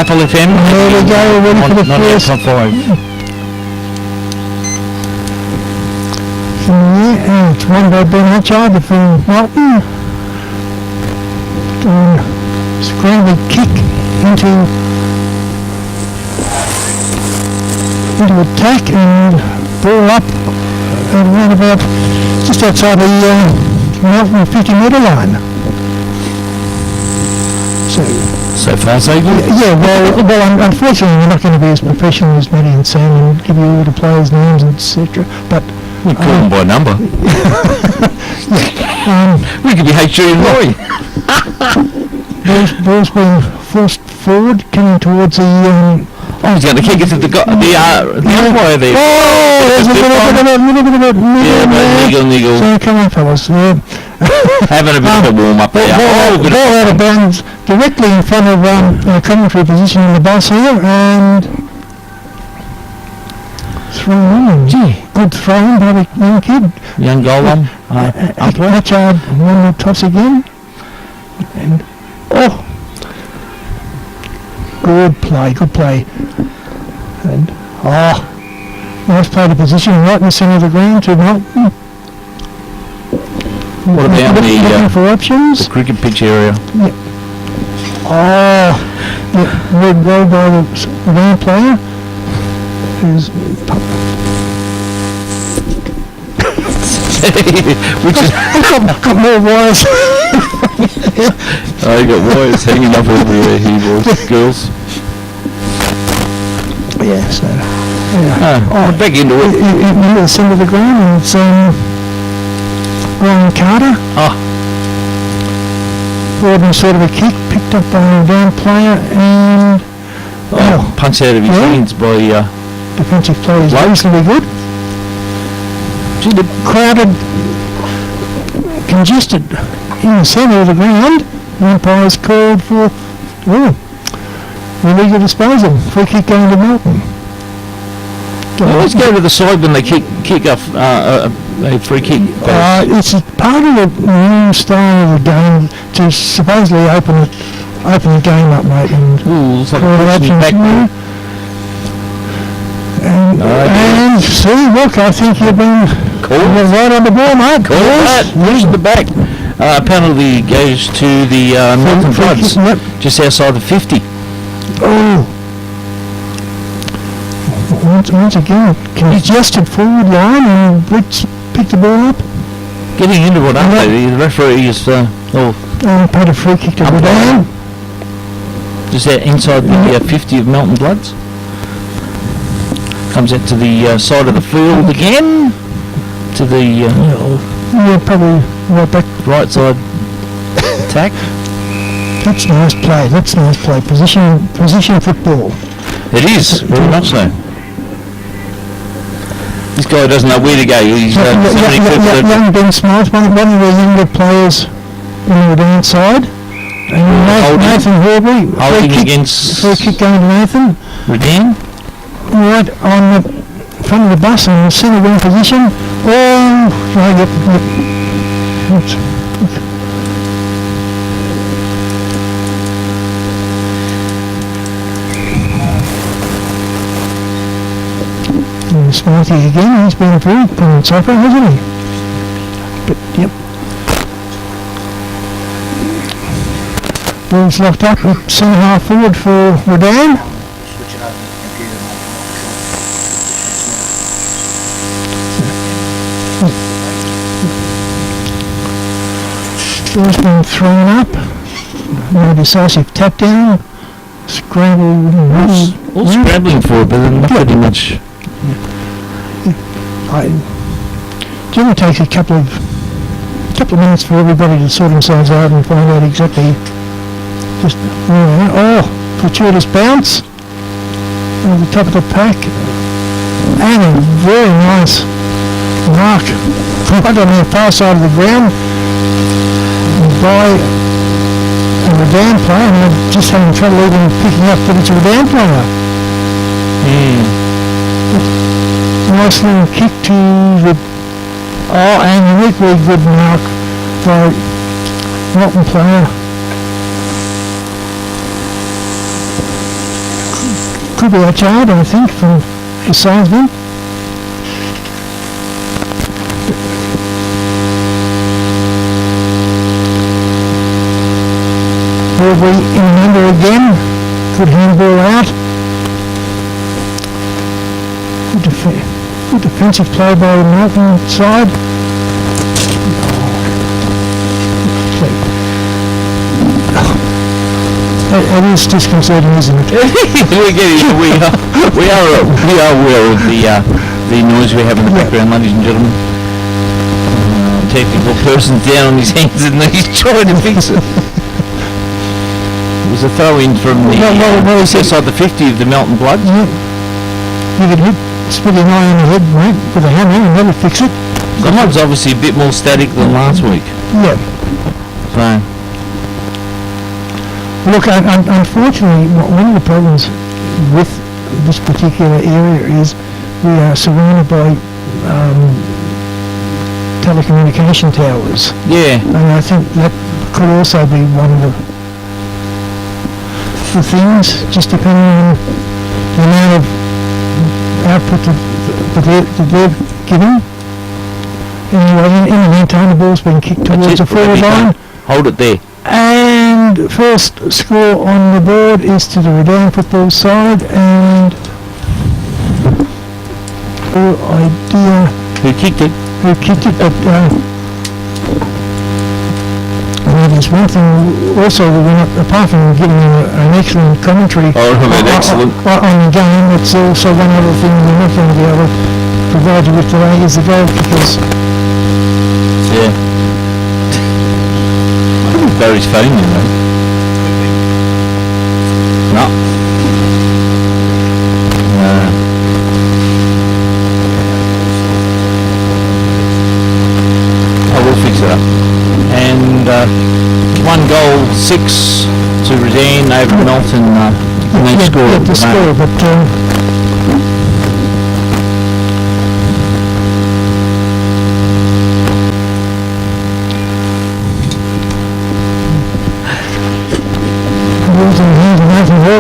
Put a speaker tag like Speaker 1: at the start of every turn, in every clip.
Speaker 1: Apple FM.
Speaker 2: There we go, ready for the first.
Speaker 1: 98.5.
Speaker 2: And it's won by Ben Hatchard from Melton. Scrambled kick into attack and ball up around about just outside the Melton 50 metre line.
Speaker 1: So far so good.
Speaker 2: Yeah, well, unfortunately we're not going to be as professional as Matty and Sam and give you all the players' names, etc. But
Speaker 1: we call them by number. We could be HG and Roy.
Speaker 2: Ball's been forced forward, coming towards the.
Speaker 1: He's going to kick it to the umpire there.
Speaker 2: Oh, there's a little bit of it.
Speaker 1: Yeah, niggle.
Speaker 2: So come on, fellas.
Speaker 1: Having a bit of a warm up there.
Speaker 2: Ball out of bounds directly in front of the commentary position in the bus here, and thrown in. Gee, good throw in by the young kid.
Speaker 1: Young goal on.
Speaker 2: Hatchard won the toss again. And good play. And nice play to position right in the centre of the ground to Melton.
Speaker 1: What about
Speaker 2: looking for options?
Speaker 1: The cricket pitch area?
Speaker 2: Yeah. Red goal by the Redan player. Who's
Speaker 1: which is
Speaker 2: got more wires.
Speaker 1: You got wires hanging up everywhere here, boys, girls.
Speaker 2: Yeah, so
Speaker 1: back into it.
Speaker 2: In the centre of the ground, and it's Ryan Carter. Forward sort of a kick, picked up by a Redan player, and
Speaker 1: punched out of his hands by
Speaker 2: defensive players. Reasonably good. Crowded, congested in the centre of the ground. The umpire's called for illegal disposal. Free kick going to Melton.
Speaker 1: Always go to the side when they kick off a free kick.
Speaker 2: It's part of the new style of the game to supposedly open the game up, mate. And
Speaker 1: it's like pushing back.
Speaker 2: And see, look, I think you've been right on the ball, mate.
Speaker 1: Pushing the back. Penalty goes to the Melton Floods, just outside the 50.
Speaker 2: Once again, congested forward line, and Brits picked the ball up.
Speaker 1: Getting into it, aren't they? The referee is
Speaker 2: paid a free kick to Redan.
Speaker 1: Just there inside the 50 of Melton Bloods. Comes out to the side of the field again. To the
Speaker 2: probably right back,
Speaker 1: right side attack.
Speaker 2: That's nice play. Position football.
Speaker 1: It is very much so. This guy doesn't know where to go. He's
Speaker 2: young Ben Smith, one of the younger players on the Redan side. And Nathan Horbury, free kick going to Nathan.
Speaker 1: Redan.
Speaker 2: Right on the front of the bus in the centre wing position. Smarty again, he's been very brilliant so far, hasn't he? But, yep. Ball's locked up at centre half forward for Redan. Ball's been thrown up. No decisive tap down. Scramble.
Speaker 1: All scrambling for it, but not pretty much.
Speaker 2: It generally takes a couple of minutes for everybody to sort themselves out and find out exactly. Just fortuitous bounce over the top of the pack, and a very nice mark right on the far side of the ground by a Redan player, and I'm just having trouble even picking up that it's a Redan player. Nice little kick to the and a equally good mark by Melton player. could be our child, I think, from the Sainsbury. Broadway in under again. Good handball out. Good defensive play by the Melton side. It is disconcerting, isn't it?
Speaker 1: we are aware of the noise we have in the background, ladies and gentlemen. Technical person's down on his hands and he's trying to fix it. It was a throw-in from the outside the 50 of the Melton Bloods.
Speaker 2: Yeah. You could hit Spitting Eye on the head, mate, with a hammer and that'll fix it.
Speaker 1: The hub's obviously a bit more static than last week.
Speaker 2: Yeah.
Speaker 1: So.
Speaker 2: Look, unfortunately, one of the problems with this particular area is we are surrounded by telecommunication towers.
Speaker 1: Yeah.
Speaker 2: And I think that could also be one of the things, just depending on the amount of output that they're giving. Anyway, in the meantime, the ball's been kicked towards the forward line.
Speaker 1: Hold it there.
Speaker 2: And first score on the board is to the Redan football side, and no idea
Speaker 1: who kicked it,
Speaker 2: but there's one thing also that we're not, apart from giving an excellent commentary on the game, it's also one other thing we're not going to be able to provide you with today is the goal kickers.
Speaker 1: Yeah. Barry's phone, you know. No. I will fix it up. And 1 goal, 6 to Redan over Melton. They scored.
Speaker 2: The score, but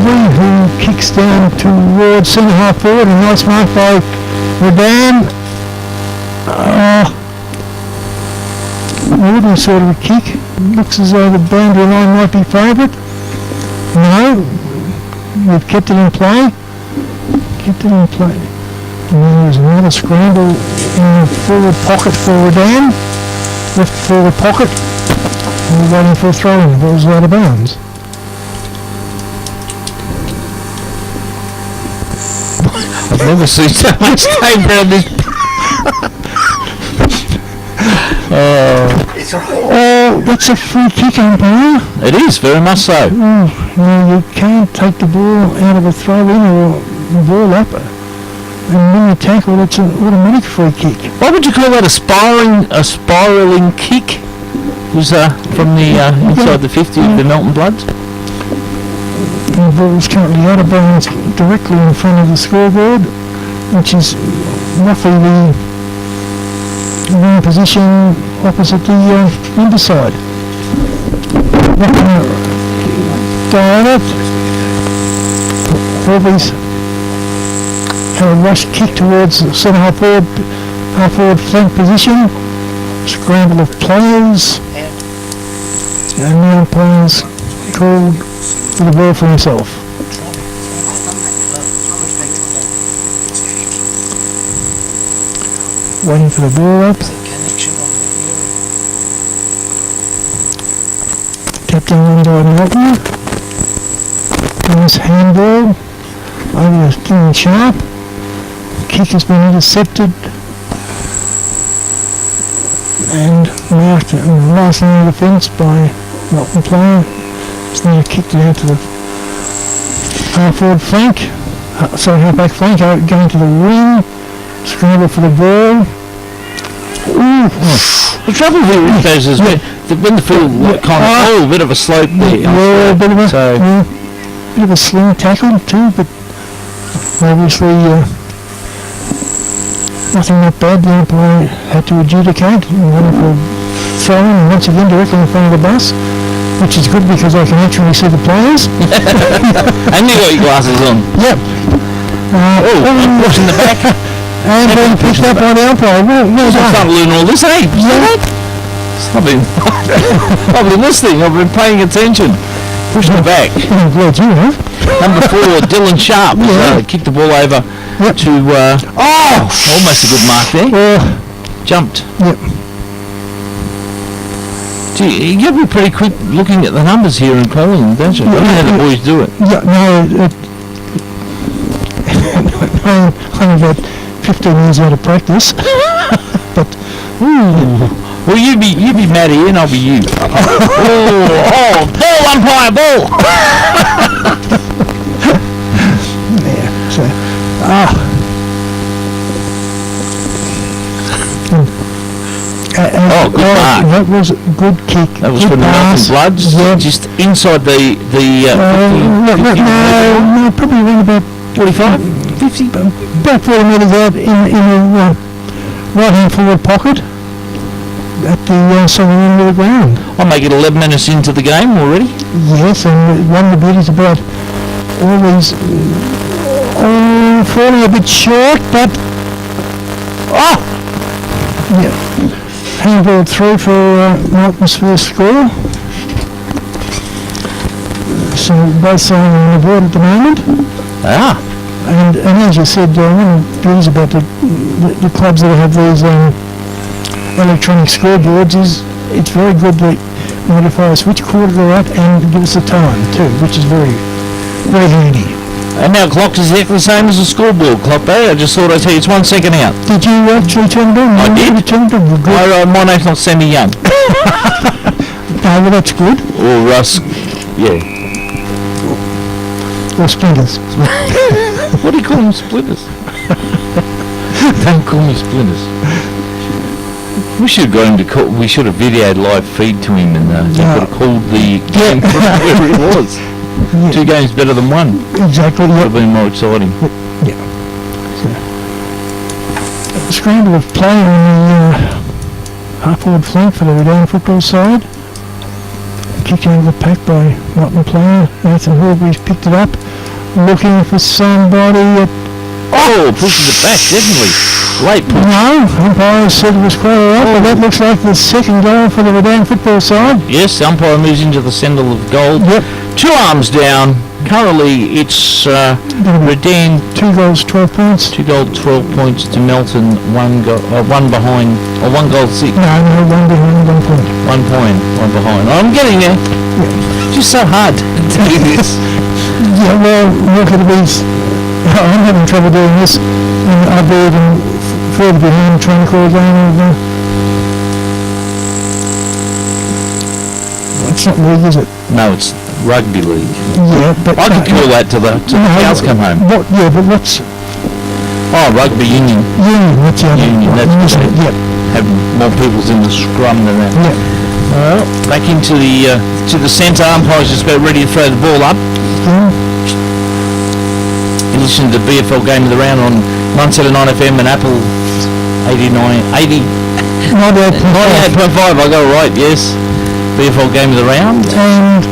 Speaker 2: who kicks down towards centre half forward, a nice mark by Redan. Ordinary sort of a kick. Looks as though the boundary line might be favourite. No, we've kept it in play. And then there's another scramble in the forward pocket for Redan. Left forward pocket. And we're waiting for a throw in. The ball's out of bounds.
Speaker 1: I've never seen so much tape around this.
Speaker 2: Oh, that's a free kick, umpire.
Speaker 1: It is, very much so.
Speaker 2: No, you can't take the ball out of a throw-in or the ball up. And when you tackle, it's an automatic free kick.
Speaker 1: What would you call that? A spiralling kick? Was from the inside the 50 of the Melton Bloods?
Speaker 2: The ball is currently out of bounds directly in front of the scoreboard, which is roughly the wing position opposite the underside. Not going to go on it. Always have a rush kick towards the centre half forward flank position. Scramble of players. And now players called for the ball for himself. Waiting for the ball up. Tapped in by Melton. Nice handball over the thin sharp. Kick has been intercepted and marked in the last line of defence by Melton player. It's now kicked it out to the half-forward flank, half-back flank, going to the wing, scramble for the ball. Ooh.
Speaker 1: The trouble here with those is when the field kind of a bit of a slope there.
Speaker 2: Yeah, bit of a sling tackle too, but obviously nothing that bad. The umpire had to adjudicate. Wonderful throw-in, once again directly in front of the bus. which is good because I can actually see the players.
Speaker 1: And you got your glasses on.
Speaker 2: Yep.
Speaker 1: Pushing the back.
Speaker 2: And being picked up by the umpire. Well
Speaker 1: I'm
Speaker 2: done.
Speaker 1: starting to learn all this, eh?
Speaker 2: Yeah.
Speaker 1: I've been listening. I've been paying attention. Pushing the back.
Speaker 2: I'm glad you have.
Speaker 1: Number 4, Dylan Sharp. Kicked the ball over to... almost a good mark there. Jumped.
Speaker 2: Yep.
Speaker 1: Gee, you got to be pretty quick looking at the numbers here and calling them, don't you? I don't know how the boys do it.
Speaker 2: Yeah, no, I'm about 15 years out of practice. But,
Speaker 1: Well, you be Matty and I'll be you. Ball, umpire, ball!
Speaker 2: yeah, so,
Speaker 1: good mark.
Speaker 2: That was a good kick.
Speaker 1: That was
Speaker 2: good
Speaker 1: from the Melton
Speaker 2: pass.
Speaker 1: Bloods,
Speaker 2: Yeah.
Speaker 1: just inside the 50,
Speaker 2: no, probably around about
Speaker 1: 45, 50.
Speaker 2: about 40 metres out in the right-hand forward pocket at the southern end of the ground.
Speaker 1: I'll make it 11 minutes into the game already.
Speaker 2: Yes, and one of the beauties about all these falling a bit short, but yeah, handball through for Melton's first score. So both sides are on the board at the moment. And as you said, one of the beauties about the clubs that have these electronic scoreboards is it's very good to notify us which quarter they're at and give us the time too, which is very, very handy.
Speaker 1: And our clock's exactly the same as the scoreboard clock, though. I just thought I'd tell you it's 1 second out.
Speaker 2: Did you actually turn it on?
Speaker 1: I did.
Speaker 2: You turned it on? Good.
Speaker 1: My name's not Sammy Young.
Speaker 2: Well, that's good.
Speaker 1: Or Russ. Yeah.
Speaker 2: Or Splinters.
Speaker 1: What do you call them, splitters? Don't call me splinters. We should have got him to call. We should have videoed live feed to him, and he could have called the game from where he was.
Speaker 2: Yeah.
Speaker 1: 2 games better than 1.
Speaker 2: Exactly.
Speaker 1: Would have been more exciting.
Speaker 2: Yeah. So, scramble of play on the half-forward flank for the Redan football side. Kicked out of the pack by Melton player. Nathan Horbury's picked it up. Looking for somebody at...
Speaker 1: Pushes it back, definitely. Late push.
Speaker 2: No, umpire said it was quite alright, but that looks like the second goal for the Redan football side.
Speaker 1: Yes, the umpire moves into the centre of goal.
Speaker 2: Yep.
Speaker 1: 2 arms down. Currently, it's Redan
Speaker 2: 2 goals, 12 points.
Speaker 1: 2 goals, 12 points to Melton. 1 behind, or 1 goal 6.
Speaker 2: No, 1 behind, 1 point.
Speaker 1: 1 point, 1 behind. I'm getting there.
Speaker 2: Yeah.
Speaker 1: It's just so hard to do this.
Speaker 2: Yeah, well, look at these. I'm having trouble doing this, and I'll be even further behind trying to call a game of... it's not league, is it?
Speaker 1: No, it's rugby league.
Speaker 2: Yeah, but...
Speaker 1: I could call that till the cows come home.
Speaker 2: But what's...
Speaker 1: Rugby union.
Speaker 2: Union, that's the other
Speaker 1: Union,
Speaker 2: one,
Speaker 1: that's
Speaker 2: isn't it?
Speaker 1: right.
Speaker 2: Yep.
Speaker 1: Have more people's in the scrum than that.
Speaker 2: Yep.
Speaker 1: Well, back into the centre. Umpire's just about ready to throw the ball up.
Speaker 2: Yeah.
Speaker 1: You listen to the BFL Game of the Round on 179 FM and Apple 80. 98.5, I got it right, yes. BFL Game of the Round.
Speaker 2: And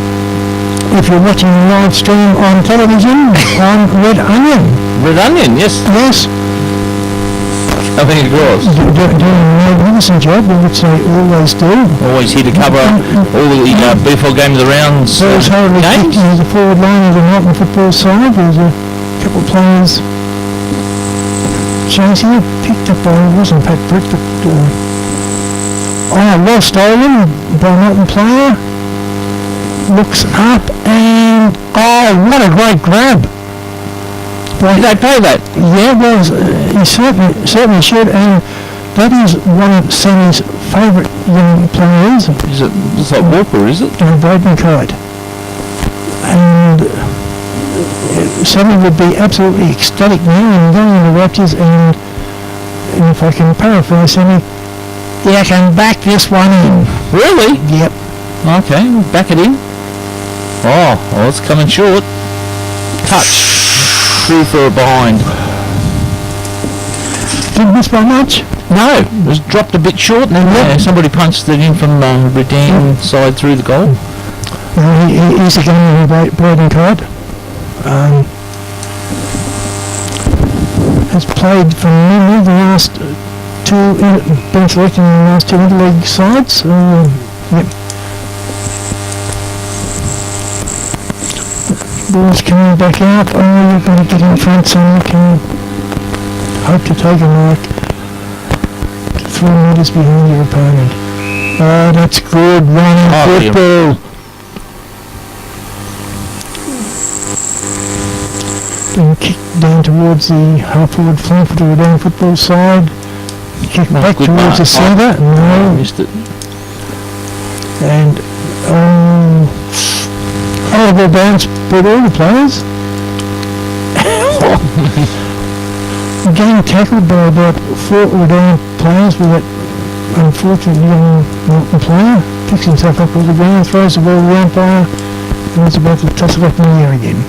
Speaker 2: if you're watching the live stream on television, on Red Onion.
Speaker 1: Red Onion, yes.
Speaker 2: Yes.
Speaker 1: I think it was.
Speaker 2: Doing a magnificent job, which they always do.
Speaker 1: Always here to cover all the BFL Game of the Rounds
Speaker 2: There's Harry
Speaker 1: games.
Speaker 2: There's a forward line of the Melton football side. There's a couple of players chasing it. Picked up by, it wasn't Pat Brick, but well stolen by a Melton player. Looks up and what a great grab.
Speaker 1: Did they pay that?
Speaker 2: Yeah, well, he certainly should, and that is one of Sammy's favourite young players.
Speaker 1: Is it? It's like Walker, is it?
Speaker 2: Braden Kite. And Sammy would be absolutely ecstatic now and going in the Raptors, and if I can paraphrase Sammy, I can back this one in.
Speaker 1: Really?
Speaker 2: Yep.
Speaker 1: Okay, back it in. Oh, it's coming short. Touch. Through for a behind.
Speaker 2: Didn't miss by much?
Speaker 1: No, it was dropped a bit short, and then somebody punched it in from Redan side through the goal.
Speaker 2: He's a gunner of Braden type. Has played for memory the last two, been selected in the last two interleague sides. Yep. Ball's coming back out. Oh, you're going to get in front so you can hope to take a mark 3 metres behind your opponent. Oh, that's good running football. Then kick down towards the half-forward flank for the Redan football side. Kick back towards the centre. No.
Speaker 1: Missed it.
Speaker 2: And horrible bounce by all the players. Getting tackled by about 4 Redan players with that unfortunate young Melton player. Picks himself up off the ground, throws the ball to the umpire, and is about to toss it up in the air again.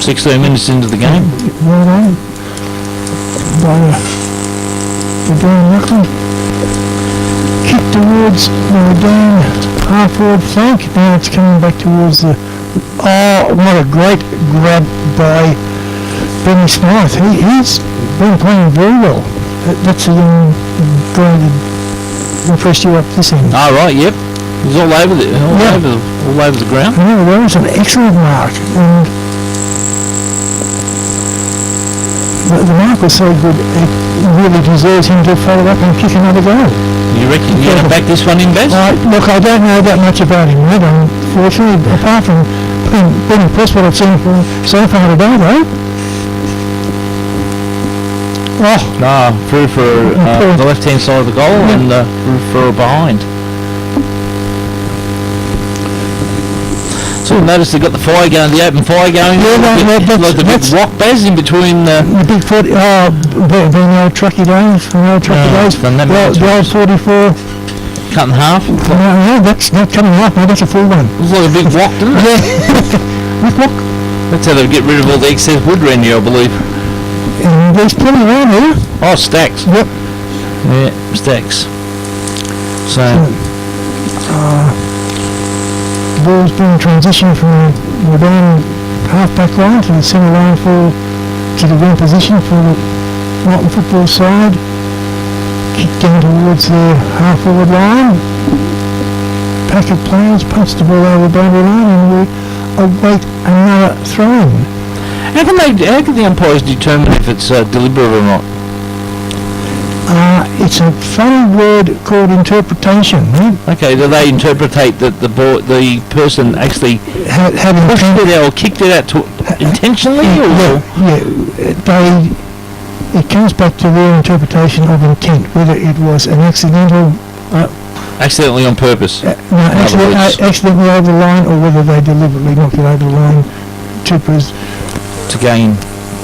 Speaker 1: 16 minutes into the game.
Speaker 2: Well done. By Redan Melton. Kick towards the Redan half-forward flank. Now it's coming back towards the... Oh, what a great grab by Benny Smythe. He's been playing very well. That's a young guy that impressed you up this end.
Speaker 1: Oh, right, yep. He's all over the ground.
Speaker 2: Yeah, that was an excellent mark. And the mark was so good, it really deserves him to follow up and kick another goal.
Speaker 1: You reckon you're going to back this one in, Baz?
Speaker 2: Look, I don't know that much about him, mate, unfortunately, apart from being impressed what I've seen so far today, though. Oh.
Speaker 1: No, through for the left-hand side of the goal and through for behind. So I noticed they've got the fire going, the open fire going.
Speaker 2: Yeah,
Speaker 1: like the big rock Baz in between
Speaker 2: the big 40, the old trucky days, the old 44.
Speaker 1: Cut in half.
Speaker 2: No, that's not cutting off, mate, that's a full one.
Speaker 1: It's like a big rock, doesn't it?
Speaker 2: Yeah. Rock.
Speaker 1: That's how they get rid of all the excess wood around here, I believe.
Speaker 2: And there's plenty around here.
Speaker 1: Oh, stacks.
Speaker 2: Yep.
Speaker 1: Yeah, stacks. So...
Speaker 2: the ball's being transitioned from the Redan half-back line to the centre line to the wing position for the Melton football side. Kick down towards the half-forward line. Pack of players punch the ball over the boundary line and we await another throw-in.
Speaker 1: How can the umpires determine if it's deliberate or not?
Speaker 2: It's a funny word called interpretation. Right?
Speaker 1: Okay, do they interpretate that the person actually pushed it out or kicked it out intentionally?
Speaker 2: It comes back to their interpretation of intent, whether it was an accidental...
Speaker 1: accidentally on purpose?
Speaker 2: Accidentally over the line, or whether they deliberately knocked it over the line
Speaker 1: to gain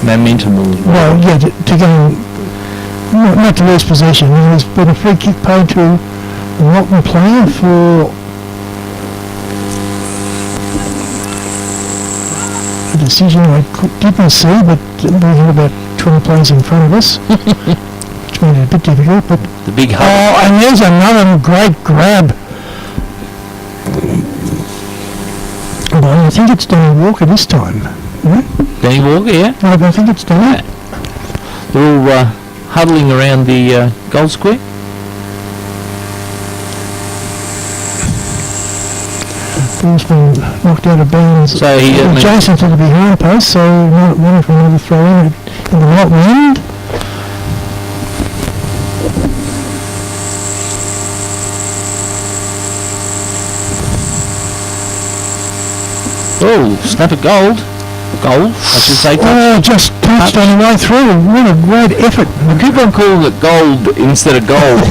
Speaker 1: momentum.
Speaker 2: Well, yeah, to gain... Not to lose possession. There's been a free kick paid to a Melton player for a decision I didn't see, but we had about 20 players in front of us, which made it a bit difficult. But
Speaker 1: the big hub.
Speaker 2: Oh, and there's another great grab. Well, I think it's Danny Walker this time. Yeah?
Speaker 1: Danny Walker, yeah.
Speaker 2: I think it's Danny.
Speaker 1: They're all huddling around the goal square.
Speaker 2: Ball's been knocked out of bounds.
Speaker 1: So he
Speaker 2: adjacent to the behind post, so not wanting for another throw in the right end.
Speaker 1: Oh, snap of goal, I should say.
Speaker 2: Oh, just touched on the way through. What a great effort.
Speaker 1: I keep on calling it gold instead of gold.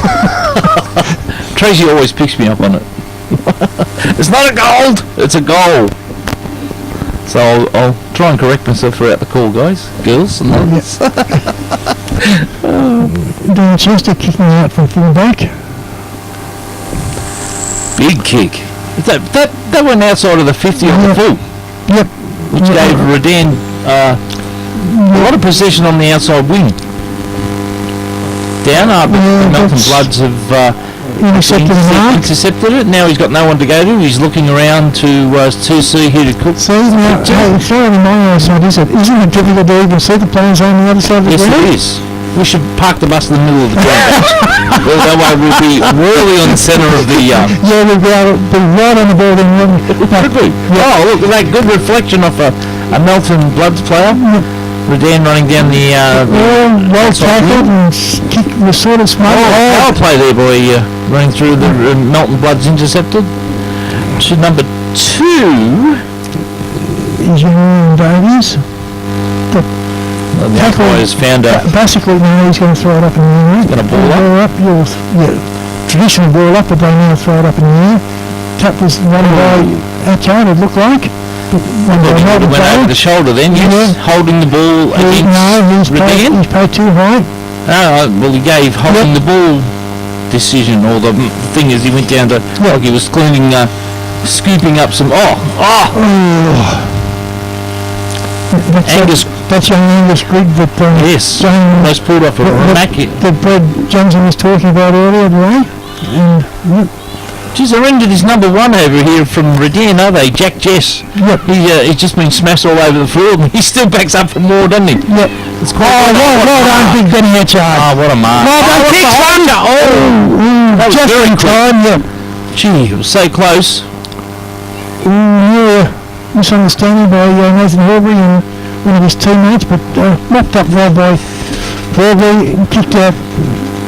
Speaker 1: Tracy always picks me up on it. It's not a gold, it's a goal. So I'll try and correct myself throughout the call, guys, girls and others.
Speaker 2: Dan Chester kicking out from full back.
Speaker 1: Big kick. That went outside of the 50 on the full.
Speaker 2: Yep.
Speaker 1: Which gave Redan a lot of possession on the outside wing. Down, but the Melton Bloods have
Speaker 2: intercepted the mark.
Speaker 1: Intercepted it. Now he's got no one to go to. He's looking around to see who to cook.
Speaker 2: See, now, hey, it's not on my side, is it? Isn't it difficult to even see the players on the other side of the
Speaker 1: Yes,
Speaker 2: ground?
Speaker 1: it is. We should park the bus in the middle of the ground. Well, that way we'll be really on the centre of the...
Speaker 2: Yeah, we'll be right on the ball then, wouldn't we?
Speaker 1: Could we? Oh, look at that good reflection of a Melton Bloods player. Redan running down the...
Speaker 2: well tackled and kick was sort of smart.
Speaker 1: Power play there, boy, running through the Melton Bloods intercepted. To number 2...
Speaker 2: is your Davies.
Speaker 1: The umpires found a...
Speaker 2: Basically now he's going to throw it up in the air.
Speaker 1: Going to ball up?
Speaker 2: Traditional ball up, but they now throw it up in the air. Tap was run by Atchard, it looked like.
Speaker 1: Went over the shoulder then, yes, holding the ball against Redan.
Speaker 2: He's paid too high.
Speaker 1: Well, he gave holding the ball decision, or the thing is he went down to, like he was cleaning, scooping up some,
Speaker 2: That's young Angus Grigg that
Speaker 1: yes, almost pulled off a racket.
Speaker 2: That Brad Johnson was talking about earlier today.
Speaker 1: Geez, they're into this number 1 over here from Redan, are they? Jack Jess.
Speaker 2: Yep.
Speaker 1: He's just been smashed all over the field and he still backs up for more, doesn't he?
Speaker 2: Yep.
Speaker 1: It's quite
Speaker 2: well done, Big Benny Atchard.
Speaker 1: Oh, what a mark. That was
Speaker 2: just
Speaker 1: very
Speaker 2: in time, yeah.
Speaker 1: Gee, it was so close.
Speaker 2: Yeah. Misunderstanding by Nathan Horbury and one of his teammates, but mopped up well by Horbury and kicked out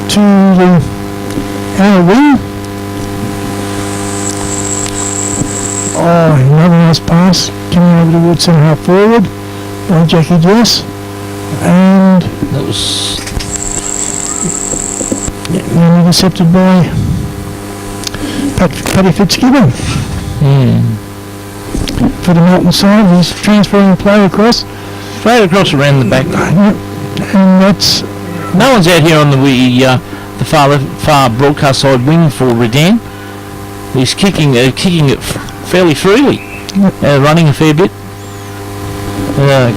Speaker 2: to the outer wing. Oh, another nice pass coming over towards centre half forward by Jackie Jess, and
Speaker 1: that was
Speaker 2: intercepted by Paddy Fitzgibbon. For the Melton side, he's transferring play across.
Speaker 1: Straight across around the back.
Speaker 2: And that's...
Speaker 1: No one's out here on the far broadcast side wing for Redan. He's kicking it fairly freely. Running a fair bit.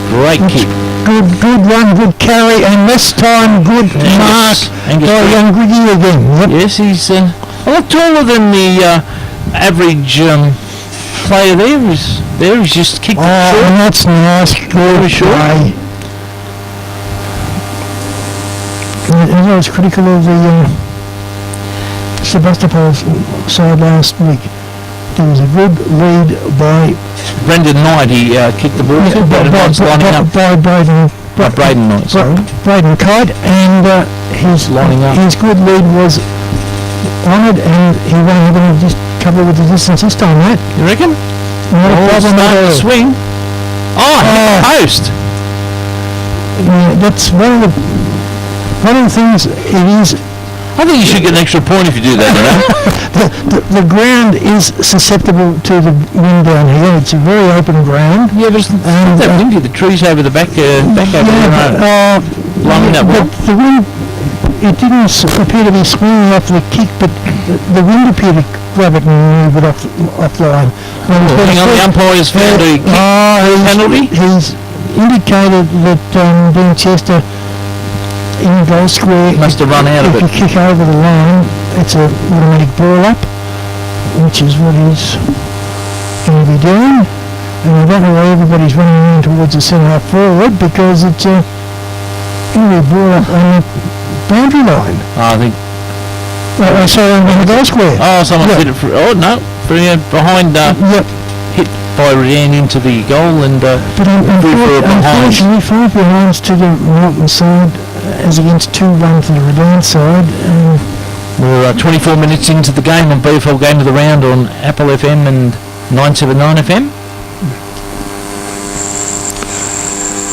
Speaker 1: Great kick.
Speaker 2: Good run, good carry, and this time good mark by young Griggy again. Yep.
Speaker 1: Yes, he's a lot taller than the average player there. He's just kicked it short.
Speaker 2: And that's nice. Good play. And I was critical of the Sebastopol side last week. There was a good lead by
Speaker 1: Brendan Knight. He kicked the ball to Braden Knight's lining up.
Speaker 2: By
Speaker 1: Braden Knight, sorry.
Speaker 2: Braden Kite, and his
Speaker 1: lining up.
Speaker 2: His good lead was honoured, and he won't have any trouble with the distance this time, mate.
Speaker 1: You reckon?
Speaker 2: Not a problem at all.
Speaker 1: Swing. Oh, hit the post.
Speaker 2: Yeah, that's one of the things it is.
Speaker 1: I think you should get an extra point if you do that, you know?
Speaker 2: the ground is susceptible to the wind down here. It's a very open ground.
Speaker 1: Yeah, but it's not that windy. The trees over the back over there blowing up well.
Speaker 2: The wind, it didn't appear to be swinging off the kick, but the wind appeared to grab it and move it offline.
Speaker 1: Depending on the umpire's found a kick penalty?
Speaker 2: He's indicated that Ben Chester in goal square
Speaker 1: must have run out of it.
Speaker 2: If you kick over the line, it's an automatic ball up, which is what he's going to be doing. And I don't know why everybody's running in towards the centre half forward, because it's going to be a ball up on the boundary line.
Speaker 1: I think.
Speaker 2: Sorry, on the goal square.
Speaker 1: Oh, someone hit it. Behind.
Speaker 2: Yep.
Speaker 1: Hit by Redan into the goal and
Speaker 2: but unfortunately 5 behinds to the Melton side as against 2-1 for the Redan side.
Speaker 1: We're 24 minutes into the game on BFL Game of the Round on Apple FM and 979 FM.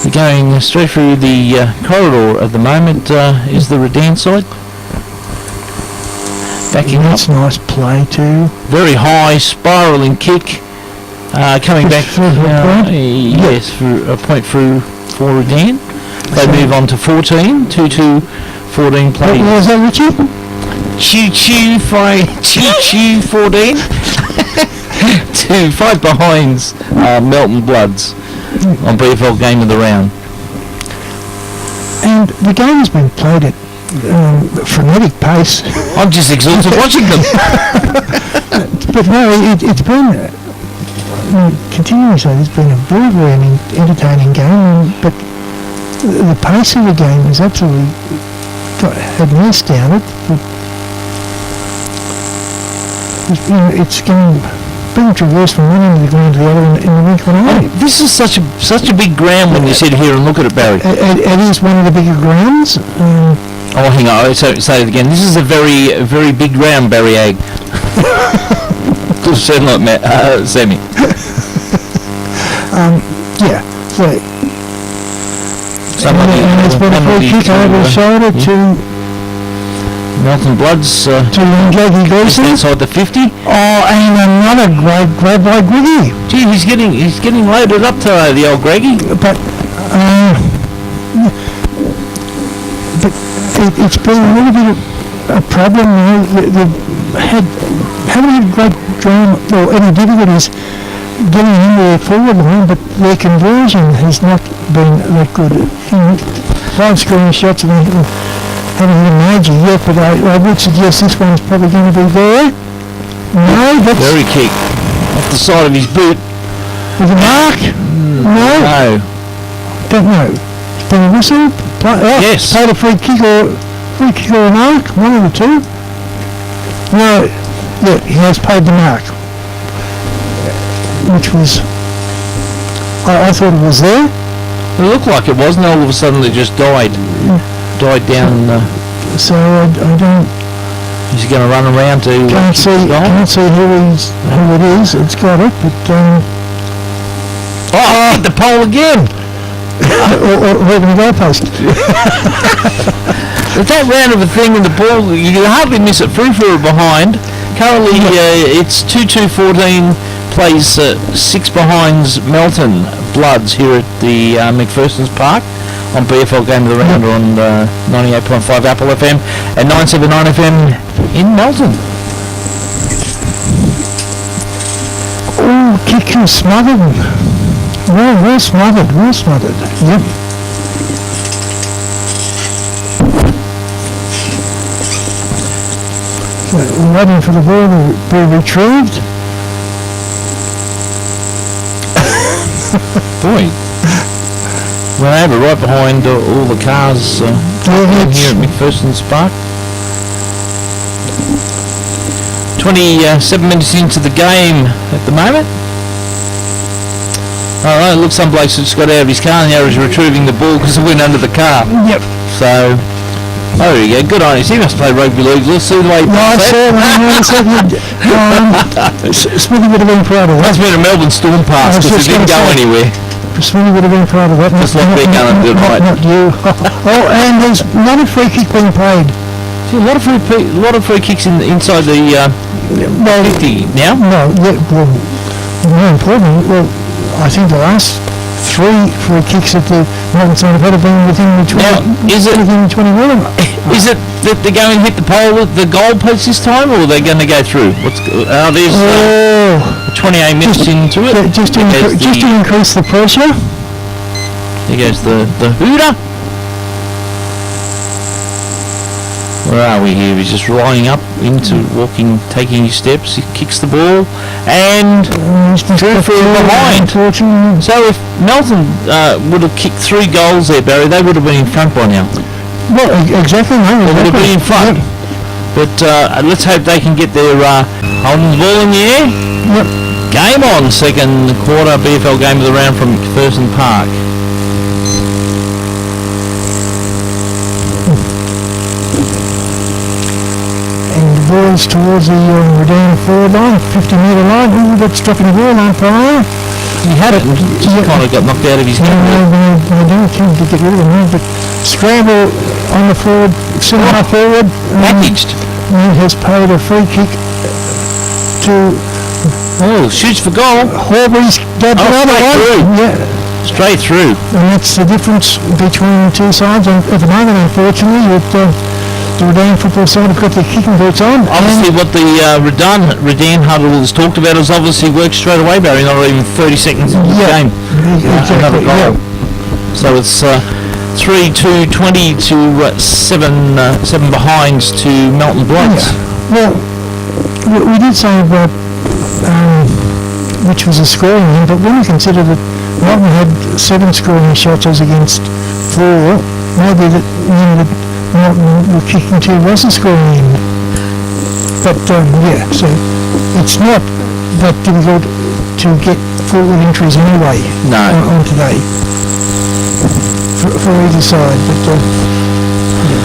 Speaker 1: We're going straight through the corridor at the moment. Is the Redan side backing up?
Speaker 2: That's nice play too.
Speaker 1: Very high spiralling kick. Coming back
Speaker 2: for a point?
Speaker 1: Yes, for a point through for Redan. They move on to 14, 2-2-14 play.
Speaker 2: What was that, Richie?
Speaker 1: Choo-choo 14 to 5 behinds Melton Bloods on BFL Game of the Round.
Speaker 2: And the game has been played at frenetic pace.
Speaker 1: I'm just exhausted watching them.
Speaker 2: But no, it's been, continuing so, it's been a very, very entertaining game, but the pace of the game has absolutely had me astounded. It's being traversed from one end of the ground to the other in the rink on.
Speaker 1: This is such a big ground when you sit here and look at it, Barry.
Speaker 2: It is one of the bigger grounds.
Speaker 1: Oh, hang on, I'll say it again. This is a very, very big ground, Barry Ag. Does sound like Sammy.
Speaker 2: Yeah. So, and there's been a free kick over the shoulder to
Speaker 1: Melton Bloods
Speaker 2: to Jackie Gleason
Speaker 1: inside the 50.
Speaker 2: Oh, and another great grab by Griggy.
Speaker 1: Gee, he's getting loaded up today, the old Greggy.
Speaker 2: But it's been a little bit of a problem. They've haven't had great drama or any difficulties getting into their forward line, but their conversion has not been that good. 5 scoring shots and haven't hit a major yet, but I would suggest this one's probably going to be there. No, that's...
Speaker 1: Very kick. Off the side of his boot.
Speaker 2: With a mark? No. Don't know. It's been a whistle?
Speaker 1: Yes.
Speaker 2: Played a free kick or a mark? One of the two? No. Yeah, he has paid the mark. Which was... I thought it was there.
Speaker 1: It looked like it was, and all of a sudden it just died. Died down.
Speaker 2: So I don't...
Speaker 1: He's going to run around to...
Speaker 2: Can't see who it is. It's got it, but...
Speaker 1: hit the pole again!
Speaker 2: or the goalpost.
Speaker 1: With that round of a thing in the ball, you can hardly miss it. Free for a behind. Currently, it's 2-2-14, plays 6 behinds Melton Bloods here at the McPherson's Park on BFL Game of the Round on 98.5 Apple FM and 979 FM in Melton.
Speaker 2: Oh, kick and smothered. Well smothered. Yep. So, waiting for the ball to be retrieved.
Speaker 1: Boy, went over right behind all the cars here at McPherson's Park. 27 minutes into the game at the moment. Alright, look, some bloke's just got out of his car and now he's retrieving the ball because it went under the car. Yep. So, there you go, good on him. He must play rugby league. Let's see the way he plays
Speaker 2: Smithy would have been proud of that.
Speaker 1: That's been a Melbourne Storm pass because it didn't go anywhere.
Speaker 2: Smithy would have been proud of that.
Speaker 1: Just like they're going to do it right.
Speaker 2: Not you. Oh, and there's not a free kick being played.
Speaker 1: See, a lot of free kicks inside the 50 now.
Speaker 2: No, more importantly, well, I think the last 3 free kicks at the Melton side have been within the 20.
Speaker 1: Now,
Speaker 2: within 21?
Speaker 1: Is it that they're going to hit the pole with the goal post this time, or are they going to go through? There's 28 minutes into it.
Speaker 2: Just to increase the pressure.
Speaker 1: There goes the hooter. Where are we here? He's just lining up into taking his steps. He kicks the ball and through behind. So if Melton would have kicked 3 goals there, Barry, they would have been in front by now.
Speaker 2: Well, exactly. No,
Speaker 1: they would have been in front. Yep. But let's hope they can get their holding the ball in the air.
Speaker 2: Yep.
Speaker 1: Game on, second quarter BFL Game of the Round from McPherson Park.
Speaker 2: Balls towards the Redan forward line, 50-metre line. Ooh, that's dropping the ball, umpire.
Speaker 1: He had it and just kind of got knocked out of his game.
Speaker 2: No, can't get rid of him, but scramble on the forward, centre forward.
Speaker 1: Packaged.
Speaker 2: And has paid a free kick to...
Speaker 1: Oh, shoots for goal.
Speaker 2: Horbury's got another one. Yeah.
Speaker 1: Straight through.
Speaker 2: And that's the difference between the two sides. And at the moment, unfortunately, the Redan football side have got their kicking boots on.
Speaker 1: Obviously what the Redan huddle has talked about is obviously worked straight away, Barry, not even 30 seconds into the game.
Speaker 2: Exactly,
Speaker 1: another goal. So it's 3-2-20 to 7 behinds to Melton Bloods.
Speaker 2: Yeah. Well, we did say about which was a scoring in, but when you consider that Melton had 7 scoring shots as against 4, maybe that Melton were kicking 2 was a scoring in. But yeah, so it's not that difficult to get forward entries anyway.
Speaker 1: No.
Speaker 2: On today for either side, but yeah.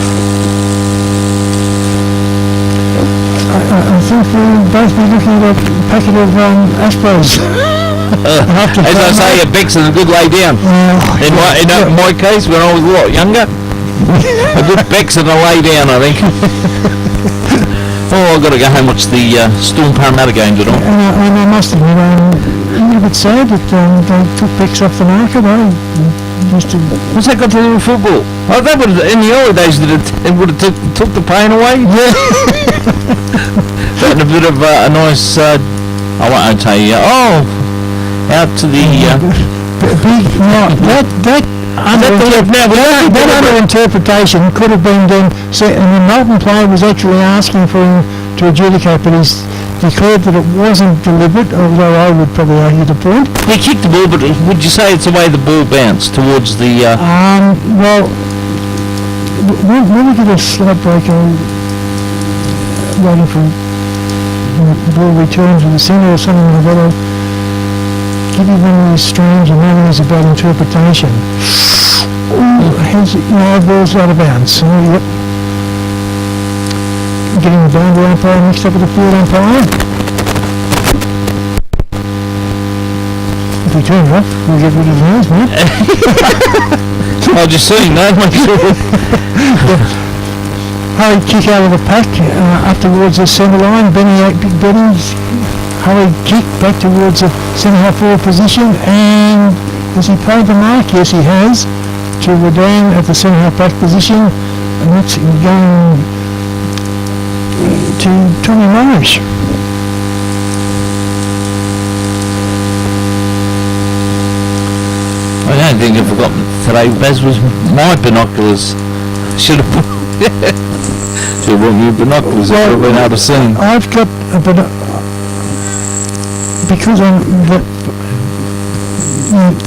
Speaker 2: I think we'll both be looking at a packet of Aspros.
Speaker 1: As I say, a Beck's is a good lay down. In my case, when I was a lot younger, a good Beck's and a lay down, I think. I've got to go home and watch the Storm Parramatta game tonight.
Speaker 2: And I must admit, a little bit sad that they took Beck's off the market.
Speaker 1: What's that got to do with football? Oh, that would, in the early days, it would have took the pain away.
Speaker 2: Yeah.
Speaker 1: And a bit of a nice, I won't tell you, out to the...
Speaker 2: That under interpretation could have been done, and the Melton player was actually asking for him to adjudicate, but he's declared that it wasn't deliberate, although I would probably argue the point.
Speaker 1: He kicked the ball, but would you say it's the way the ball bounced towards the...
Speaker 2: Well, when we get a slight break, waiting for the ball return to the centre or something like that, I'll give you one of these strange anomalies about interpretation. Ball's out of bounds. Yep. Getting the boundary umpire mixed up with the field umpire. If we turn it off, we'll get rid of the noise, mate.
Speaker 1: I'll just see, no, make sure.
Speaker 2: Hurried kick out of the pack up towards the centre line. Big Benny's hurried kick back towards the centre half forward position, and has he played the mark? Yes, he has. To Redan at the centre half back position, and that's going to Tommy Morris.
Speaker 1: I don't think I've forgotten today. Baz was my binoculars. Should have brought me binoculars. Well, I would have been able to see.
Speaker 2: I've got because I'm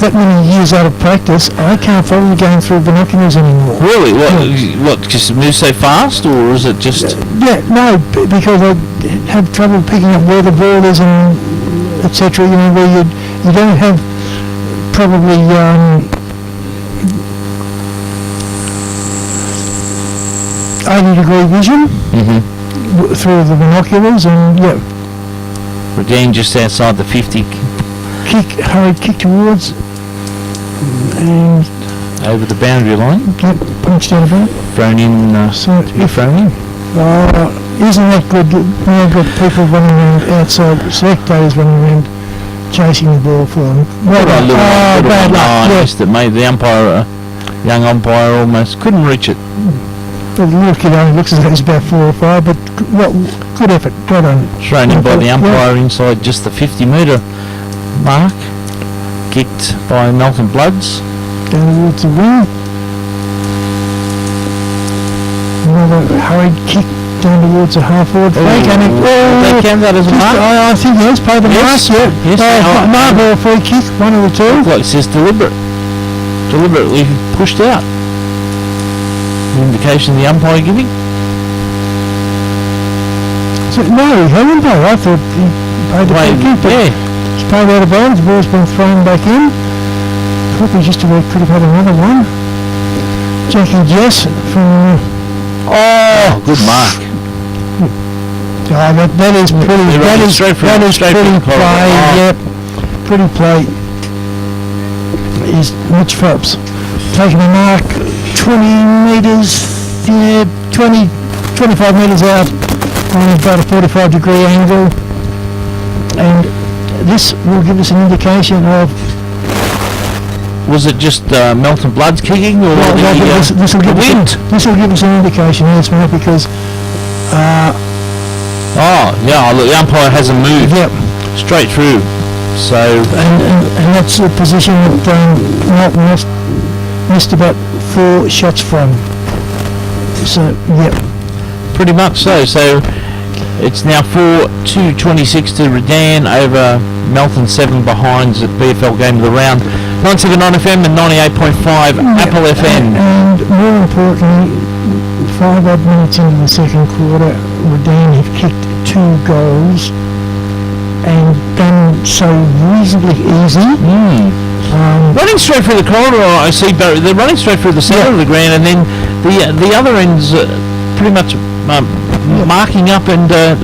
Speaker 2: that many years out of practice, I can't follow the game through binoculars anymore.
Speaker 1: Really? What? Just move so fast, or is it just?
Speaker 2: No, because I have trouble picking up where the ball is and etc. Where you don't have probably 80-degree vision through the binoculars, and
Speaker 1: Redan just outside the 50.
Speaker 2: Hurried kick towards and
Speaker 1: over the boundary line.
Speaker 2: Yep, punched out of it.
Speaker 1: Thrown in. Thrown in.
Speaker 2: Isn't that good? Now got people running around outside, select players running around chasing the ball for them.
Speaker 1: Bad luck. Yes, that made the umpire, young umpire, almost couldn't reach it.
Speaker 2: The little kid only looks as though he's about 4 or 5, but good effort. Well done.
Speaker 1: Thrown in by the umpire inside just the 50-metre mark. Kicked by Melton Bloods.
Speaker 2: Down towards the wing. Another hurried kick down towards the half-forward flank.
Speaker 1: They count that as a mark?
Speaker 2: I think he has played the mark, yeah.
Speaker 1: Yes.
Speaker 2: Mark or a free kick, one of the two.
Speaker 1: Like it says deliberately pushed out. The indication the umpire giving?
Speaker 2: No, he hadn't though. I thought he played the free kick, but he's played out of bounds, the ball's been thrown back in. Probably just about could have had another one. Jackie Jess from...
Speaker 1: good mark.
Speaker 2: That is pretty. That is pretty play. Yep, pretty play. Is Mitch Phelps taking a mark 20 metres, 25 metres out on about a 45-degree angle, and this will give us an indication of.
Speaker 1: Was it just Melton Bloods kicking, or
Speaker 2: this will give
Speaker 1: wind?
Speaker 2: This will give us an indication, yes, mate, because.
Speaker 1: Look, the umpire hasn't moved.
Speaker 2: Yep.
Speaker 1: Straight through. So.
Speaker 2: And that's the position that Melton missed about 4 shots from. So, yep.
Speaker 1: Pretty much so. So it's now 4-2-26 to Redan over Melton 7 behinds at BFL Game of the Round. 979 FM and 98.5 Apple FM.
Speaker 2: And more importantly, 5 odd minutes into the second quarter, Redan have kicked 2 goals and done so reasonably easy.
Speaker 1: Running straight through the corridor, I see Barry. They're running straight through the centre of the ground, and then the other end's pretty much marking up, and the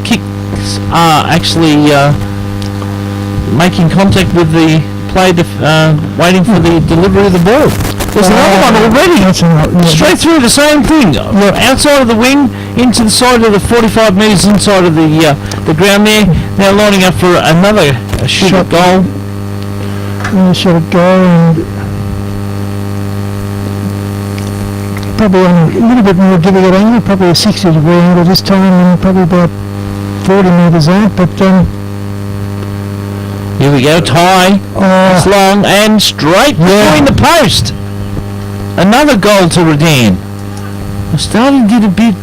Speaker 1: kicks are actually making contact with the play, waiting for the delivery of the ball. There's another one already. Straight through the same thing. Outside of the wing, into the side of the 45 metres inside of the ground there. Now lining up for another shot at goal.
Speaker 2: Shot at goal, and probably on a little bit more difficult angle, probably a 60-degree angle this time, and probably about 40 metres out, but
Speaker 1: here we go, tie. It's long and straight between the post. Another goal to Redan. We're starting to get a bit.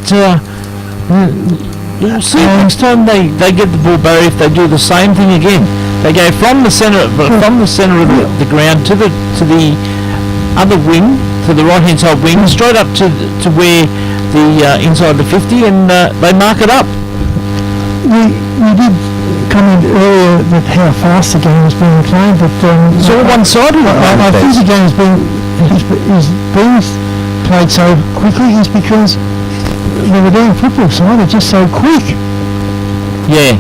Speaker 1: We'll see next time they get the ball, Barry, if they do the same thing again. They go from the centre of the ground to the other wing, to the right hand side wing, straight up to where the inside the 50, and they mark it up.
Speaker 2: We did comment earlier that how fast the game was being played, but
Speaker 1: it's all one-sided.
Speaker 2: I think the game is being played so quickly is because the Redan football side are just so quick.
Speaker 1: Yeah.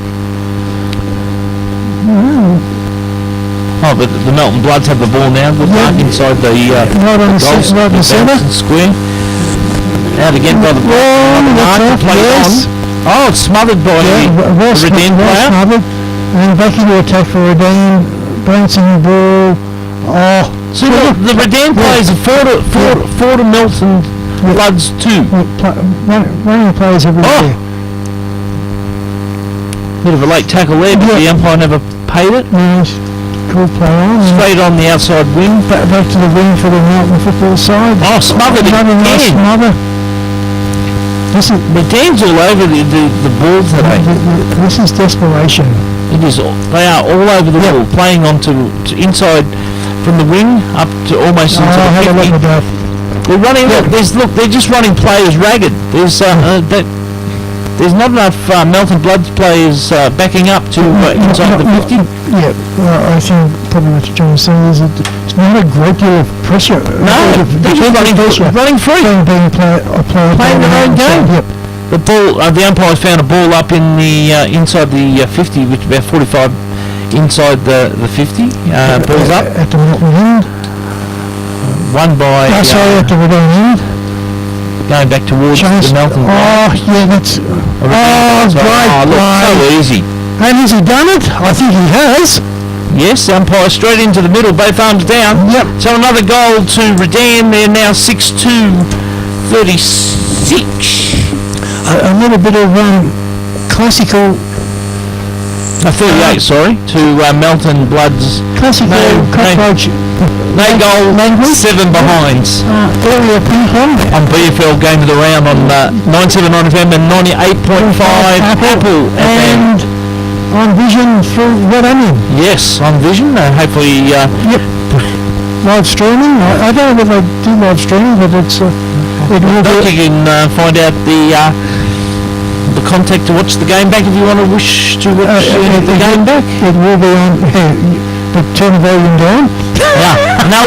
Speaker 1: Oh, but the Melton Bloods have the ball now. Good mark inside the centre square. Out again by the
Speaker 2: yes.
Speaker 1: Oh, it's smothered by the Redan player.
Speaker 2: Smothered, and back into attack for Redan, bouncing the ball.
Speaker 1: So the Redan players are 4 to Melton Bloods 2.
Speaker 2: Running players everywhere.
Speaker 1: Bit of a late tackle there, but the umpire never paid it.
Speaker 2: Nice. Cool play on.
Speaker 1: Straight on the outside wing.
Speaker 2: Back to the wing for the Melton football side.
Speaker 1: Smothered again.
Speaker 2: Smother.
Speaker 1: Redan's all over the ball today.
Speaker 2: This is desperation.
Speaker 1: It is. They are all over the ball, playing onto inside from the wing up to almost into the 50. They're running. They're just running players ragged. There's not enough Melton Bloods players backing up to inside the 50.
Speaker 2: Yeah, I think probably what John is saying is that it's not a great deal of pressure.
Speaker 1: No, they're just running free. Playing their own game.
Speaker 2: Yep.
Speaker 1: The ball. The umpires found a ball up in the inside the 50, which is about 45 inside the 50. Balls up
Speaker 2: at the Melton end.
Speaker 1: Won by.
Speaker 2: At the Redan end.
Speaker 1: Going back towards the Melton.
Speaker 2: That's.
Speaker 1: Great. So easy.
Speaker 2: And has he done it? I think he has.
Speaker 1: Yes, umpire straight into the middle, both arms down.
Speaker 2: Yep.
Speaker 1: So another goal to Redan. They're now 6-2, 36.
Speaker 2: A little bit of classical.
Speaker 1: 38, sorry, to Melton Bloods.
Speaker 2: Classical cockroach.
Speaker 1: No goal, 7 behinds.
Speaker 2: Area ping-pong.
Speaker 1: On BFL Game of the Round on 979 FM and 98.5 Apple FM.
Speaker 2: And on Vision through Red Onion.
Speaker 1: Yes, on Vision. Hopefully.
Speaker 2: Live streaming. I don't know if they do live streaming, but it's.
Speaker 1: You can find out the contact to watch the game back if you want to wish to watch the game back.
Speaker 2: It will be on. But turn the volume down.
Speaker 1: No,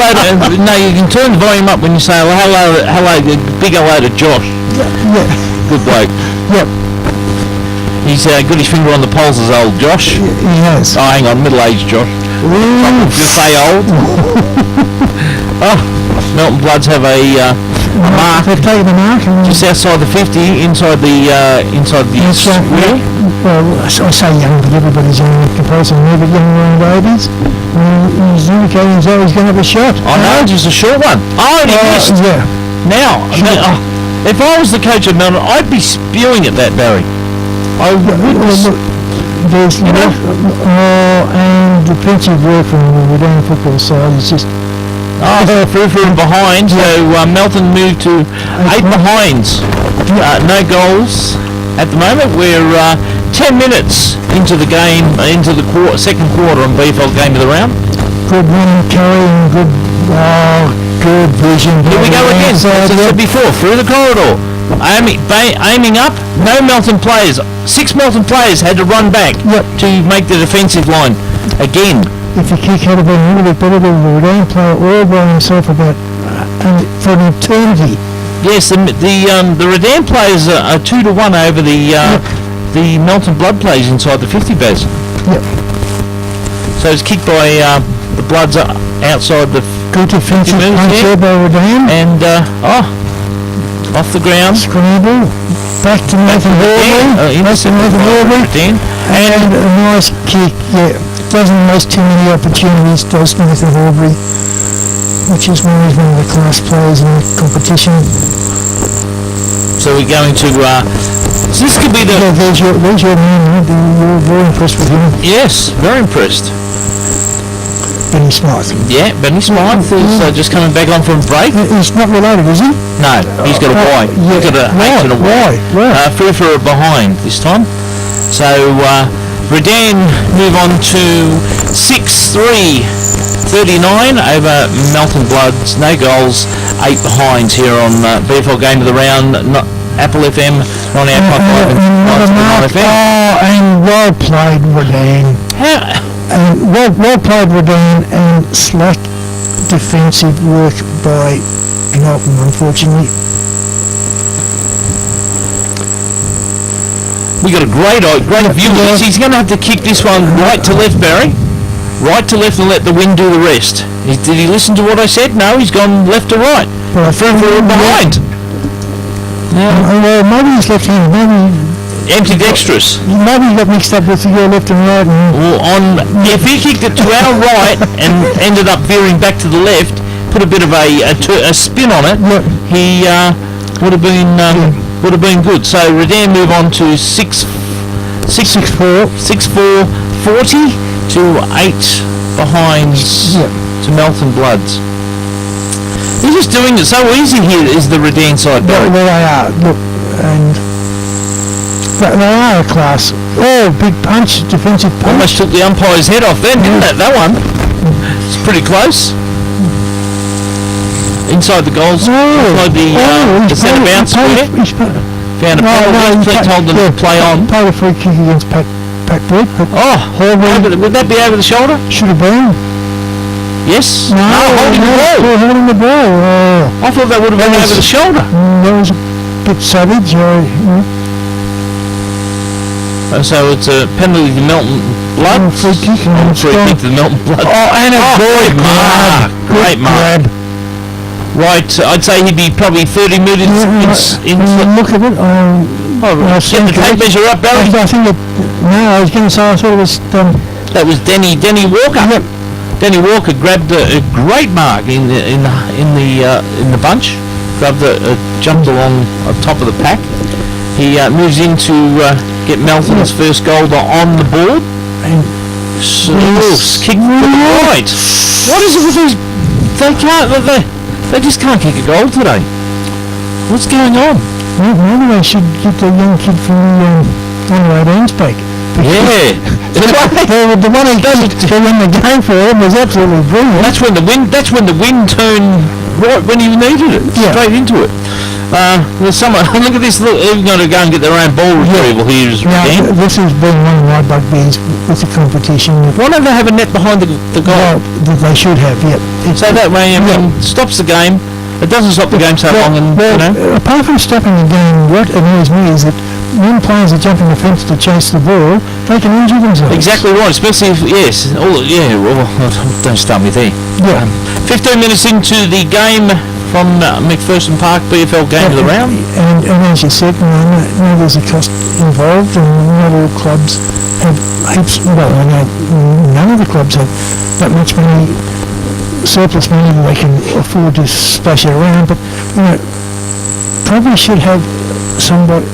Speaker 1: you can turn the volume up when you say hello, big hello to Josh.
Speaker 2: Yeah.
Speaker 1: Good bloke.
Speaker 2: Yep.
Speaker 1: He's got his finger on the pulse as old Josh.
Speaker 2: He has.
Speaker 1: Oh, hang on, middle-aged Josh. Just say old. Melton Bloods have a mark.
Speaker 2: They've taken the mark.
Speaker 1: Just outside the 50, inside the square.
Speaker 2: Well, I say young, but everybody's young in comparison. Maybe young around babies. He's indicating he's always going to have a shot.
Speaker 1: I know, just a short one. Oh, and he missed.
Speaker 2: Yeah.
Speaker 1: Now, if I was the coach of Melton, I'd be spewing at that, Barry. I would.
Speaker 2: There's and defensive work from the Redan football side is just
Speaker 1: Oh, through and behind. So Melton moved to 8 behinds. No goals at the moment. We're 10 minutes into the game, into the second quarter on BFL Game of the Round.
Speaker 2: Good running carry and good vision.
Speaker 1: Here we go again. As I said before, through the corridor. Aiming up, no Melton players. 6 Melton players had to run back to make the defensive line again.
Speaker 2: If the kick had been a little bit better, the Redan player all by himself about for an eternity.
Speaker 1: Yes, the Redan players are 2-1 over the Melton Blood players inside the 50 baz.
Speaker 2: Yep.
Speaker 1: So it's kicked by the Bloods outside the
Speaker 2: good defensive punch there by Redan.
Speaker 1: And off the ground.
Speaker 2: Scramble. Back to Nathan Horbury. And a nice kick. Yeah. Doesn't waste too many opportunities, does Nathan Horbury, which is one of the class players in the competition.
Speaker 1: So we're going to. So this could be the.
Speaker 2: Yeah, there's your man. You're very impressed with him.
Speaker 1: Yes, very impressed.
Speaker 2: Benny Smythe.
Speaker 1: Yeah, Benny Smythe is just coming back on from break.
Speaker 2: He's not related, is he?
Speaker 1: No, he's got a Y.
Speaker 2: Yeah.
Speaker 1: He's got an H and a Y.
Speaker 2: Right.
Speaker 1: Through for a behind this time. So Redan move on to 6-3-39 over Melton Bloods. No goals, 8 behinds here on BFL Game of the Round. Apple FM, 98.5 and 9 FM.
Speaker 2: And well played, Redan. Well played, Redan, and slack defensive work by Melton, unfortunately.
Speaker 1: We got a great view of this. He's going to have to kick this one right to left, Barry. Right to left and let the wind do the rest. Did he listen to what I said? No, he's gone left to right.
Speaker 2: Well,
Speaker 1: through behind.
Speaker 2: Well, maybe he's left-handed. Maybe
Speaker 1: ambidextrous.
Speaker 2: Maybe he got mixed up with your left and right.
Speaker 1: If he kicked it to our right and ended up veering back to the left, put a bit of a spin on it, he would have been good. So Redan move on to 6-4, 40 to 8 behinds to Melton Bloods. They're just doing it so easy here. Is the Redan side?
Speaker 2: Well, they are. Look, and they are a class. Oh, big punch, defensive punch.
Speaker 1: Almost took the umpire's head off then, didn't it? That one. It's pretty close. Inside the goals, inside the centre bounce square. Found a penalty. Told them to play on.
Speaker 2: Played a free kick against Pat Brett.
Speaker 1: Would that be over the shoulder?
Speaker 2: Should have been.
Speaker 1: Yes?
Speaker 2: No, holding the ball.
Speaker 1: I thought that would have been over the shoulder.
Speaker 2: That was a bit savage.
Speaker 1: So it's a penalty to Melton Blood.
Speaker 2: Free kick
Speaker 1: to the Melton Blood.
Speaker 2: And a great mark.
Speaker 1: Great mark. Right, I'd say he'd be probably 30 metres in.
Speaker 2: Look at it.
Speaker 1: Get the tape measure up, Barry.
Speaker 2: I think I was going to say I thought it was.
Speaker 1: That was Denny Walker.
Speaker 2: Yep.
Speaker 1: Denny Walker grabbed a great mark in the bunch. Jumped along on top of the pack. He moves in to get Melton's first goal on the board. And kick to the right. What is it with these? They just can't kick a goal today. What's going on?
Speaker 2: Well, maybe they should get the young kid from Redan's back.
Speaker 1: Yeah.
Speaker 2: The one he doesn't win the game for him was absolutely brilliant.
Speaker 1: That's when the wind turned right when he needed it, straight into it. There's someone. Look at this. They're going to go and get their own ball retrieval here.
Speaker 2: This has been one of my bugbears with the competition.
Speaker 1: Why don't they have a net behind the goal?
Speaker 2: Well, they should have.
Speaker 1: So that way, stops the game. It doesn't stop the game so long. And
Speaker 2: apart from stopping the game, what annoys me is that when players are jumping the fence to chase the ball, they can injure themselves.
Speaker 1: Exactly right, especially if, don't start me there. 15 minutes into the game from McPherson Park, BFL Game of the Round.
Speaker 2: And as you said, there's a cost involved, and not all clubs have heaps, none of the clubs have that much money, surplus money that they can afford to splash it around, but probably should have somebody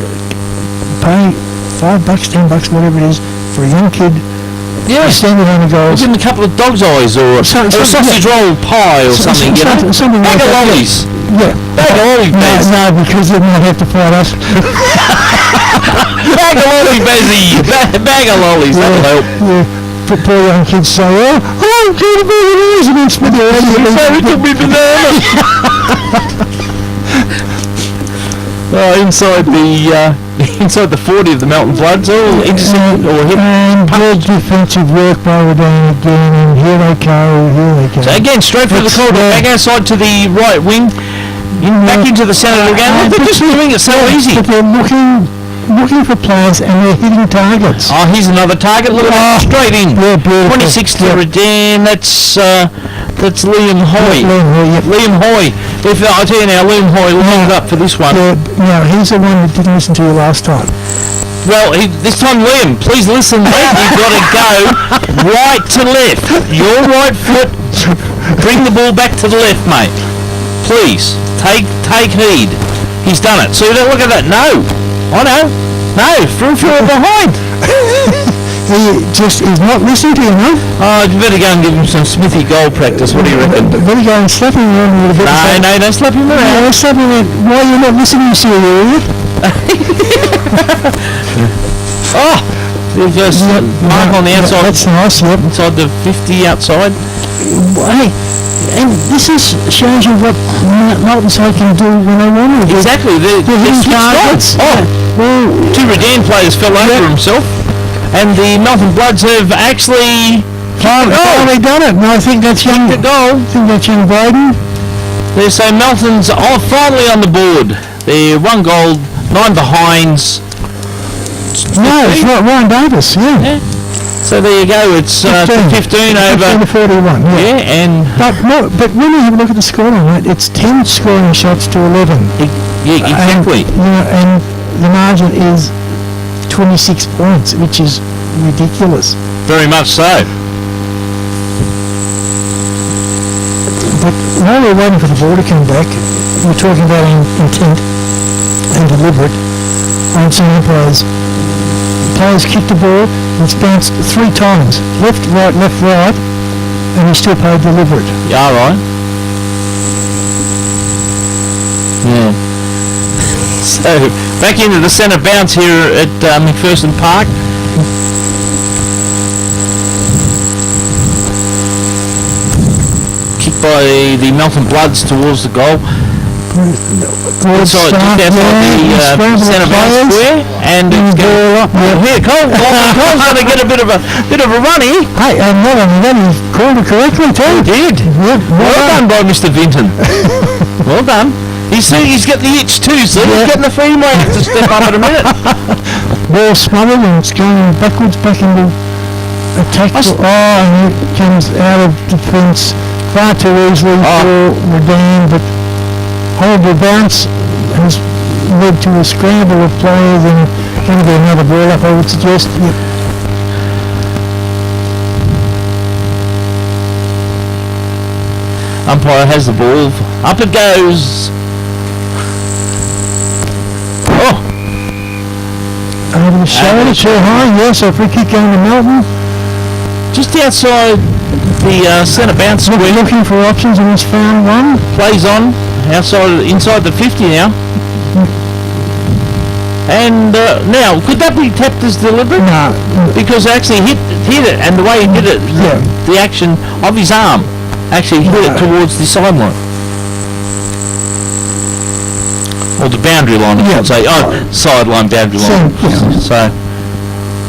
Speaker 2: pay $5, $10, whatever it is, for a young kid
Speaker 1: Yeah.
Speaker 2: Standing on the goals.
Speaker 1: Give him a couple of dog's eyes or a sausage roll pie or something, you know?
Speaker 2: Something
Speaker 1: Bag
Speaker 2: like
Speaker 1: of
Speaker 2: that.
Speaker 1: lollies.
Speaker 2: Yeah.
Speaker 1: Bag of lollies, Bez.
Speaker 2: No, because they might have to fight us.
Speaker 1: Bag of lollies, Bezzy. Bag of lollies, that'll help.
Speaker 2: Yeah. Poor young kids say, oh, get a bit of these, and then spit their head in.
Speaker 1: Sorry, took me banana. Inside the 40 of the Melton Bloods, all intercepted or hit.
Speaker 2: And good defensive work by Redan again, and here they go.
Speaker 1: So again, straight through the corridor, back outside to the right wing, back into the centre of the game. They're just doing it so easy.
Speaker 2: But they're looking for players, and they're hitting targets.
Speaker 1: Oh, here's another target. Look at that, straight in.
Speaker 2: Yeah, beautiful.
Speaker 1: 26 to Redan. That's Liam Hoy.
Speaker 2: Yep.
Speaker 1: Liam Hoy. I'll tell you now, Liam Hoy lined up for this one.
Speaker 2: Yeah, he's the one that didn't listen to you last time.
Speaker 1: Well, this time, Liam, please listen, mate. You've got to go right to left. Your right foot, bring the ball back to the left, mate. Please, take heed. He's done it. See that? Look at that. No. I know. No, through behind.
Speaker 2: He's not listening to you, no?
Speaker 1: Oh, you better go and give him some Smithy goal practice. What do you reckon?
Speaker 2: Better go and slap him around a little bit.
Speaker 1: No, don't slap him around.
Speaker 2: No, slap him around. Why are you not listening to you?
Speaker 1: Oh, there's just mark on the outside.
Speaker 2: That's nice, yep.
Speaker 1: Inside the 50 outside.
Speaker 2: Hey, and this shows you what Melton Side can do when they want to.
Speaker 1: Exactly. They're
Speaker 2: hitting targets.
Speaker 1: Two Redan players fell over himself, and the Melton Bloods have actually
Speaker 2: they've done it. No, I think that's young. Biden.
Speaker 1: They say Melton's finally on the board. They're 1 goal, 9 behinds.
Speaker 2: No, it's not Ryan Davis. Yeah.
Speaker 1: So there you go. It's 15 over
Speaker 2: 41.
Speaker 1: Yeah, and
Speaker 2: but when you have a look at the scoring, right, it's 10 scoring shots to 11.
Speaker 1: Yeah, exactly.
Speaker 2: And the margin is 26 points, which is ridiculous.
Speaker 1: Very much so.
Speaker 2: But while we're waiting for the ball to come back, we're talking about intent and deliberate on some umpires. Players kicked the ball, it's bounced 3 times, left, right, and he still played deliberate.
Speaker 1: Yeah, all right. Yeah. So, back into the centre bounce here at McPherson Park. Kicked by the Melton Bloods towards the goal. Just outside the centre bounce square, and it's going up. Here, Cole's going to get a bit of a run here.
Speaker 2: Hey, and not only that, he called it correctly too.
Speaker 1: He did. Well done by Mr. Vinton. Well done. He's got the itch too, so he's getting the free might have to step up in a minute.
Speaker 2: Ball smothered and it's going backwards back into attack. And it comes out of defence far too easily for Redan, but horrible bounce has led to a scramble of players and going to be another ball up, I would suggest. Yep.
Speaker 1: Umpire has the ball. Up it goes.
Speaker 2: Over the shoulder, too high, yes, a free kick going to Melton.
Speaker 1: Just outside the centre bounce square.
Speaker 2: Looking for options and has found one.
Speaker 1: Plays on, inside the 50 now. And now, could that be tapped as deliberate?
Speaker 2: No.
Speaker 1: Because he actually hit it, and the way he hit it, the action of his arm actually hit it towards the sideline. Or the boundary line, I should say. Oh, sideline, boundary line. So,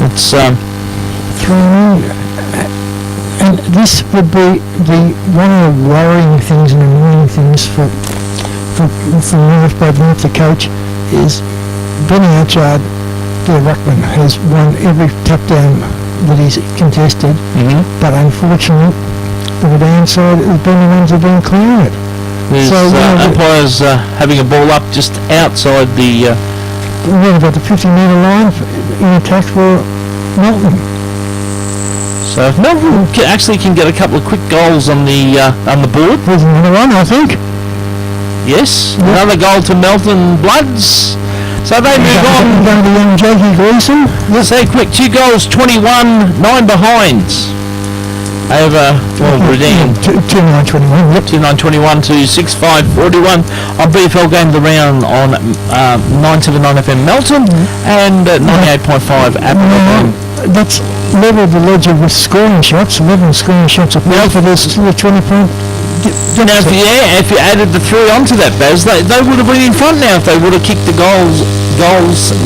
Speaker 1: it's...
Speaker 2: through, and this would be one of the worrying things and annoying things for North, but not the coach, is Benny Ouchard, the ruckman, has won every tap down that he's contested, but unfortunately, the Redan side has been the ones that have been clearing it.
Speaker 1: There's umpires having a ball up just outside the...
Speaker 2: about the 50-metre line in attack for Melton.
Speaker 1: So if Melton actually can get a couple of quick goals on the board...
Speaker 2: There's another one, I think.
Speaker 1: Yes, another goal to Melton Bloods. So they move on.
Speaker 2: Going to the young Jackie Gleason.
Speaker 1: Let's say quick. 2 goals, 21, 9 behinds. Over, Redan.
Speaker 2: 2-9-21, yep.
Speaker 1: 2-9-21 to 6-5-41 on BFL Game of the Round on 979 FM Melton and 98.5 Apple.
Speaker 2: That's level the ledger with scoring shots. 11 scoring shots apart for this 20-point.
Speaker 1: Now, if you added the 3 onto that, Baz, they would have been in front now if they would have kicked the goals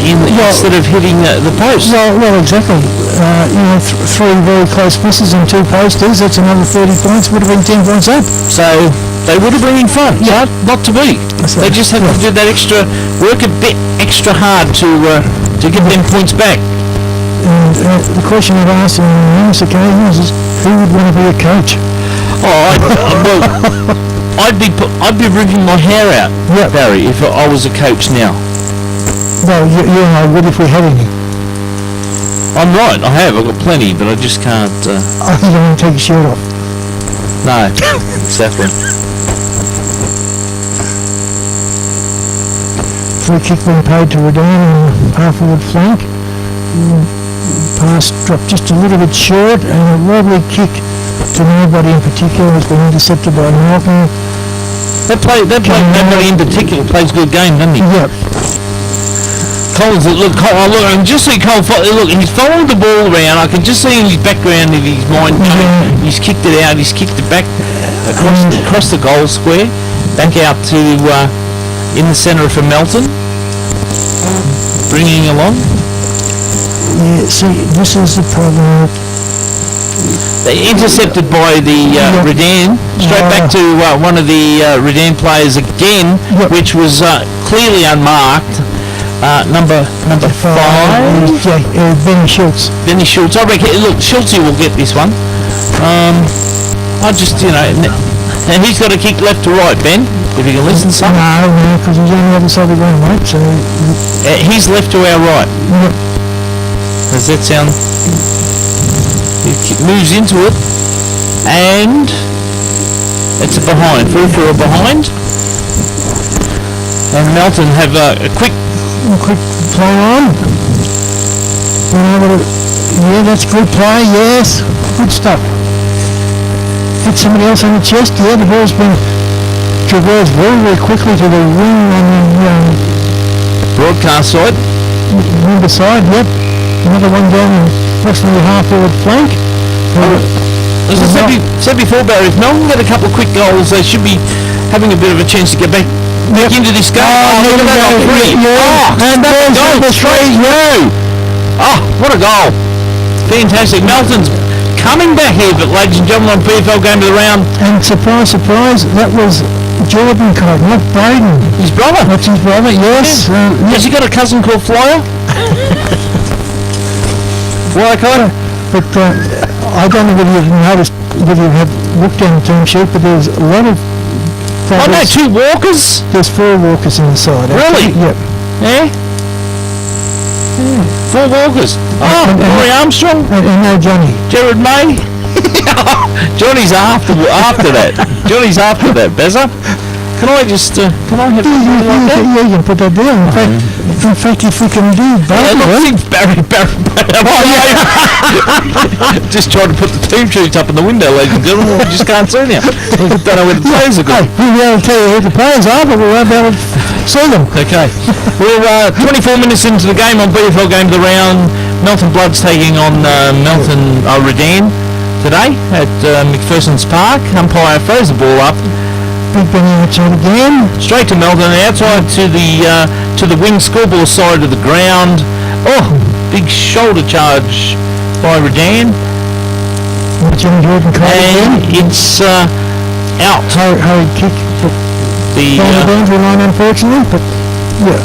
Speaker 1: in instead of hitting the post.
Speaker 2: Well, exactly. 3 very close misses and 2 posters. That's another 30 points. Would have been 10 points up.
Speaker 1: So they would have been in front. Yeah, not to be. They just had to do that extra work a bit extra hard to get them points back.
Speaker 2: And the question I've asked on numerous occasions is, who would want to be a coach?
Speaker 1: I'd be ripping my hair out, Barry, if I was a coach now.
Speaker 2: Well, you and I would if we had any.
Speaker 1: I'm right, I have. I've got plenty, but I just can't...
Speaker 2: I don't want to take your shirt off.
Speaker 1: No, exactly.
Speaker 2: Free kick being paid to Redan on the half-forward flank. Pass dropped just a little bit short, and a wobbly kick to nobody in particular has been intercepted by Melton.
Speaker 1: That nobody in particular plays good game, doesn't he?
Speaker 2: Yep.
Speaker 1: Cole's look, I can just see Cole. Look, he's following the ball around. I can just see in his background, in his mind, he's kicked it out. He's kicked it back across the goal square, back out to in the centre for Melton, bringing along.
Speaker 2: Yeah, see, this is the problem.
Speaker 1: They intercepted by the Redan, straight back to one of the Redan players again, which was clearly unmarked. Number 5. Benny Schultz. Benny Schultz. I reckon. Look, Schultzy will get this one. I just, and he's got to kick left to right, Ben. If you can listen, son.
Speaker 2: No, because he's on the other side of the ground, mate. So
Speaker 1: he's left to our right.
Speaker 2: Yep.
Speaker 1: Does that sound? He moves into it, and it's a behind. Through for a behind, and Melton have a quick
Speaker 2: play on. Yeah, that's good play. Yes, good stuff. Hit somebody else on the chest. Yeah, the ball's been traversed very, very quickly to the wing on the
Speaker 1: broadcast side.
Speaker 2: Winger side. Yep. Another one down approximately half-forward flank.
Speaker 1: As I said before, Barry, if Melton get a couple of quick goals, they should be having a bit of a chance to get back into this game. Look at that on 3. And there's number 3. What a goal. Fantastic. Melton's coming back here, but ladies and gentlemen, on PFL Game of the Round.
Speaker 2: And surprise, surprise, that was Jordan Cobb, not Braden.
Speaker 1: His brother.
Speaker 2: That's his brother, yes.
Speaker 1: Has he got a cousin called Flyer? Flyer Carter?
Speaker 2: But I don't know whether you've noticed, whether you have looked down the team sheet, but there's a lot of...
Speaker 1: Oh no, 2 walkers?
Speaker 2: There's 4 walkers in the side.
Speaker 1: Really?
Speaker 2: Yep.
Speaker 1: Yeah? 4 walkers. Rory Armstrong.
Speaker 2: And no Johnny.
Speaker 1: Jared May. Johnny's after that. Johnny's after that, Bezza. Can I just, can I have something like that?
Speaker 2: Yeah, you can put that down. In fact, if we can do
Speaker 1: Barry. Just trying to put the team sheets up in the window, ladies and gentlemen. We just can't see now. Don't know where the players are going.
Speaker 2: We'll be able to tell you who the players are, but we won't be able to see them.
Speaker 1: Okay. Well, 24 minutes into the game on BFL Game of the Round, Melton Bloods taking on Redan today at McPherson's Park. Umpire throws the ball up.
Speaker 2: Big Benny outside again.
Speaker 1: Straight to Melton, outside to the wing scoreboard side of the ground. Big shoulder charge by Redan. And it's out.
Speaker 2: Hurried kick.
Speaker 1: The
Speaker 2: boundary line, unfortunately, but yeah.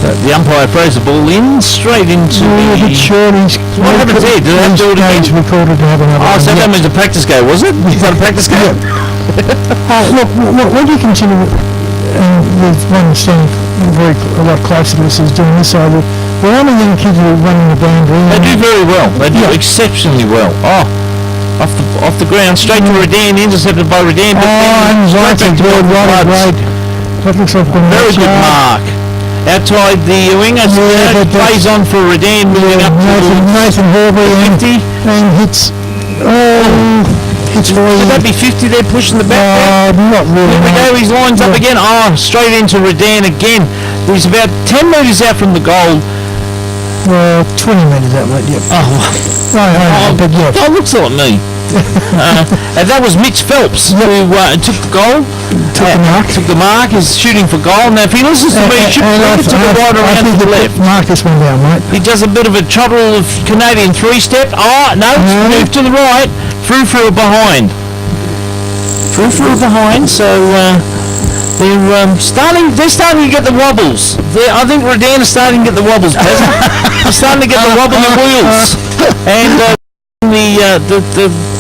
Speaker 1: The umpire throws the ball in straight into
Speaker 2: a bit short.
Speaker 1: What happens here? Do they have to do it again?
Speaker 2: Recorded to have another
Speaker 1: so that means a practice game, was it? Is that a practice game?
Speaker 2: Look, what do you consider with one standing a lot closer to us is doing this side? We're only young kids who are running the boundary.
Speaker 1: They do very well. They do exceptionally well. off the ground, straight to Redan, intercepted by Redan. But
Speaker 2: and
Speaker 1: straight back to
Speaker 2: good,
Speaker 1: Melton
Speaker 2: right.
Speaker 1: Bloods.
Speaker 2: That looks like a
Speaker 1: Very good mark. Outside the wingers, plays on for Redan, moving up to
Speaker 2: Nathan Horby
Speaker 1: 50.
Speaker 2: and hits. Hits for
Speaker 1: Could that be 50 there pushing the back?
Speaker 2: Not really.
Speaker 1: Here we go, his lines up again. Straight into Redan again. He's about 10 metres out from the goal.
Speaker 2: 20 metres out, mate, yep. But yeah.
Speaker 1: Oh, looks like me. And that was Mitch Phelps who took the goal. Took the mark. Is shooting for goal. Now, if he listens to me, he should flick it to the right around to the left.
Speaker 2: Marcus went down, mate.
Speaker 1: He does a bit of a trottle of Canadian three-step. No, moved to the right. Through for a behind. So they're starting to get the wobbles. I think Redan is starting to get the wobbles. They're starting to get the wobbly wheels. And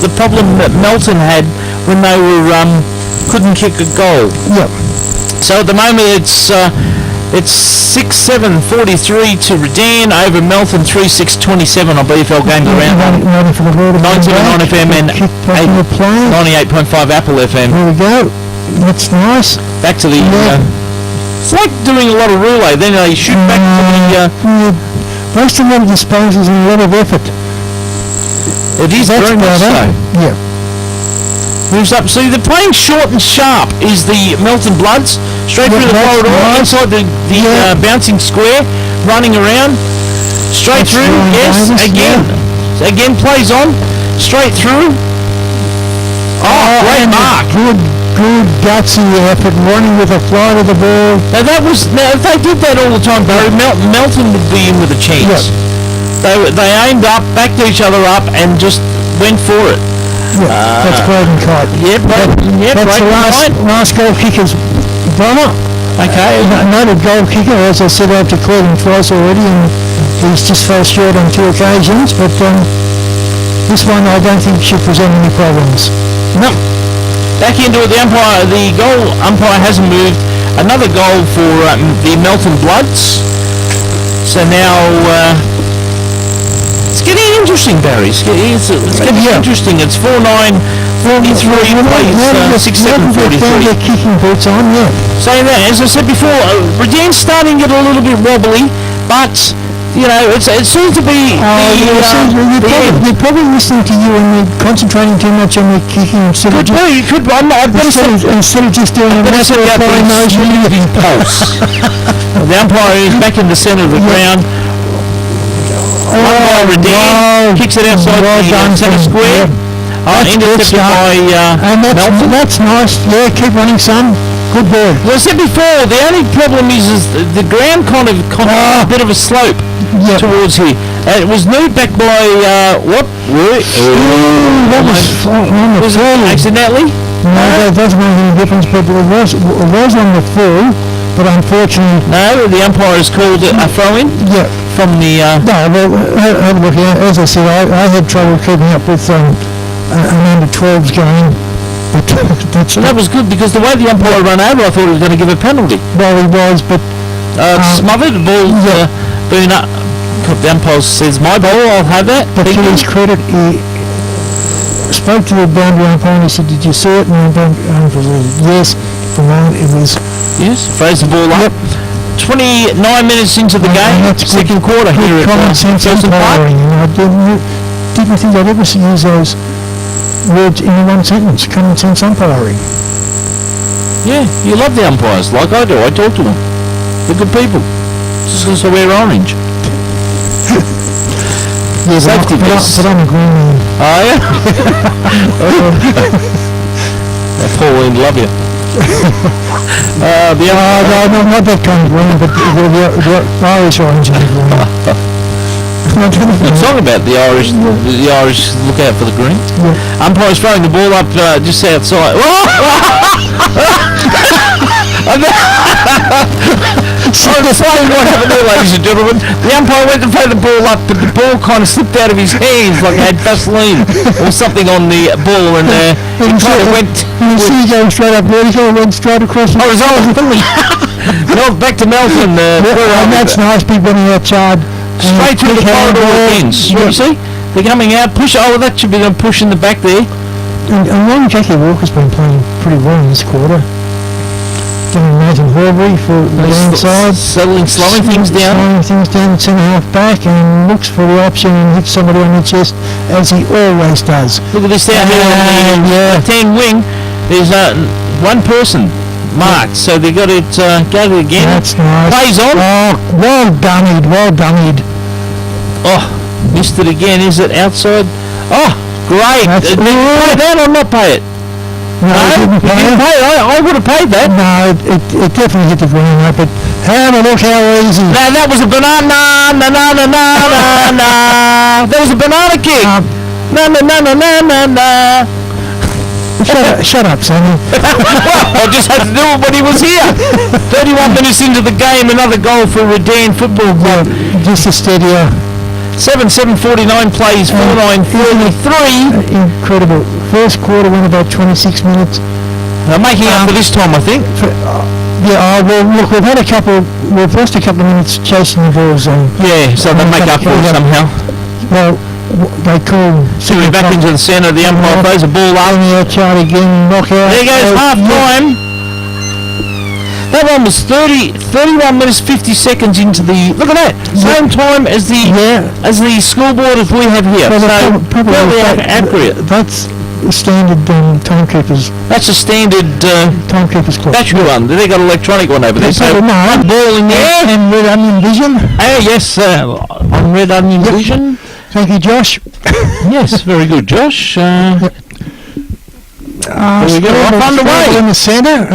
Speaker 1: the problem that Melton had when they were couldn't kick a goal.
Speaker 2: Yep.
Speaker 1: So at the moment it's 6-7-43 to Redan over Melton 3-6-27 on BFL game around 99 FM and 98.5 Apple FM.
Speaker 2: There we go. That's nice.
Speaker 1: Back to the it's like doing a lot of relay. Then they shoot back to the
Speaker 2: most of them disposes in a lot of effort.
Speaker 1: It is very much so.
Speaker 2: Yeah.
Speaker 1: Moves up. See, they're playing short and sharp. Is the Melton Bloods straight through the corridor, inside the bouncing square, running around, straight through. Yes, again plays on, straight through. Great mark.
Speaker 2: Good gutsy effort, running with a fly to the ball.
Speaker 1: Now if they did that all the time, Barry, Melton would be in with a chance. Yeah. They aimed up, backed each other up, and just went for it.
Speaker 2: Yeah, that's Braden Kite.
Speaker 1: That's
Speaker 2: the last goal kicker's brother.
Speaker 1: Okay.
Speaker 2: Noted goal kicker, as I said, I've declared him twice already, and he's just fell short on 2 occasions, but this one I don't think should present any problems.
Speaker 1: No. Back into it, the goal umpire hasn't moved. Another goal for the Melton Bloods. So now it's getting interesting, Barry. It's getting interesting. It's 4-9-43 plays 6-7-43.
Speaker 2: Their kicking boots on, yeah.
Speaker 1: So as I said before, Redan's starting to get a little bit wobbly, but it seems to be.
Speaker 2: They're probably listening to you and they're concentrating too much on their kicking instead of just doing a massive applying motion.
Speaker 1: Pulse. The umpire is back in the centre of the ground. Redan kicks it outside the centre square. Intercepted by Melton.
Speaker 2: That's nice. Yeah, keep running, son. Good ball.
Speaker 1: As I said before, the only problem is the ground kind of a bit of a slope towards here. It was moved back by what?
Speaker 2: That was
Speaker 1: accidentally?
Speaker 2: No, that doesn't make any difference, but it was on the full, but unfortunately...
Speaker 1: No, the umpire has called it a throw-in?
Speaker 2: Yeah.
Speaker 1: From the...
Speaker 2: No, well, look, as I said, I had trouble keeping up with an under-12s game. But
Speaker 1: that was good, because the way the umpire ran over, I thought he was going to give a penalty.
Speaker 2: Well, he was, but...
Speaker 1: smothered, the ball been up. The umpire says, my ball, I'll have that.
Speaker 2: But to his credit, he spoke to the boundary umpire and he said, did you see it? And the umpire said, yes. For mine, it was...
Speaker 1: Yes, throws the ball up. 29 minutes into the game, second quarter here at
Speaker 2: common sense umpiring. I didn't think I'd ever use those words in one sentence. Common sense umpiring.
Speaker 1: Yeah, you love the umpires, like I do. I talk to them. They're good people. Just because I wear orange.
Speaker 2: Yeah,
Speaker 1: safety vests.
Speaker 2: But I'm a green man.
Speaker 1: Oh, yeah? Pauline, love you.
Speaker 2: No, not that kind of green, but the Irish orange is green.
Speaker 1: I'm talking about the Irish look out for the green. Yeah. Umpire's throwing the ball up just outside. I'll explain what happened there, ladies and gentlemen. The umpire went to throw the ball up, but the ball kind of slipped out of his hands like it had Vaseline or something on the ball, and it kind of went...
Speaker 2: You see going straight up there, he kind of went straight across the...
Speaker 1: No, back to Melton.
Speaker 2: And that's nice, big running outside.
Speaker 1: Straight through the corridor again. What do you see? They're coming out, push. Oh, that should be them push in the back there.
Speaker 2: And Ron Jackie Walker's been playing pretty well in this quarter. Getting Nathan Horbury for the inside.
Speaker 1: Slowing things down.
Speaker 2: Slowing things down, centre half back, and looks for the option and hits somebody on the chest, as he always does.
Speaker 1: Look at this down here on the left-hand wing. There's one person marked, so they got it go to again.
Speaker 2: That's nice.
Speaker 1: Plays on.
Speaker 2: Oh, well done.
Speaker 1: Oh, missed it again. Is it outside? Oh, great. Did you pay that or not pay it?
Speaker 2: No,
Speaker 1: You didn't pay it. I would have paid that.
Speaker 2: No, it definitely hit the green, right? But have a look how easy.
Speaker 1: No, that was a banana. That was a banana kick.
Speaker 2: Shut up, Sonny.
Speaker 1: I just had to do it when he was here. 31 minutes into the game, another goal for Redan Football Club.
Speaker 2: Just a steadier.
Speaker 1: 7:49 plays, 49:33.
Speaker 2: Incredible. First quarter went about 26 minutes.
Speaker 1: They're making up for this time, I think.
Speaker 2: Well, look, we've lost a couple of minutes chasing the balls.
Speaker 1: Yeah, so they make up for it somehow.
Speaker 2: Well, they call...
Speaker 1: So we're back into the centre, the umpire throws a ball up.
Speaker 2: On the outside again, knockout.
Speaker 1: There goes half time. That one was 31 minutes 50 seconds into the... Look at that! Same time as the scoreboard as we have here.
Speaker 2: Well,
Speaker 1: So, probably accurate.
Speaker 2: That's standard timekeepers.
Speaker 1: That's a standard
Speaker 2: Timekeepers clock.
Speaker 1: battery one. They got an electronic one over there. So,
Speaker 2: no.
Speaker 1: ball in there.
Speaker 2: And Red Onion Vision.
Speaker 1: Oh, yes, on Red Onion Vision.
Speaker 2: Thank you, Josh.
Speaker 1: Yes, very good, Josh. There we go, off underway.
Speaker 2: In the centre.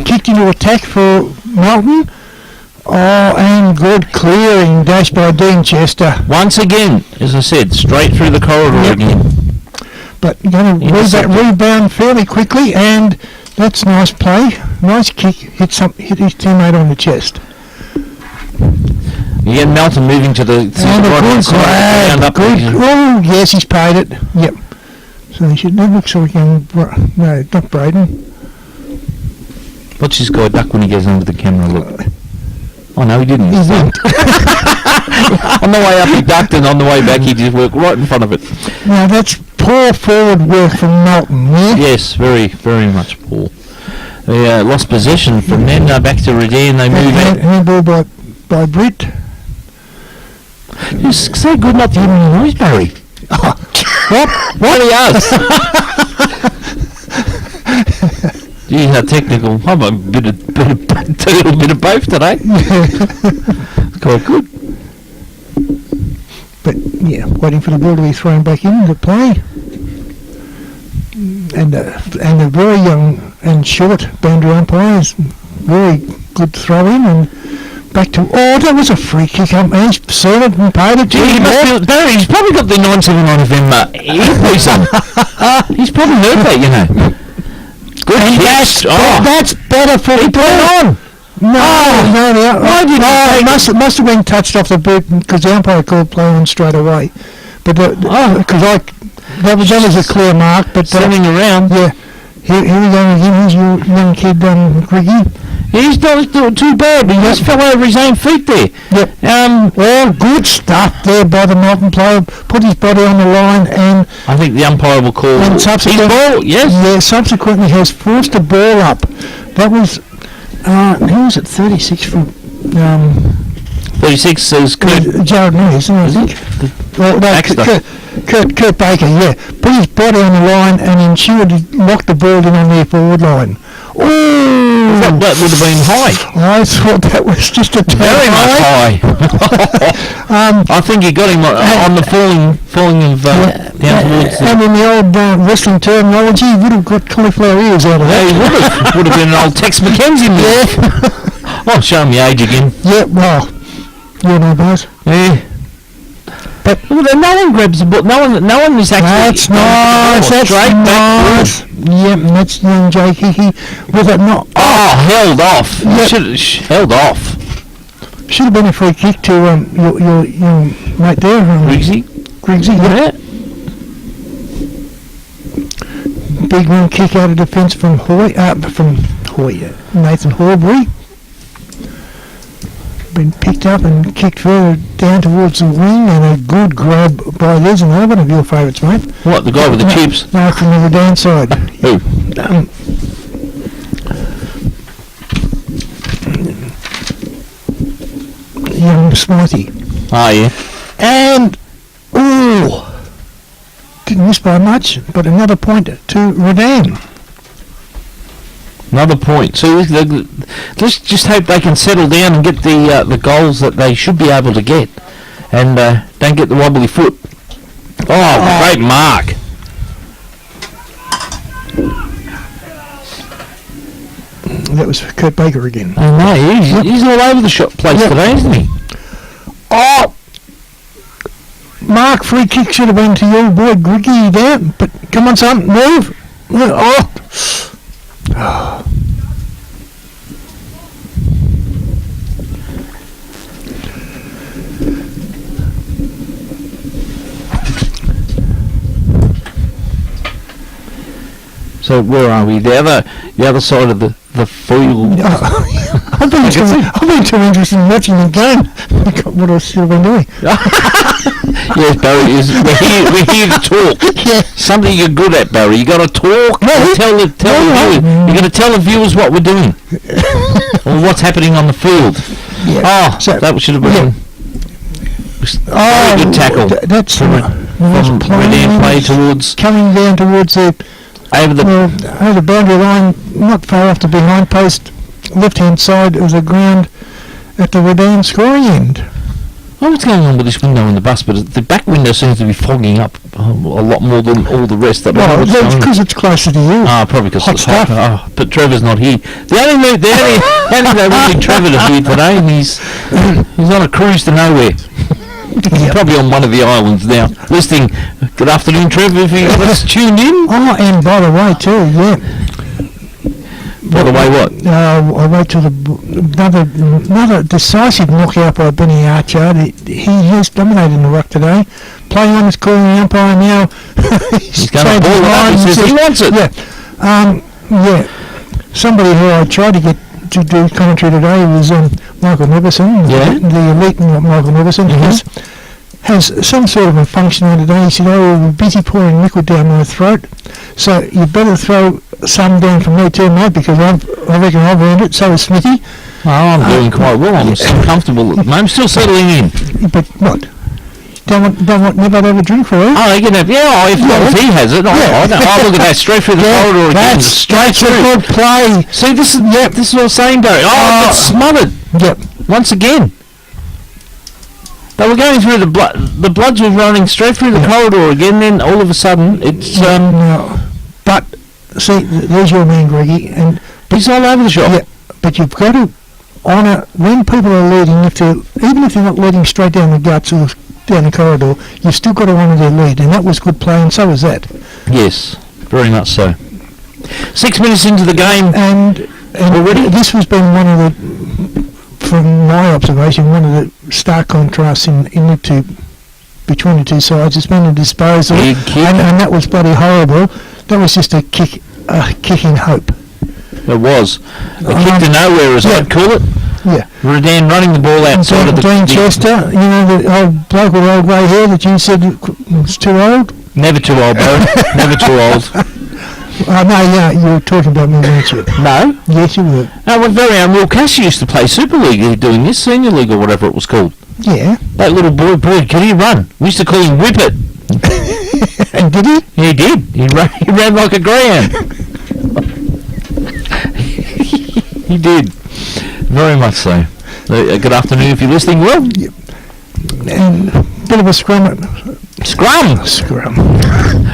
Speaker 2: Kicked into attack for Melton. Oh, and good clearing, dash by Dean Chester.
Speaker 1: Once again, as I said, straight through the corridor again.
Speaker 2: But going to rebound fairly quickly, and that's nice play. Nice kick, hit his teammate on the chest.
Speaker 1: You get Melton moving to the right side.
Speaker 2: Oh, yes, he's paid it. Yep. So he should never look so again. No, not Braden.
Speaker 1: Watch this guy duck when he goes under the camera. Look. Oh no, he didn't.
Speaker 2: He didn't.
Speaker 1: On the way up he ducked, and on the way back he just worked right in front of it.
Speaker 2: Now that's poor forward work from Melton, yeah?
Speaker 1: Yes, very, very much poor. They lost possession from then back to Redan. They moved out.
Speaker 2: Handball by Britt.
Speaker 1: It's so good not to hear any noise, Barry. What? What are you? Gee, how technical. I'm a little bit of both today. It's quite good.
Speaker 2: But yeah, waiting for the ball to be thrown back into play. And a very young and short boundary umpire is very good throw in and back to... Oh, that was a free kick. He's seen it and paid it.
Speaker 1: Barry, he's probably got the 979 of them earpiece on. He's probably heard that, you know. Good kick.
Speaker 2: That's better for the on. No, it must have been touched off the boot because the umpire called play on straight away. But that was a clear mark. But
Speaker 1: sending around.
Speaker 2: Yeah. Here we go again. Here's your young kid, Griggy.
Speaker 1: He's not doing too bad, but he just fell over his own feet there.
Speaker 2: Yep. Well, good stuff there by the Melton player. Put his body on the line, and
Speaker 1: I think the umpire will call his ball. Yes.
Speaker 2: Yeah. Subsequently, has forced a ball up. That was who was it? 36 from
Speaker 1: 36 says Kurt.
Speaker 2: Jared Noyes, I think. Well, no, Kurt Baker. Yeah. Put his body on the line and ensured he locked the ball in on their forward line. Oh,
Speaker 1: that would have been high.
Speaker 2: I thought that was just a
Speaker 1: very much high. I think he got him on the falling of down towards.
Speaker 2: And in the old wrestling terminology, he would have got cauliflower ears out of that.
Speaker 1: Yeah, he would have been an old Tex McKenzie. Yeah. Oh, show him the age again.
Speaker 2: Yeah, well, you know, boys.
Speaker 1: Yeah. But no one grabs the ball. No one is actually.
Speaker 2: That's nice. That's
Speaker 1: straight
Speaker 2: nice.
Speaker 1: back.
Speaker 2: Yep, that's young Jake Hickey with it not.
Speaker 1: Oh, held off.
Speaker 2: Yep.
Speaker 1: Should held off.
Speaker 2: Should have been a free kick to your mate there,
Speaker 1: Griggsy.
Speaker 2: Yeah. Big one kick out of defence from Nathan Horbury. been picked up and kicked further down towards the wing, and a good grab by there's another one of your favourites, mate.
Speaker 1: What, the guy with the chips?
Speaker 2: No, from the Redan side.
Speaker 1: Who?
Speaker 2: Young Smithy.
Speaker 1: Oh, yeah.
Speaker 2: And, didn't miss by much, but another point to Redan.
Speaker 1: Another point. So let's just hope they can settle down and get the goals that they should be able to get, and don't get the wobbly foot. Oh, great mark!
Speaker 2: That was for Kurt Baker again.
Speaker 1: I know, he's all over the shot place today, isn't he?
Speaker 2: Oh! Mark, free kick should have been to your boy Griggy there, but come on, son, move! Oh!
Speaker 1: So where are we? The other side of the field.
Speaker 2: I've been too interested in watching the game. I forgot what I should have been doing.
Speaker 1: Yes, Barry, we're here to talk.
Speaker 2: Yeah.
Speaker 1: Something you're good at, Barry. You got to talk. And tell the viewers. You got to tell the viewers what we're doing or what's happening on the field.
Speaker 2: Yeah.
Speaker 1: Oh, so that should have been very good tackle.
Speaker 2: That's
Speaker 1: from Redan play towards
Speaker 2: coming down towards the
Speaker 1: over
Speaker 2: the boundary line, not far off the behind post, left hand side of the ground at the Redan scoring end.
Speaker 1: Oh, what's going on with this window in the bus? But the back window seems to be fogging up a lot more than all the rest.
Speaker 2: Well, that's because it's closer to you.
Speaker 1: Ah, probably because
Speaker 2: Hot
Speaker 1: it's
Speaker 2: stuff.
Speaker 1: hot. Oh, but Trevor's not here. The only they wanted Trevor to be today, and he's on a cruise to nowhere. He's probably on one of the islands now, listening. Good afternoon, Trevor, if you let's tuned in.
Speaker 2: Oh, and by the way, too, yeah.
Speaker 1: By the way, what?
Speaker 2: I wait till another decisive knockout by Benny Archer. He has dominated in the ruck today. Play on is calling the umpire now.
Speaker 1: He's going to ball it up. He says he wants it.
Speaker 2: Yeah. Somebody who I tried to get to do commentary today was Michael Neverson.
Speaker 1: Yeah.
Speaker 2: The elite Michael Neverson has some sort of a function on today. He said, we're busy pouring liquid down my throat, so you better throw some down for me too, mate, because I reckon I've earned it. So is Smithy.
Speaker 1: Oh, I'm doing quite well. I'm still comfortable. I'm still settling in.
Speaker 2: But what? Don't want never have a drink for it?
Speaker 1: Oh, they can have, if he has it. I don't. Oh, look at that, straight through the corridor again.
Speaker 2: That's straight through. Good play.
Speaker 1: See, this is what I'm saying, Barry. Oh, it's smothered.
Speaker 2: Yep.
Speaker 1: Once again. They were going through the blood. The bloods were running straight through the corridor again. Then all of a sudden, it's
Speaker 2: No. But see, there's your man, Greggy, and
Speaker 1: he's all over the shop.
Speaker 2: Yeah, but you've got to honour when people are leading. Even if they're not leading straight down the guts or down the corridor, you've still got to honour their lead, and that was good play, and so was that.
Speaker 1: Yes, very much so. 6 minutes into the game,
Speaker 2: and
Speaker 1: already
Speaker 2: this has been one of the, from my observation, one of the stark contrasts in the two, between the two sides. It's been a disposal,
Speaker 1: Big kick.
Speaker 2: and that was bloody horrible. That was just a kick in hope.
Speaker 1: It was a kick to nowhere, as I'd call it.
Speaker 2: Yeah.
Speaker 1: Redan running the ball outside of the...
Speaker 2: Dean Chester, the old bloke with old grey hair that you said was too old.
Speaker 1: Never too old, Barry. Never too old.
Speaker 2: No, you were talking about me, weren't you?
Speaker 1: No.
Speaker 2: Yes, you were.
Speaker 1: No, well, very Will Cassie used to play Super League doing this, Senior League or whatever it was called.
Speaker 2: Yeah.
Speaker 1: That little boy, can he run? We used to call him Whip It.
Speaker 2: And did he?
Speaker 1: He did. He ran like a greyhound. He did. Very much so. Good afternoon if you're listening. Well,
Speaker 2: and bit of a scrum.
Speaker 1: Scrum.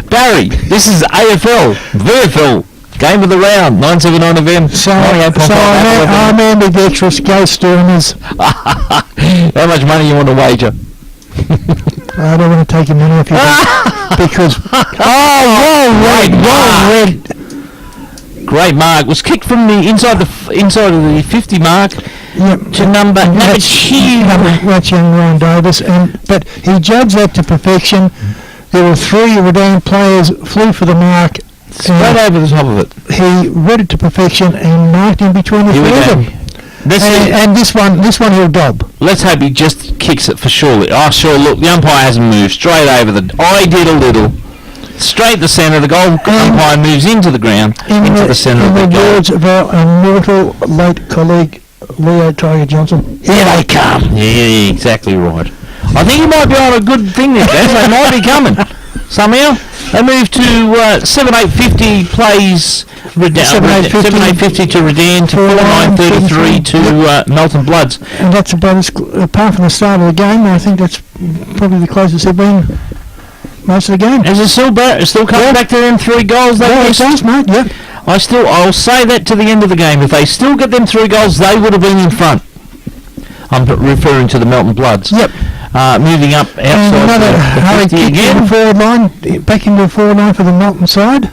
Speaker 1: Barry, this is AFL, VFL, game of the round, 979 FM.
Speaker 2: So I'm ambidextrous, go Stormers.
Speaker 1: How much money you want to wager?
Speaker 2: I don't want to take your money off you because red.
Speaker 1: Great mark. Was kicked from the inside of the 50 mark to number two.
Speaker 2: That's young Ryan Davis, but he judged that to perfection. There were three Redan players flew for the mark.
Speaker 1: Straight over the top of it.
Speaker 2: He read it to perfection and marked in between the three of them. And this one he'll dob.
Speaker 1: Let's hope he just kicks it for surely. Oh, sure, look, the umpire hasn't moved. Straight over the... I did a little. Straight the centre. The goal umpire moves into the ground, into the centre of the
Speaker 2: In the
Speaker 1: goal.
Speaker 2: words of our immortal late colleague, Leo Tiger Johnson, here they come.
Speaker 1: Yeah, exactly right. I think he might be on a good thing there, guys. They might be coming. Somehow. They move to 7-8-50 plays... 7-8-50 to Redan, to 4-9-33 to Melton Bloods.
Speaker 2: And that's about apart from the start of the game, I think that's probably the closest they've been most of the game.
Speaker 1: Is it still coming back to them 3 goals?
Speaker 2: It does, mate, yep.
Speaker 1: I'll say that to the end of the game. If they still get them 3 goals, they would have been in front. I'm referring to the Melton Bloods.
Speaker 2: Yep.
Speaker 1: Moving up outside
Speaker 2: another
Speaker 1: the 50 again.
Speaker 2: Forward line, back into the forward line for the Melton side.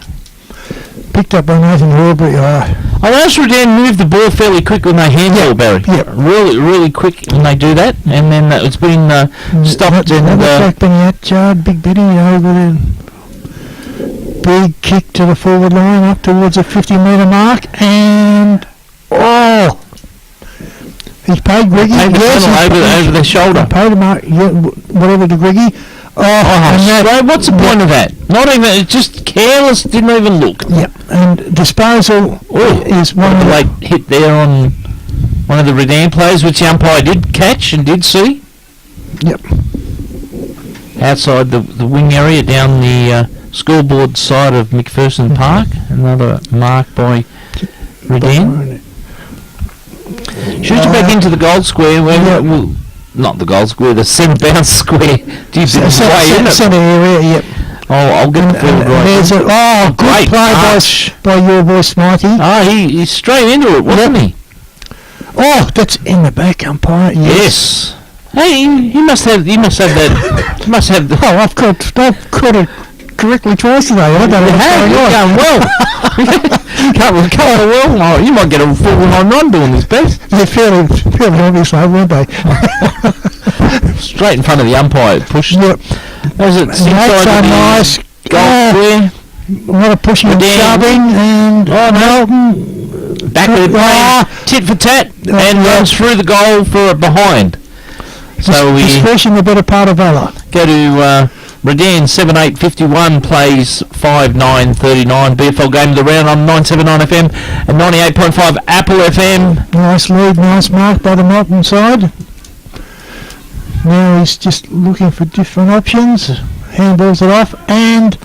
Speaker 2: Picked up by Nathan Horbury.
Speaker 1: I noticed Redan moved the ball fairly quick when they handle Barry.
Speaker 2: Yep.
Speaker 1: Really quick when they do that, and then it's been stopped.
Speaker 2: Back Benny Atchard, Big Benny over there. Big kick to the forward line up towards the 50-metre mark, and he's paid Griggy.
Speaker 1: Over the shoulder.
Speaker 2: Paid him whatever to Griggy.
Speaker 1: What's the point of that? Not even, it's just careless, didn't even look.
Speaker 2: Yep, and disposal is one of the...
Speaker 1: late hit there on one of the Redan players, which the umpire did catch and did see.
Speaker 2: Yep.
Speaker 1: Outside the wing area, down the scoreboard side of McPherson Park. Another mark by Redan. Shoots it back into the goal square, where not the goal square, the centre bounce square.
Speaker 2: Centre area, yep.
Speaker 1: I'll get the field right.
Speaker 2: There's good play by your boy Smitey.
Speaker 1: He's straight into it, wasn't he?
Speaker 2: Oh, that's in the back umpire.
Speaker 1: Yes. Hey, he must have that. He must have.
Speaker 2: I've caught it correctly twice today. I don't know what's going on.
Speaker 1: Going well. You might get a 4-1 run doing this, Bess.
Speaker 2: They're fairly obvious, weren't they?
Speaker 1: Straight in front of the umpire, pushed.
Speaker 2: Yep.
Speaker 1: Was it?
Speaker 2: That's so nice.
Speaker 1: Goal square.
Speaker 2: A lot of pushing and shoving, and Melton
Speaker 1: back of the plane, tit for tat, and runs through the goal for a behind. So we
Speaker 2: expressing the better part of valour.
Speaker 1: Go to Redan 7-8-51 plays 5-9-39 BFL game of the round on 979 FM and 98.5 Apple FM.
Speaker 2: Nice lead, nice mark by the Melton side. Now he's just looking for different options. Handballs it off and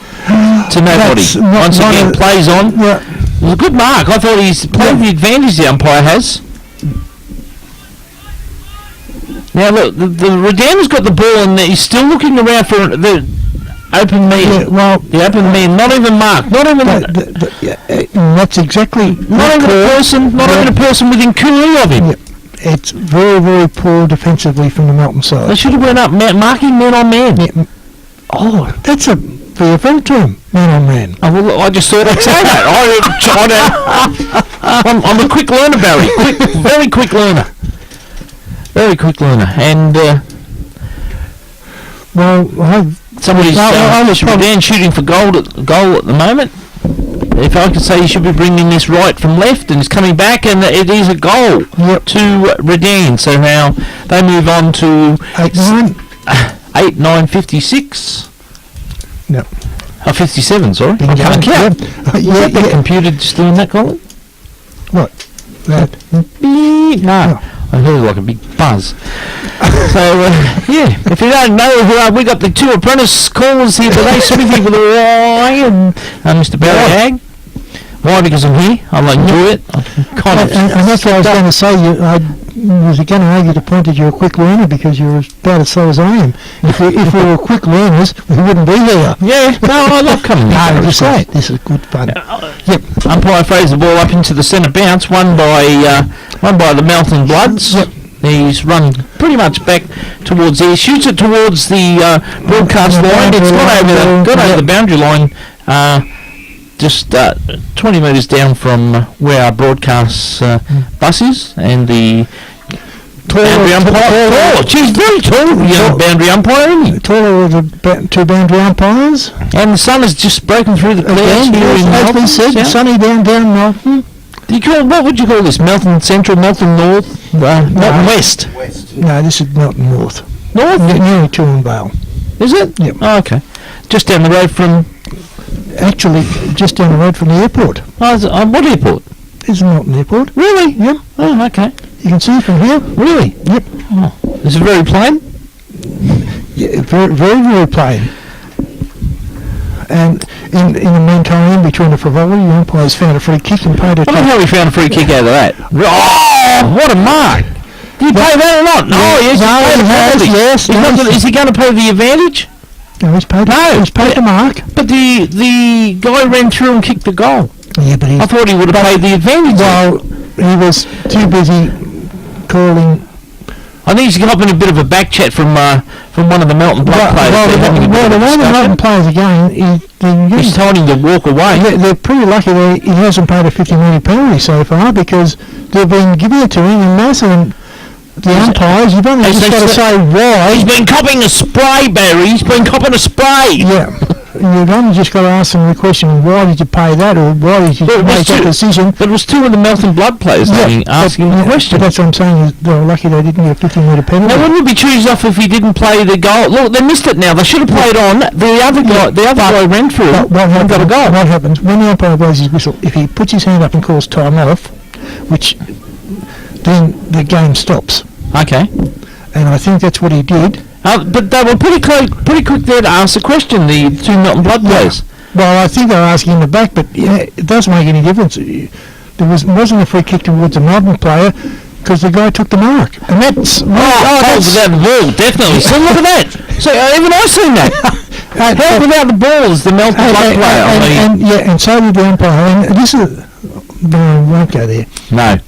Speaker 1: to nobody. Once again, plays on.
Speaker 2: Yeah.
Speaker 1: It was a good mark. I thought he's played the advantage the umpire has. Now look, the Redan's got the ball and he's still looking around for the open man.
Speaker 2: Yeah,
Speaker 1: the open man, not even marked, not even.
Speaker 2: That's exactly.
Speaker 1: Not even a person, not even a person within cooling of him.
Speaker 2: Yeah. It's very, very poor defensively from the Melton side.
Speaker 1: They should have went up marking man on man.
Speaker 2: Yeah. Oh, that's a VFL term, man on man.
Speaker 1: Oh, well, I just thought I'd say that. I'm a quick learner, Barry. Very quick learner. Very quick learner. And somebody's Redan shooting for goal at the moment. If I could say, you should be bringing this right from left, and it's coming back, and it is a goal to Redan. So now they move on to 8-9-56.
Speaker 2: No.
Speaker 1: 57, sorry. I can't count. Is that computer just doing that, Colin?
Speaker 2: What? That?
Speaker 1: No. I heard like a big buzz. So, if you don't know, we got the 2 apprentice callers here today, Smithy with a Y and Mr. Barry Hag. Why? Because I'm here. I enjoy it.
Speaker 2: And that's what I was going to say. I was going to argue the point that you're a quick learner because you're about as slow as I am. If we were quick learners, we wouldn't be here.
Speaker 1: Yeah, no, I love coming here.
Speaker 2: Just say it. This is good fun.
Speaker 1: Yep. Umpire throws the ball up into the centre bounce, won by the Melton Bloods. Yep. He's run pretty much back towards there. Shoots it towards the broadcast line. It's got over the boundary line. Just 20 metres down from where our broadcast bus is, and the boundary umpire. She's very tall, boundary umpire, isn't he?
Speaker 2: Taller of the 2 boundary umpires.
Speaker 1: And the sun has just broken through the clouds here in
Speaker 2: as
Speaker 1: Melton.
Speaker 2: we said, sunny down Melton.
Speaker 1: Do you call, what would you call this? Melton Central, Melton North, Melton West?
Speaker 2: No, this is Melton North.
Speaker 1: North?
Speaker 2: Nearly Vale.
Speaker 1: Is it?
Speaker 2: Yep.
Speaker 1: Oh, okay. Just down the road from...
Speaker 2: Actually, just down the road from the airport.
Speaker 1: Oh, what airport?
Speaker 2: This is Melton Airport.
Speaker 1: Really?
Speaker 2: Yep.
Speaker 1: Oh, okay.
Speaker 2: You can see it from here.
Speaker 1: Really?
Speaker 2: Yep.
Speaker 1: Oh. Is it very plain?
Speaker 2: Yeah, very, very, very plain. And in the meantime, in between the frivolity, the umpires found a free kick and paid a...
Speaker 1: I don't know how he found a free kick out of that. Oh, what a mark! Did he pay that or not? No, yes,
Speaker 2: yes.
Speaker 1: Is he going to pay the advantage?
Speaker 2: No, he's paid.
Speaker 1: No,
Speaker 2: he's paid the mark.
Speaker 1: But the guy ran through and kicked the goal.
Speaker 2: Yeah, but
Speaker 1: I thought he would have paid the advantage.
Speaker 2: Well, he was too busy calling.
Speaker 1: I think he's got a bit of a back chat from one of the Melton Blood players.
Speaker 2: Well, the way the Melton players again,
Speaker 1: he's told him to walk away.
Speaker 2: They're pretty lucky that he hasn't paid a 50-metre penalty so far, because they've been giving it to him in mass, and the umpires, you've only just got to say why.
Speaker 1: He's been copping a spray, Barry. He's been copping a spray.
Speaker 2: Yeah. You've only just got to ask them the question, why did you pay that, or why did you make that decision?
Speaker 1: But it was two of the Melton Blood players asking the question.
Speaker 2: But that's what I'm saying, is they were lucky they didn't get a 50-metre penalty.
Speaker 1: Now, wouldn't it be choosed off if he didn't play the goal? Look, they missed it now. They should have played on. The other guy ran through and got a goal.
Speaker 2: What happens, when the umpire blows his whistle, if he puts his hand up and calls time off, which then the game stops.
Speaker 1: Okay.
Speaker 2: And I think that's what he did.
Speaker 1: But they were pretty quick there to ask the question, the two Melton Blood players.
Speaker 2: Well, I think they were asking in the back, but it doesn't make any difference. There wasn't a free kick towards a Melton player, because the guy took the mark. And that's...
Speaker 1: without the ball, definitely. So look at that. So even I seen that. How without the ball is the Melton Blood player?
Speaker 2: And so did the umpire. And this is... No, we won't go there.
Speaker 1: No,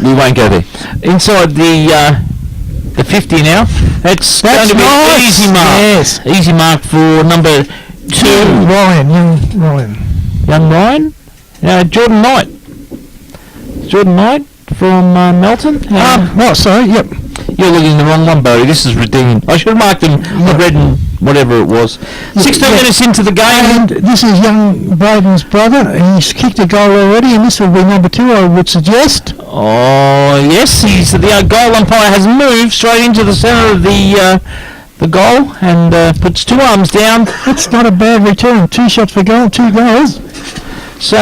Speaker 1: we won't go there. Inside the 50 now. That's going to be an easy mark. Yes. Easy mark for number 2. Young Ryan? Jordan Knight. Jordan Knight from Melton.
Speaker 2: Sorry, yep.
Speaker 1: You're looking at the wrong one, Barry. This is redeemed. I should have marked them red and whatever it was. 16 minutes into the game.
Speaker 2: And this is young Braden's brother. He's kicked a goal already, and this will be number 2, I would suggest.
Speaker 1: Oh, yes. The goal umpire has moved straight into the centre of the goal and puts 2 arms down.
Speaker 2: That's not a bad return. 2 shots for goal, 2 goals.
Speaker 1: So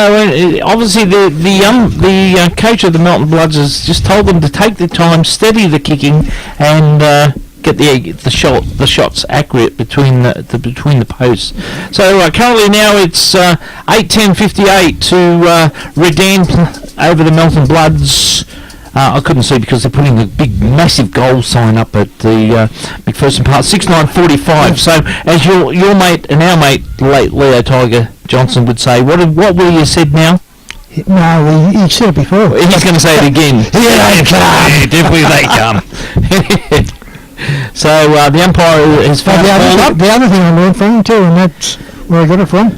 Speaker 1: obviously the coach of the Melton Bloods has just told them to take their time, steady the kicking, and get the shots accurate between the posts. So currently now it's 8:10:58 to Redan over the Melton Bloods. I couldn't see because they're putting a big, massive goal sign up at the McPherson Park. 6:9:45. So as your mate and our mate, late Leo Tiger Johnson, would say, what will you said now?
Speaker 2: No, he said it before.
Speaker 1: He's going to say it again.
Speaker 2: Here they come.
Speaker 1: Definitely they come. So the umpire has found
Speaker 2: the other thing I learned from him too, and that's where I got it from.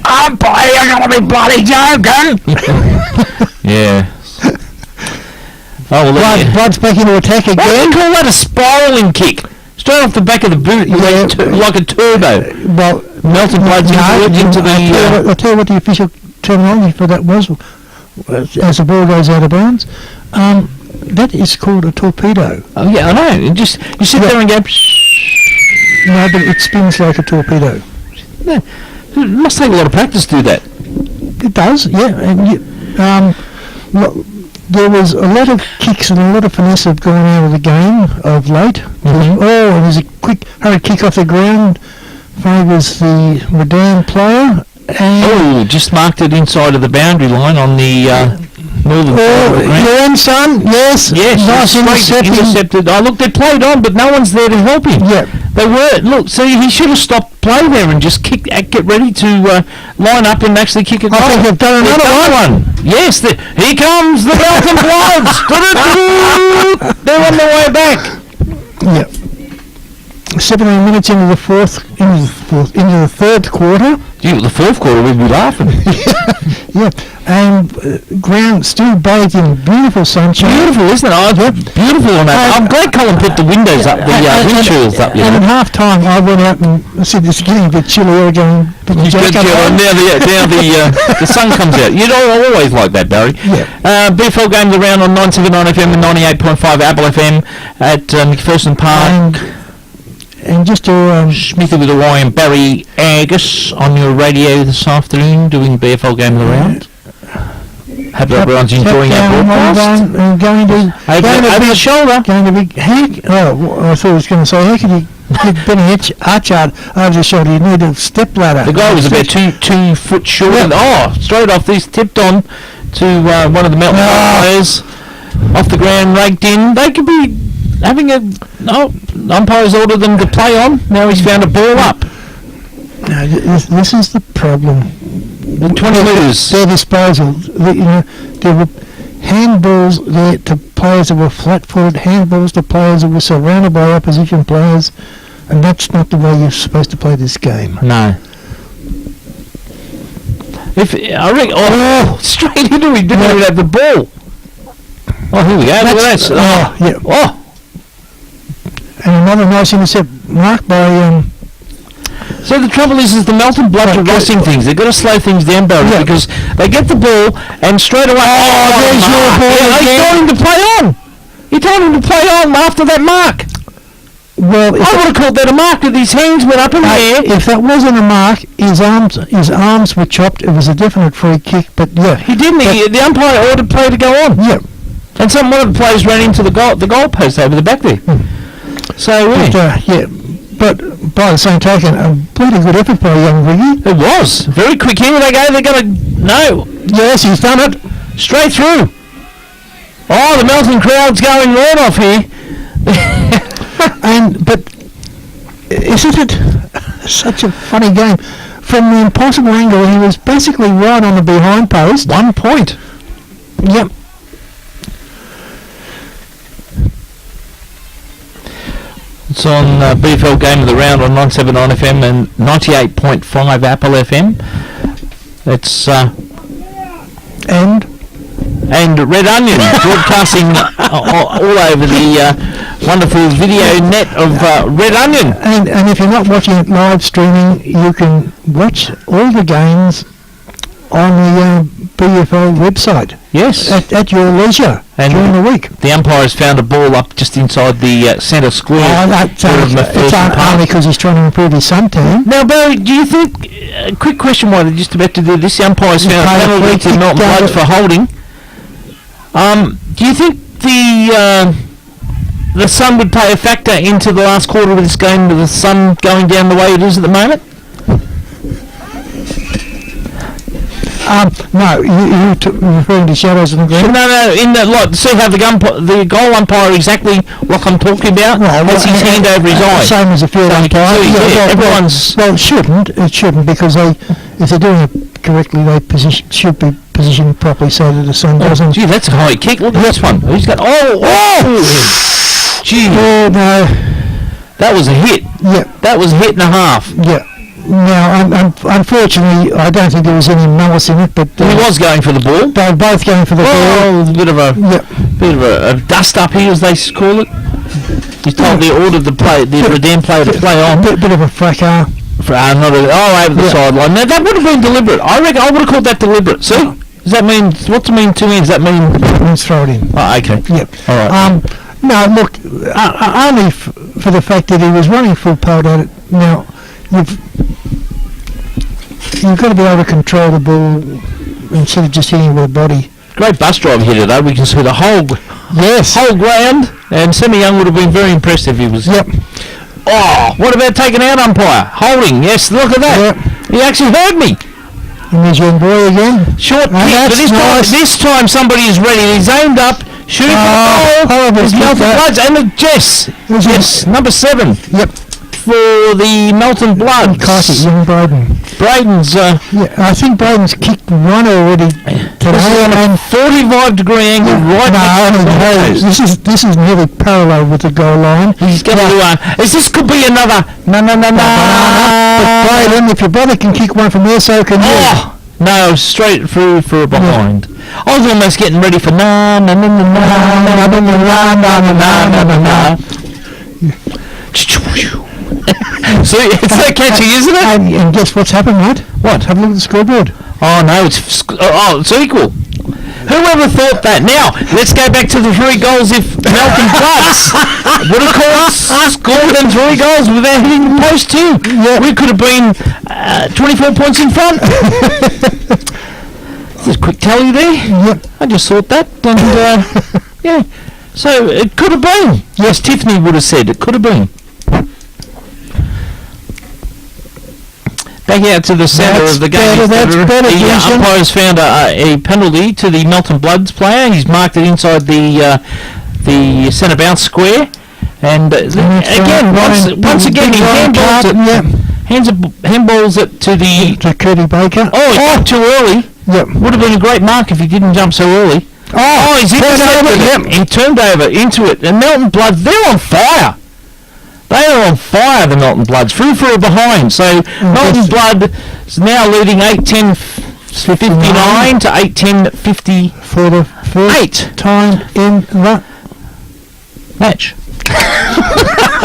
Speaker 2: Umpire, you're going to be bloody joking.
Speaker 1: Yeah. Oh, well,
Speaker 2: Blood's back into attack again.
Speaker 1: Why do you call that a spiralling kick? Straight off the back of the boot, like a turbo.
Speaker 2: Well,
Speaker 1: Melton Bloods into the...
Speaker 2: I'll tell you what the official terminology for that was, as the ball goes out of bounds. That is called a torpedo.
Speaker 1: Oh, yeah, I know. You sit there and go...
Speaker 2: No, but it spins like a torpedo.
Speaker 1: Yeah. It must take a lot of practice to do that.
Speaker 2: It does, yeah. And there was a lot of kicks and a lot of finesse have gone out of the game of late. Mm-hmm. There's a quick, hurried kick off the ground, favours the Redan player. And
Speaker 1: just marked it inside of the boundary line on the northern side of the ground.
Speaker 2: Your own son, yes.
Speaker 1: Nice intercepted. Oh, look, they played on, but no one's there to help him.
Speaker 2: Yeah.
Speaker 1: They were. Look, see, he should have stopped play there and just get ready to line up and actually kick a goal.
Speaker 2: I think they've done another one.
Speaker 1: Yes, here comes the Melton Bloods. They're on their way back.
Speaker 2: Yeah. 17 minutes into the third quarter.
Speaker 1: Gee, the fourth quarter we'd be laughing.
Speaker 2: Yeah, and ground still bathed in beautiful sunshine.
Speaker 1: Beautiful, isn't it? Oh, beautiful on that. I'm glad Colin put the windows up, the wind shields up. You
Speaker 2: and
Speaker 1: know.
Speaker 2: at half time, I went out and I said, "It's getting a bit chilly." We're going.
Speaker 1: Now the sun comes out. You know, always like that, Barry.
Speaker 2: Yeah.
Speaker 1: BFL game of the round on 979 FM and 98.5 Apple FM at McPherson Park.
Speaker 2: And just to
Speaker 1: Smithy with a Y and Barry Agus on your radio this afternoon doing BFL game of the round. Hope everyone's enjoying our broadcast.
Speaker 2: Going to
Speaker 1: over the shoulder.
Speaker 2: Going to be heck. Oh, I thought I was going to say, how could you get Benny Archard over the shoulder? You need a step ladder.
Speaker 1: The guy was about 2 foot short.
Speaker 2: Yeah.
Speaker 1: And, straight off, these tipped on to one of the Melton players off the ground, raked in. They could be having umpires ordered them to play on. Now he's found a ball up.
Speaker 2: No, this is the problem.
Speaker 1: 20 metres.
Speaker 2: Their disposal. There were handballs there to players that were flat-footed, handballs to players that were surrounded by opposition players, and that's not the way you're supposed to play this game.
Speaker 1: No. Straight into it, didn't even have the ball. Oh, here we go. Look at that.
Speaker 2: Yeah.
Speaker 1: Oh.
Speaker 2: And another nice intercept marked by...
Speaker 1: So the trouble is the Melton bloods are rushing things. They've got to slow things down, Barry, because they get the ball and straight away...
Speaker 2: there's your ball
Speaker 1: He told him to play on. He told him to play on after that mark.
Speaker 2: Well,
Speaker 1: I would have called that a mark if his hands went up in the air.
Speaker 2: If that wasn't a mark, his arms were chopped. It was a definite free kick, but yeah.
Speaker 1: He didn't. The umpire ordered play to go on.
Speaker 2: Yeah.
Speaker 1: And one of the players ran into the goal post over the back there. So,
Speaker 2: but by the same token, a bloody good effort by young Riggy.
Speaker 1: It was. Very quick here they go. They're going to... No.
Speaker 2: Yes, he's done it.
Speaker 1: Straight through. Oh, the Melton crowd's going right off here.
Speaker 2: But isn't it such a funny game? From the impossible angle, he was basically right on the behind post.
Speaker 1: 1 point.
Speaker 2: Yep.
Speaker 1: It's on BFL Game of the Round on 979 FM and 98.5 Apple FM. It's and Red Onion broadcasting all over the wonderful video net of Red Onion.
Speaker 2: And if you're not watching it live streaming, you can watch all the games on the BFL website.
Speaker 1: Yes.
Speaker 2: At your leisure during the week.
Speaker 1: The umpire's found a ball up just inside the centre square.
Speaker 2: It's only because he's trying to improve his suntan.
Speaker 1: Now, Barry, do you think... quick question while they're just about to do this. The umpire's found a penalty to Melton Bloods for holding. Do you think the sun would play a factor into the last quarter of this game with the sun going down the way it is at the moment?
Speaker 2: No, you're referring to shadows on the ground?
Speaker 1: No, in the see how the goal umpire exactly what I'm talking about? Has his hand over his eye.
Speaker 2: Same as the field umpire. It shouldn't, because if they're doing it correctly, they should be positioned properly so that the sun doesn't...
Speaker 1: Gee, that's a high kick. Look at this one. He's got... Gee.
Speaker 2: Oh, no.
Speaker 1: That was a hit.
Speaker 2: Yeah.
Speaker 1: That was a hit and a half.
Speaker 2: Yeah. Now, unfortunately, I don't think there was any malice in it, but...
Speaker 1: he was going for the ball.
Speaker 2: They were both going for the ball.
Speaker 1: A bit of a dust up here, as they call it. He's told the ordered the Redan player to play on.
Speaker 2: Bit of a fracas.
Speaker 1: Over the sideline. Now, that would have been deliberate. I reckon I would have called that deliberate. See? Does that mean... What's it mean 2 ends? Does that mean...
Speaker 2: It means throw it in.
Speaker 1: Oh, okay.
Speaker 2: Yep.
Speaker 1: All right.
Speaker 2: No, look, only for the fact that he was running full pelt at it. Now, you've got to be able to control the ball instead of just hitting with the body.
Speaker 1: Great bus drive here today. We can see the whole ground, and Semi Young would have been very impressed if he was.
Speaker 2: Yep.
Speaker 1: Oh, what about taking out umpire? Holding, yes, look at that. Yep. He actually heard me.
Speaker 2: And there's young boy again.
Speaker 1: Short kick, but this time somebody is ready. He's aimed up, shooting for the goal.
Speaker 2: Horrible.
Speaker 1: Melton Bloods, and yes, number 7.
Speaker 2: Yep.
Speaker 1: for the Melton Bloods.
Speaker 2: Classic, young Braden.
Speaker 1: Braden's
Speaker 2: Yeah, I think Braden's kicked one already today.
Speaker 1: on a 45-degree angle right next to the
Speaker 2: this is nearly parallel with the goal line.
Speaker 1: He's going to this could be another
Speaker 2: But Braden, if your brother can kick one from there, so can you.
Speaker 1: Oh no, straight through for a behind. I was almost getting ready for na na na na na na na na na na na. So it's so catchy, isn't it?
Speaker 2: And guess what's happened, mate?
Speaker 1: What?
Speaker 2: Have a look at the scoreboard.
Speaker 1: Oh no, it's equal. Whoever thought that? Now let's go back to the 3 goals. If Melton Bloods would have scored them 3 goals without hitting the post too, we could have been 24 points in front. Just a quick tally there.
Speaker 2: Yep.
Speaker 1: I just thought that, and yeah. So it could have been. Yes, Tiffany would have said it could have been. Back out to the centre of the game. The umpires found a penalty to the Melton Bloods player. He's marked it inside the centre bounce square, and again, once again, he handballs it to
Speaker 2: Curdy Baker.
Speaker 1: Oh, he jumped too early.
Speaker 2: Yep.
Speaker 1: Would have been a great mark if he didn't jump so early. Oh, he's intercepted it. He turned over into it, and Melton Bloods, they're on fire. They are on fire, the Melton Bloods, through for a behind. So Melton Blood is now leading 8-10-59 to 8-10-50
Speaker 2: for the first time in the
Speaker 1: match.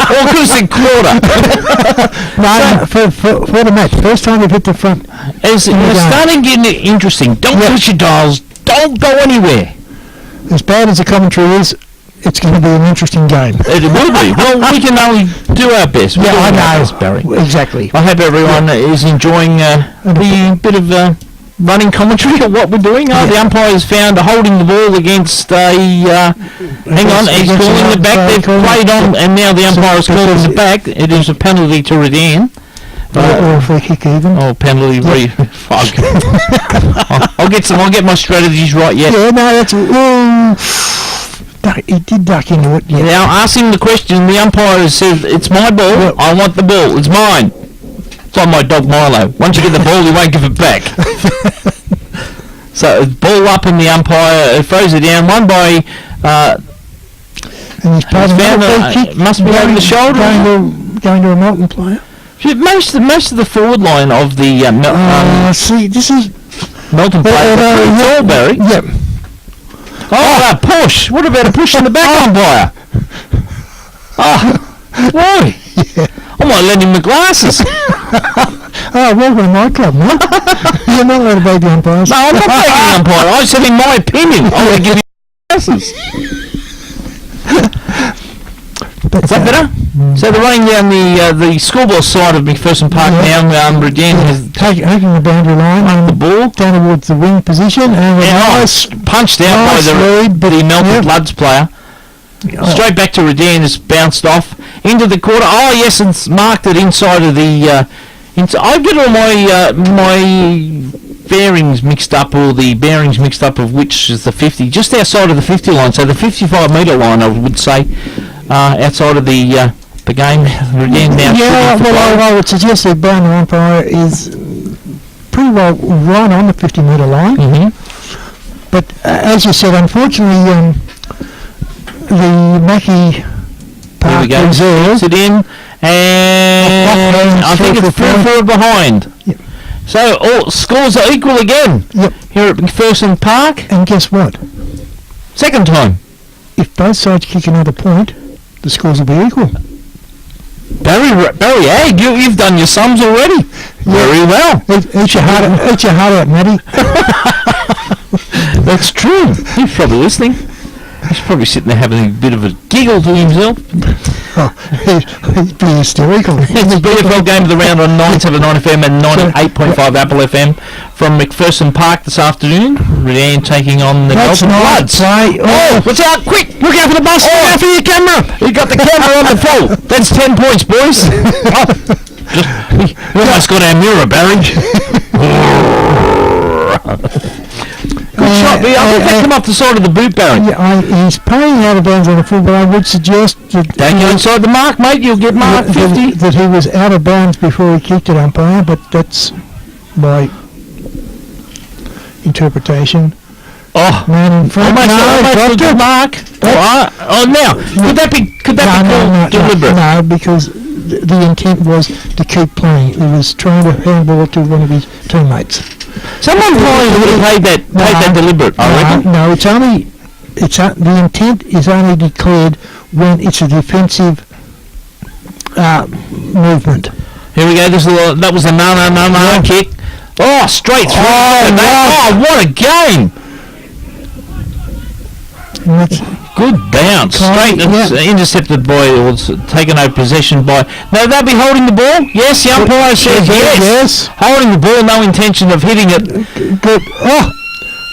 Speaker 1: Or could have said quarter.
Speaker 2: No, for the match. First time we've hit the front.
Speaker 1: It's starting getting interesting. Don't push your dials. Don't go anywhere.
Speaker 2: As bad as the commentary is, it's going to be an interesting game.
Speaker 1: It will be. Well, we can only do our best.
Speaker 2: Yeah, I know.
Speaker 1: Best, Barry.
Speaker 2: Exactly.
Speaker 1: I hope everyone is enjoying the bit of running commentary of what we're doing. The umpires found holding the ball against a... hang on, he's calling it back. They've played on, and now the umpire is calling it back. It is a penalty to Redan.
Speaker 2: Or a free kick even.
Speaker 1: Oh, penalty. Fuck. I'll get my strategies right yet.
Speaker 2: Yeah, no, that's... he did duck into it. Yeah.
Speaker 1: Now, asking the question, the umpire says, it's my ball, I want the ball, it's mine. It's like my dog Milo. Once you get the ball, he won't give it back. So, ball up and the umpire throws it down. One by...
Speaker 2: and he's found
Speaker 1: kick. Must be over the shoulder.
Speaker 2: Going to a Melton player.
Speaker 1: Most of the forward line of the
Speaker 2: see, this is...
Speaker 1: Melton player. Barry.
Speaker 2: Yep.
Speaker 1: Oh, a push! What about a push on the back umpire? Oh, why?
Speaker 2: Yeah.
Speaker 1: I might lend him the glasses.
Speaker 2: Welcome to my club, mate. You're not allowed to break the umpires.
Speaker 1: No, I'm not breaking the umpire. I said in my opinion, I want to give you glasses. Is that better? So they're running down the schoolboy side of McPherson Park now. Redan has
Speaker 2: taking the boundary line,
Speaker 1: the ball
Speaker 2: down towards the wing position, and nice
Speaker 1: punched out by the Melton Bloods player. Straight back to Redan, has bounced off into the quarter. Oh yes, and marked it inside of the. I get all my bearings mixed up, or the bearings mixed up of which is the 50, just outside of the 50 line. So the 55 metre line, I would say, outside of the game. Redan now.
Speaker 2: Yeah, well, I would suggest the boundary umpire is pretty well right on the 50 metre line.
Speaker 1: Mm-hmm.
Speaker 2: But as you said, unfortunately, the Mackie Park reserve
Speaker 1: it in, and I think it's 4 behind.
Speaker 2: Yep.
Speaker 1: So all scores are equal again.
Speaker 2: Yep.
Speaker 1: Here at McPherson Park.
Speaker 2: And guess what?
Speaker 1: Second time.
Speaker 2: If both sides kick another point, the scores will be equal.
Speaker 1: Barry, you've done your sums already. Very well.
Speaker 2: Eat your heart out, Matty.
Speaker 1: That's true. He's probably listening. He's probably sitting there having a bit of a giggle to himself.
Speaker 2: Oh, he's being hysterical.
Speaker 1: It's a BFL game of the round on 979 FM and 98.5 Apple FM from McPherson Park this afternoon. Redan taking on the Melton Bloods. Oh, watch out, quick! Look out for the bus, look out for your camera! You got the camera on the full. That's 10 points, boys. We almost got our mirror, Barry. Good shot. But I think that come off the side of the boot, Barry.
Speaker 2: Yeah, he's paying out of bounds on the full, but I would suggest that...
Speaker 1: Don't go inside the mark, mate. You'll get marked 50.
Speaker 2: That he was out of bounds before he kicked it, umpire, but that's my interpretation.
Speaker 1: Oh,
Speaker 2: Man in front.
Speaker 1: Almost the mark. Now, could that be called deliberate?
Speaker 2: No, because the intent was to keep playing. He was trying to handball to one of his teammates.
Speaker 1: Some umpires would have played that deliberate, I reckon.
Speaker 2: No, the intent is only declared when it's a defensive movement.
Speaker 1: Here we go. That was a no kick. Oh, straight through. Oh, what a game! Good bounce. Straight. Intercepted by, or taken over possession by. No, they'll be holding the ball. Yes, the umpire says yes. Holding the ball, no intention of hitting it.
Speaker 2: Good. Oh,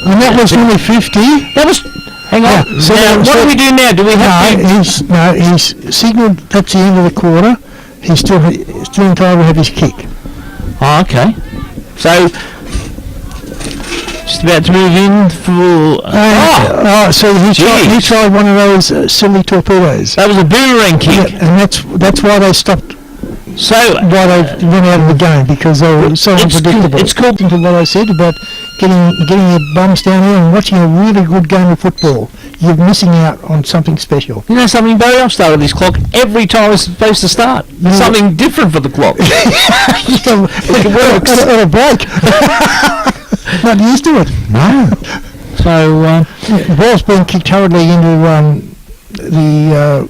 Speaker 2: and that was only 50.
Speaker 1: That was. Hang on. Yeah, so now, what do we do now? Do we have
Speaker 2: he's signalled that's the end of the quarter. He's still entitled to have his kick.
Speaker 1: Oh, okay. So. Just about to move in for...
Speaker 2: so he tried one of those silly torpedoes.
Speaker 1: That was a boomerang kick.
Speaker 2: Yeah, and that's why they stopped.
Speaker 1: So...
Speaker 2: Why they went out of the game, because they were so unpredictable.
Speaker 1: It's called...
Speaker 2: To what I said about getting your bums down here and watching a really good game of football. You're missing out on something special.
Speaker 1: You know something, Barry? I've started this clock every time it's supposed to start. Something different for the clock. It works.
Speaker 2: On a break. Not used to it.
Speaker 1: No. So,
Speaker 2: the ball's been kicked hurriedly into the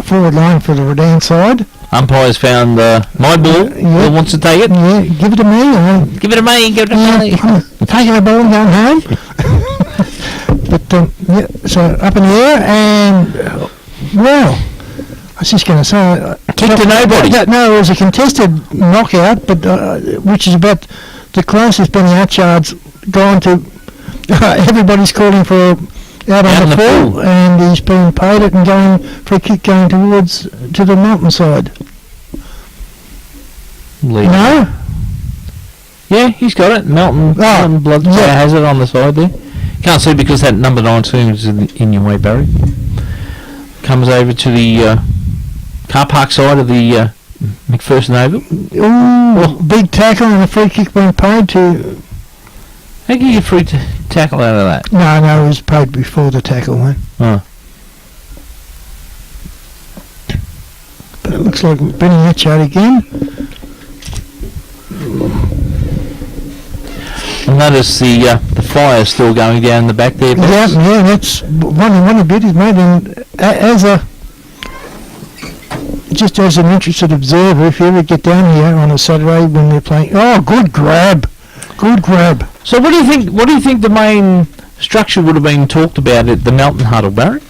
Speaker 2: forward line for the Redan side.
Speaker 1: Umpire's found my ball. Who wants to take it?
Speaker 2: Yeah, give it to me.
Speaker 1: Give it to me. Give it to me.
Speaker 2: I'm taking the ball and going home. But, so up in the air and, well, I was just going to say...
Speaker 1: Kick to nobody.
Speaker 2: No, it was a contested knockout, but which is about... The closest Benny Hatchard's gone to, everybody's calling for out on the full, and he's been paid it and going for a kick going to the Melton side. No?
Speaker 1: Yeah, he's got it. Melton Blood has it on the side there. Can't see because that number 19 is in your way, Barry. Comes over to the car park side of the McPherson Oval.
Speaker 2: Big tackle and a free kick being paid to...
Speaker 1: How can you get free tackle out of that?
Speaker 2: No, it was paid before the tackle, man.
Speaker 1: Oh.
Speaker 2: But it looks like Benny Hatchard again.
Speaker 1: I notice the fire still going down the back there.
Speaker 2: Yeah, that's one of the beauties, mate. And just as an interested observer, if you ever get down here on a Saturday when they're playing, good grab.
Speaker 1: So what do you think the main structure would have been talked about at the Melton huddle, Barry?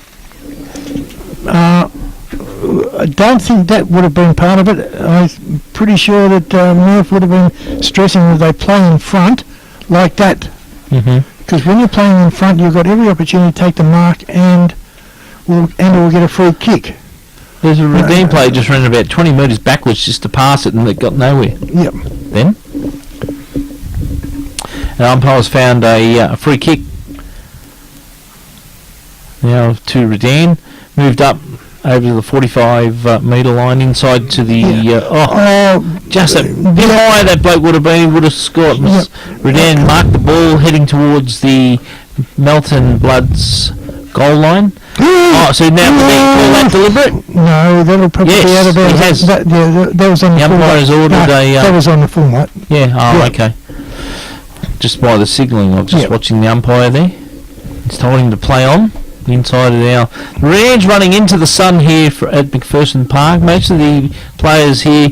Speaker 2: I don't think that would have been part of it. I'm pretty sure that Murph would have been stressing that they play in front like that. Because when you're playing in front, you've got every opportunity to take the mark and will get a free kick.
Speaker 1: There's a Redan player just ran about 20 metres backwards just to pass it and it got nowhere.
Speaker 2: Yep.
Speaker 1: Then? And umpires found a free kick. Now to Redan. Moved up over to the 45 metre line inside to the... just a bit higher that bloke would have been. Would have scored. Yep. Redan marked the ball heading towards the Melton Bloods goal line. So now would they call that deliberate?
Speaker 2: No, that'll probably be out of bounds.
Speaker 1: Yes,
Speaker 2: that was on the full.
Speaker 1: The umpire has ordered
Speaker 2: that was on the full, mate.
Speaker 1: Yeah, okay. Just by the signalling, I'm just watching the umpire there. It's told him to play on inside of the range running into the sun here at McPherson Park. Most of the players here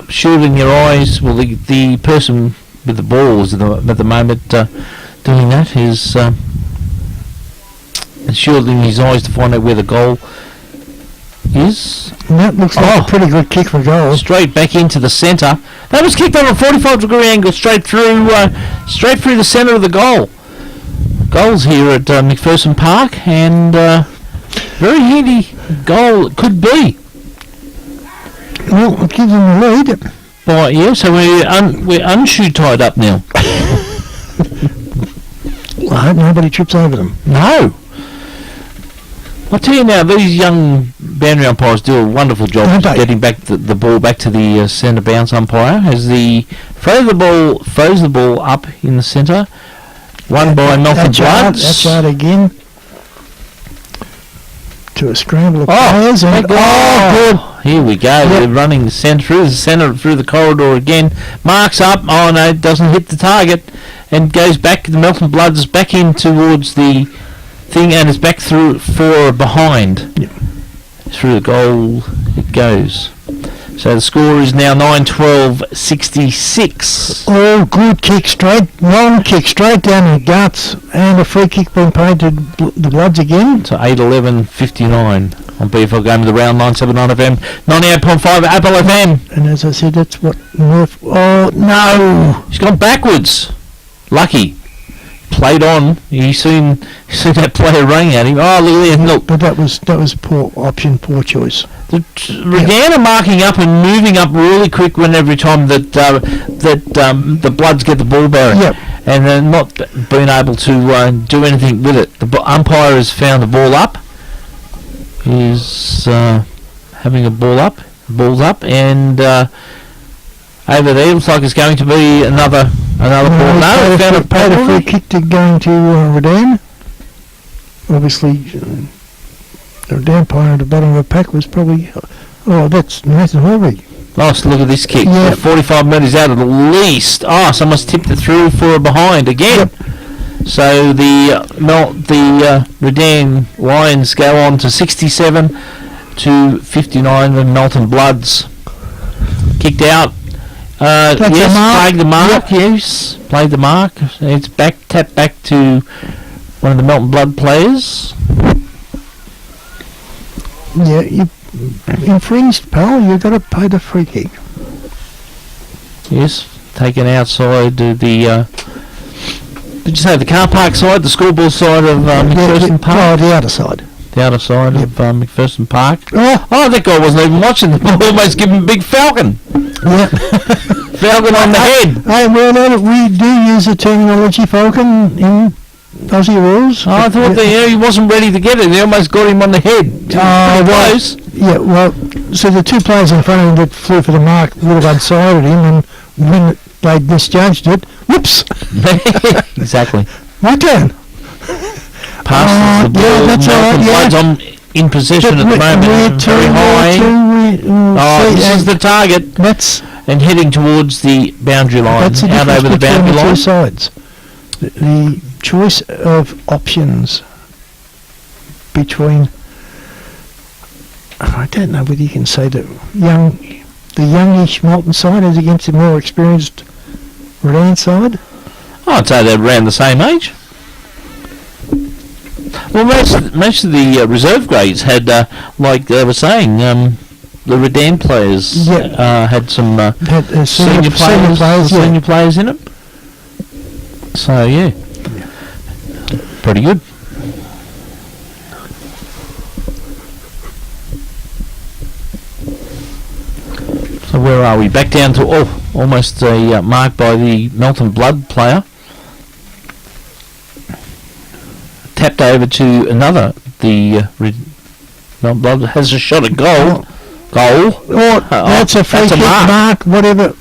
Speaker 1: shielding their eyes. Well, the person with the balls at the moment doing that is shielding his eyes to find out where the goal is.
Speaker 2: And that looks like a pretty good kick for goal.
Speaker 1: Straight back into the centre. That was kicked on a 45-degree angle straight through the centre of the goal. Goals here at McPherson Park, and very handy goal it could be.
Speaker 2: Well, it gives them the lead.
Speaker 1: So we're unshoe tied up now.
Speaker 2: I hope nobody trips over them.
Speaker 1: No. I tell you now, these young boundary umpires do a wonderful job
Speaker 2: Don't
Speaker 1: of
Speaker 2: they?
Speaker 1: getting back the ball back to the centre bounce umpire. As the throws the ball up in the centre, won by Melton Bloods.
Speaker 2: That's right again. To a scramble of
Speaker 1: Oh,
Speaker 2: players. And, good.
Speaker 1: Here we go.
Speaker 2: Yep.
Speaker 1: They're running the centre through the corridor again. Marks up. Oh no, doesn't hit the target, and goes back. The Melton Bloods back in towards the thing, and it's back through for behind.
Speaker 2: Yep.
Speaker 1: Through the goal it goes. So the score is now 9-12-66.
Speaker 2: Oh, good kick long kick straight down the guts, and a free kick being paid to the Bloods again.
Speaker 1: So 8-11-59 on B4 going to the round 979 FM, 98.5 Apple FM.
Speaker 2: And as I said, that's what North. Oh no!
Speaker 1: He's gone backwards. Lucky. Played on. He seen that player running at him. Oh, look at him. Look.
Speaker 2: But that was poor option, poor choice.
Speaker 1: Redan are marking up and moving up really quick every time that the Bloods get the ball bearing.
Speaker 2: Yep.
Speaker 1: And they're not being able to do anything with it. The umpire has found the ball up. He's having a balls up, and over there looks like it's going to be another ball. No, he found a
Speaker 2: paid a free kick to going to Redan. Obviously, the Redan player at the bottom of the pack was probably. Oh, that's Nathan Horby.
Speaker 1: Nice look at this kick.
Speaker 2: Yeah.
Speaker 1: 45 metres out at least. Oh, someone's tipped it through for a behind again.
Speaker 2: Yep.
Speaker 1: So the Redan Lions go on to 67-59. The Melton Bloods kicked out. Yes, played the mark.
Speaker 2: Yep.
Speaker 1: Yes, played the mark. It's tapped back to one of the Melton Blood players.
Speaker 2: Yeah, you infringed, pal. You've got to pay the free kick.
Speaker 1: Yes, taken outside to the. Did you say the car park side, the scoreboard side of McPherson Park?
Speaker 2: Oh, the other side.
Speaker 1: The other side of McPherson Park.
Speaker 2: Oh,
Speaker 1: That guy wasn't even watching the ball. Almost giving him a big falcon.
Speaker 2: yeah.
Speaker 1: Falcon on the head.
Speaker 2: Hey, well, we do use the terminology falcon in Aussie rules.
Speaker 1: I thought he wasn't ready to get it. He almost got him on the head.
Speaker 2: Oh,
Speaker 1: Close.
Speaker 2: Yeah, well, so the two players in front of him that flew for the mark would have unsided him, and when they'd misjudged it, whoops,
Speaker 1: Exactly.
Speaker 2: my turn.
Speaker 1: Passes the ball.
Speaker 2: Yeah, that's all right, yeah.
Speaker 1: Bloods on in possession at the moment. Very high. This is the target.
Speaker 2: That's
Speaker 1: And heading towards the boundary line.
Speaker 2: That's the
Speaker 1: Out
Speaker 2: difference
Speaker 1: over the
Speaker 2: between
Speaker 1: boundary
Speaker 2: the
Speaker 1: line.
Speaker 2: two sides. The choice of options between, I don't know whether you can say the youngish Melton side as against the more experienced Redan side.
Speaker 1: I'd say they're around the same age. Well, most of the reserve grades had, like they were saying, the Redan players had some senior players in it. So yeah, pretty good. So where are we? Back down to almost a mark by the Melton Blood player. Tapped over to another. The Melton Blood has a shot at goal.
Speaker 2: That's a free kick, mark, whatever.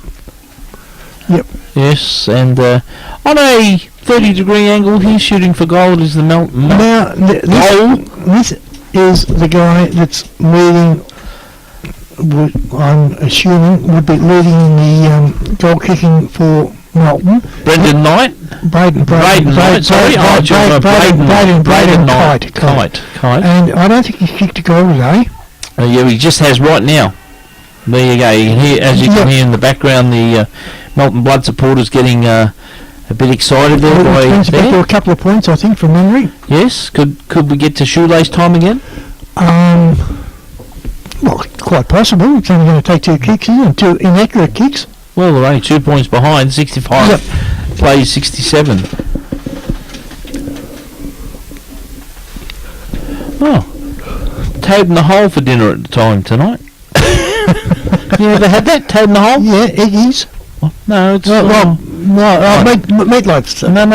Speaker 2: Yep.
Speaker 1: Yes, and on a 30-degree angle, he's shooting for goal. It is the Melton.
Speaker 2: Now, this is the guy that's leading. I'm assuming would be leading in the goal kicking for Melton.
Speaker 1: Brendan Knight.
Speaker 2: Braden Kite. And I don't think he kicked a goal today.
Speaker 1: Yeah, he just has right now. There you go. You can hear, as you can hear in the background, the Melton Blood supporters getting a bit excited there.
Speaker 2: It brings back to a couple of points, I think, from memory.
Speaker 1: Yes. Could we get to shoelace time again?
Speaker 2: Well, quite possible. It's only going to take two kicks, isn't it? Two inaccurate kicks.
Speaker 1: Well, we're only 2 points behind. 65 plays 67. Oh. Toad in the hole for dinner at the time tonight. You ever had that? Toad in the hole?
Speaker 2: Yeah, Eggies.
Speaker 1: No, it's...
Speaker 2: Meatloaf.
Speaker 1: No.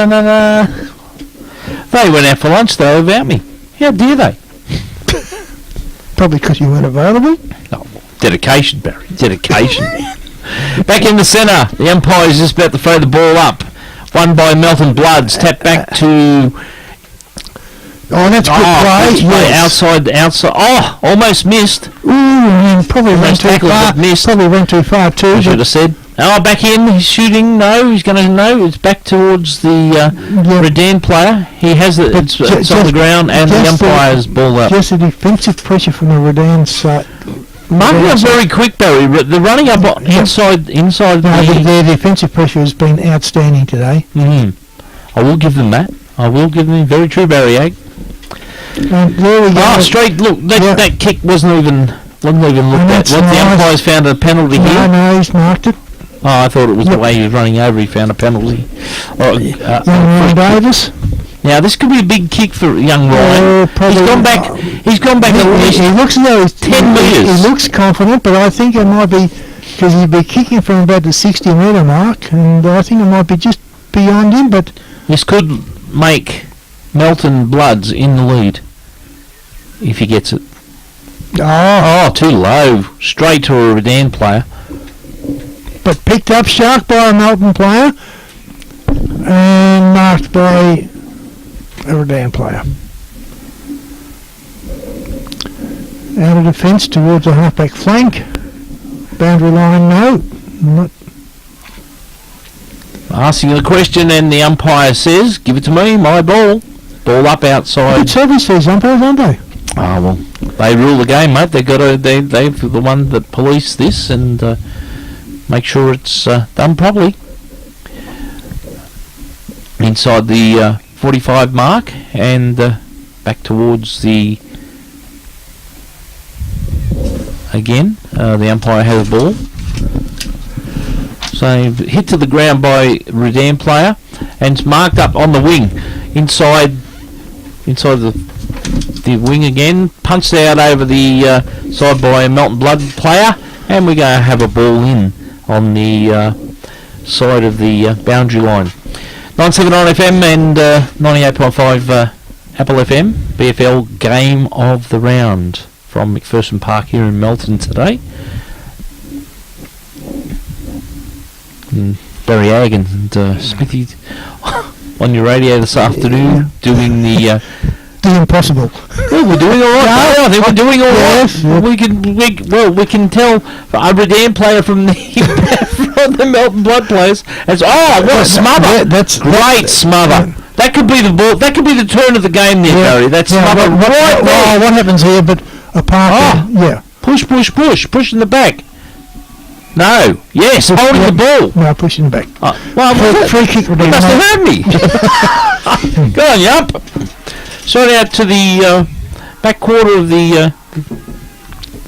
Speaker 1: They went out for lunch though without me. How dare they?
Speaker 2: Probably because you weren't available.
Speaker 1: Oh, dedication, Barry. Dedication. Back in the centre, the umpire's just about to throw the ball up. Won by Melton Bloods. Tap back to...
Speaker 2: Oh, that's good play. Yes.
Speaker 1: Outside. Oh, almost missed.
Speaker 2: Ooh, probably went too far.
Speaker 1: Missed.
Speaker 2: Probably went too far too.
Speaker 1: I should have said. Oh, back in. He's shooting. No, he's going to no. It's back towards the Redan player. He has it. It's on the ground, and the umpire's ball up.
Speaker 2: Just a defensive pressure from the Redan side.
Speaker 1: Marking up very quick, Barry. They're running up inside.
Speaker 2: Their defensive pressure has been outstanding today.
Speaker 1: I will give them that. I will give them very true, Barry.
Speaker 2: There we go.
Speaker 1: Straight. Look, that kick wasn't even looked at. What the umpire's found a penalty here.
Speaker 2: No, he's marked it.
Speaker 1: Oh, I thought it was the way he was running over. He found a penalty.
Speaker 2: Young Davis.
Speaker 1: Now this could be a big kick for young Ryan. He's gone back at least.
Speaker 2: He looks as though he's
Speaker 1: 10 metres.
Speaker 2: He looks confident, but I think it might be because he'd be kicking from about the 60-metre mark, and I think it might be just beyond him. But
Speaker 1: this could make Melton Bloods in the lead if he gets it. Oh, too low. Straight to a Redan player.
Speaker 2: But picked up sharp by a Melton player and marked by a Redan player. Out of defence towards the halfback flank. Boundary line, no. Not.
Speaker 1: Asking the question, and the umpire says, "Give it to me, my ball." Ball up outside.
Speaker 2: Good service these umpires, aren't they?
Speaker 1: Oh well, they rule the game, mate. They're the one that police this and make sure it's done properly. Inside the 45 mark and back towards the the umpire has a ball. So hit to the ground by Redan player and it's marked up on the wing inside the wing again, punched out over the side by a Melton Blood player, and we're going to have a ball in on the side of the boundary line. 979 FM and 98.5 Apple FM, BFL game of the round from McPherson Park here in Melton today. Barry Agg and Smithy on your radio this afternoon doing the
Speaker 2: impossible.
Speaker 1: Well, we're doing all right. I think we're doing all right. We can tell a Redan player from the Melton Blood players. What a smother! That's great smother. That could be the ball. That could be the turn of the game there, Barry. That's smother right there.
Speaker 2: What happens here? But apart,
Speaker 1: push in the back. No, yes, holding the ball.
Speaker 2: No, pushing back.
Speaker 1: Free kick. You must have heard me. Go on, Yup. Straight out to the back quarter of the.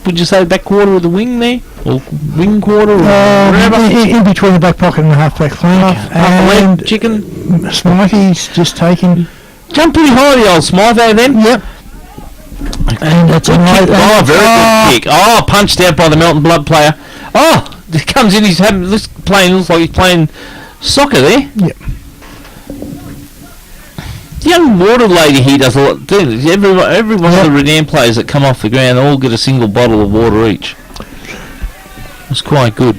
Speaker 1: Would you say back quarter of the wing there, or wing quarter, or whatever?
Speaker 2: In between the back pocket and the half-back flank.
Speaker 1: And chicken.
Speaker 2: Smythie's just taken.
Speaker 1: Jump pretty high, the old Smythe then.
Speaker 2: Yep. And that's a
Speaker 1: very good kick. Oh, punched out by the Melton Blood player. Oh, it comes in. Looks like he's playing soccer there.
Speaker 2: Yep.
Speaker 1: The young water lady here does a lot too. Every one of the Redan players that come off the ground all get a single bottle of water each. It's quite good.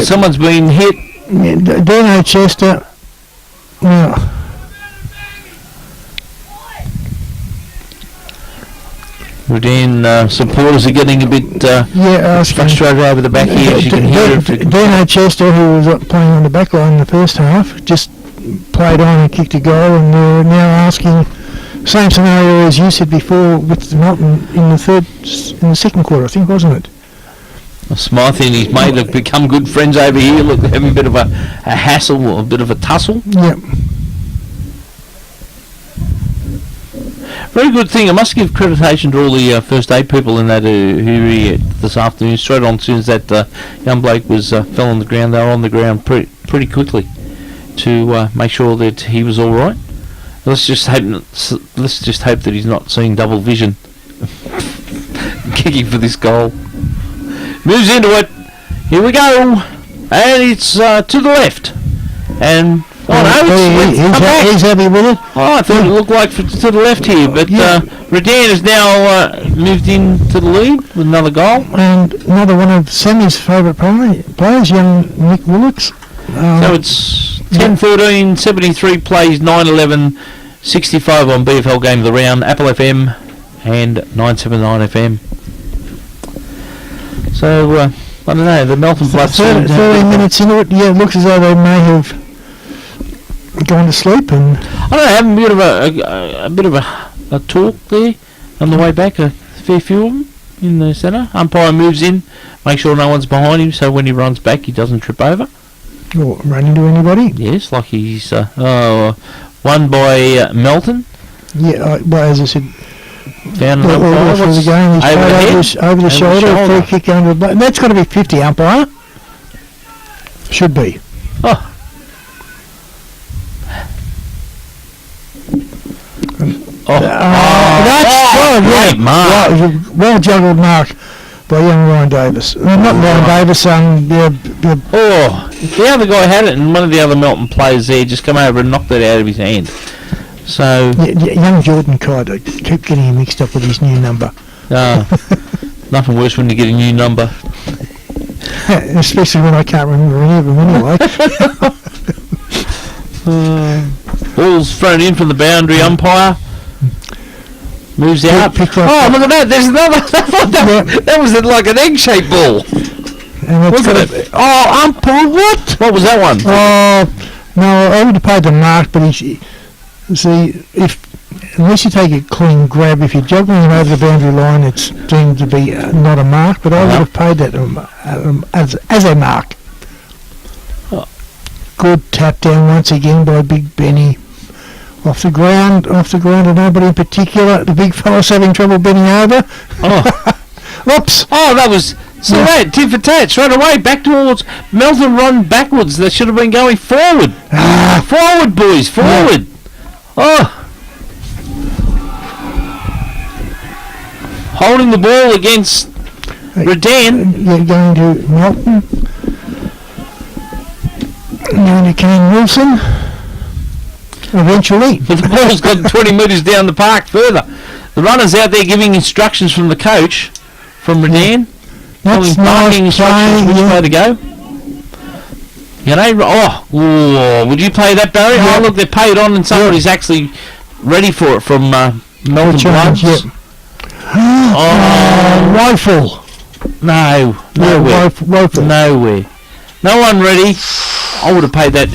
Speaker 1: Someone's been hit.
Speaker 2: Dino Chester. Well.
Speaker 1: Redan supporters are getting a bit frustrated over the back here. You can hear it.
Speaker 2: Dino Chester, who was playing on the back line in the first half, just played on and kicked a goal, and they're now asking same scenario as you said before with Melton in the second quarter, I think, wasn't it?
Speaker 1: Smythe and his mate have become good friends over here. Look, they're having a bit of a hassle, or a bit of a tussle.
Speaker 2: Yep.
Speaker 1: Very good thing. I must give creditation to all the first aid people in that who were here this afternoon. Straight on, as soon as that young bloke was fell on the ground, they were on the ground pretty quickly to make sure that he was all right. Let's just hope that he's not seeing double vision, kicking for this goal. Moves into it. Here we go, and it's to the left, and Oh no, it's come back.
Speaker 2: He's happy with it.
Speaker 1: Oh, I thought it looked like to the left here, but Redan has now moved in to the lead with another goal.
Speaker 2: And another one of Sammy's favourite players, young Nick Willocks.
Speaker 1: So it's 10-14, 73 plays, 9-11, 65 on BFL Game of the Round, Apple FM and 979 FM. So, I don't know, the Melton Blood...
Speaker 2: 30 minutes into it, it looks as though they may have gone to sleep. And
Speaker 1: I don't know, having a bit of a talk there on the way back, a fair few of them in the centre. Umpire moves in, make sure no one's behind him, so when he runs back he doesn't trip over.
Speaker 2: Or run into anybody.
Speaker 1: Yes, like he's won by Melton.
Speaker 2: Yeah, well, as I said,
Speaker 1: found an
Speaker 2: umpire for the game. He's over the shoulder, free kick under the blade. That's got to be 50, umpire. Should be.
Speaker 1: Oh.
Speaker 2: That's
Speaker 1: great mark.
Speaker 2: Well juggled mark by young Ryan Davis. Not Ryan Davis,
Speaker 1: the other guy had it, and one of the other Melton players there just come over and knocked it out of his hand. So
Speaker 2: young Jordan Kaido, keep getting him mixed up with his new number.
Speaker 1: Nothing worse when you get a new number.
Speaker 2: Especially when I can't remember any of them anyway.
Speaker 1: Ball's thrown in from the boundary, umpire. Moves out.
Speaker 2: Look
Speaker 1: at that. There's another. That was like an egg-shaped ball. Wasn't it?
Speaker 2: Oh, umpire, what?
Speaker 1: What was that one?
Speaker 2: Oh, no, I would have paid the mark, but unless you take a clean grab, if you're juggling it over the boundary line, it's deemed to be not a mark, but I would have paid that as a mark.
Speaker 1: Oh.
Speaker 2: Good tap down once again by Big Benny. Off the ground, and nobody in particular. The big fella's having trouble bending over.
Speaker 1: Oh.
Speaker 2: Whoops.
Speaker 1: Oh, that was... So that, tit for tat, straight away, back towards... Melton run backwards. They should have been going forward. Forward, boys, forward. Yeah. Oh. Holding the ball against Redan.
Speaker 2: You're going to Melton. Going to Kane Wilson. Eventually.
Speaker 1: But the ball's got 20 metres down the park further. The runner's out there giving instructions from the coach, from Redan.
Speaker 2: That's
Speaker 1: barking
Speaker 2: nice
Speaker 1: instructions which way to go. You know, would you play that, Barry?
Speaker 2: Yeah.
Speaker 1: Oh, look, they're paid on and somebody's actually ready for it from Melton Bloods.
Speaker 2: Yep. Rifle.
Speaker 1: No, nowhere.
Speaker 2: Rifle.
Speaker 1: Nowhere. No one ready. I would have paid that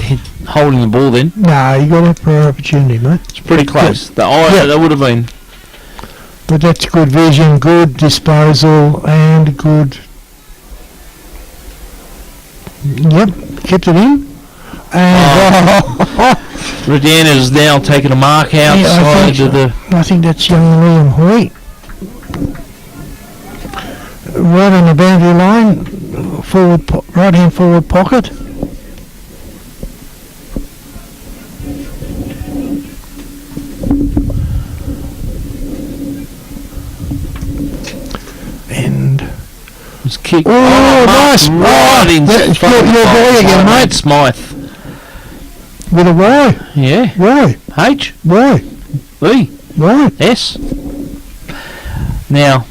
Speaker 1: holding the ball then.
Speaker 2: No, you got it for an opportunity, mate.
Speaker 1: It's pretty close. That would have been.
Speaker 2: But that's good vision, good disposal, and good... Yep, kept it in. And
Speaker 1: Redan is now taking a mark outside of the...
Speaker 2: I think that's young Liam Hoyt. Right on the boundary line, right-hand forward pocket. And
Speaker 1: was kicked.
Speaker 2: Oh, nice!
Speaker 1: Right in
Speaker 2: your boy again, mate.
Speaker 1: Smythe.
Speaker 2: With a Y.
Speaker 1: Yeah.
Speaker 2: Y.
Speaker 1: H.
Speaker 2: Y.
Speaker 1: E.
Speaker 2: Y.
Speaker 1: S. Now,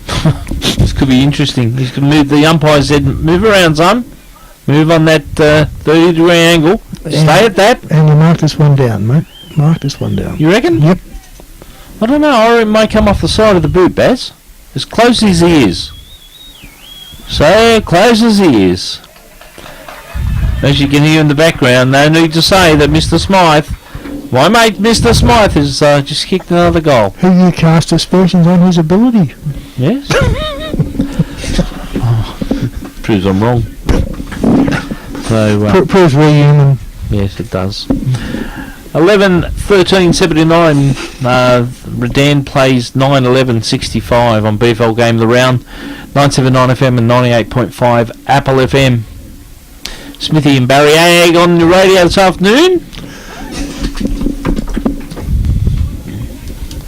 Speaker 1: this could be interesting. He's going to move. The umpire said, "Move around, son. Move on that 30-degree angle. Stay at that."
Speaker 2: And you mark this one down, mate. Mark this one down.
Speaker 1: You reckon?
Speaker 2: Yep.
Speaker 1: I don't know. I reckon it might come off the side of the boot, Baz. As close as he is. So close as he is. As you can hear in the background, no need to say that Mr. Smythe, my mate Mr. Smythe, has just kicked another goal.
Speaker 2: Who you cast aspersions on his ability?
Speaker 1: Yes. Proves I'm wrong. So
Speaker 2: proves we're human.
Speaker 1: Yes, it does. 11-13-79. Redan plays 9-11-65 on BFL Game of the Round. 979 FM and 98.5 Apple FM. Smithy and Barry Ag on the radio this afternoon.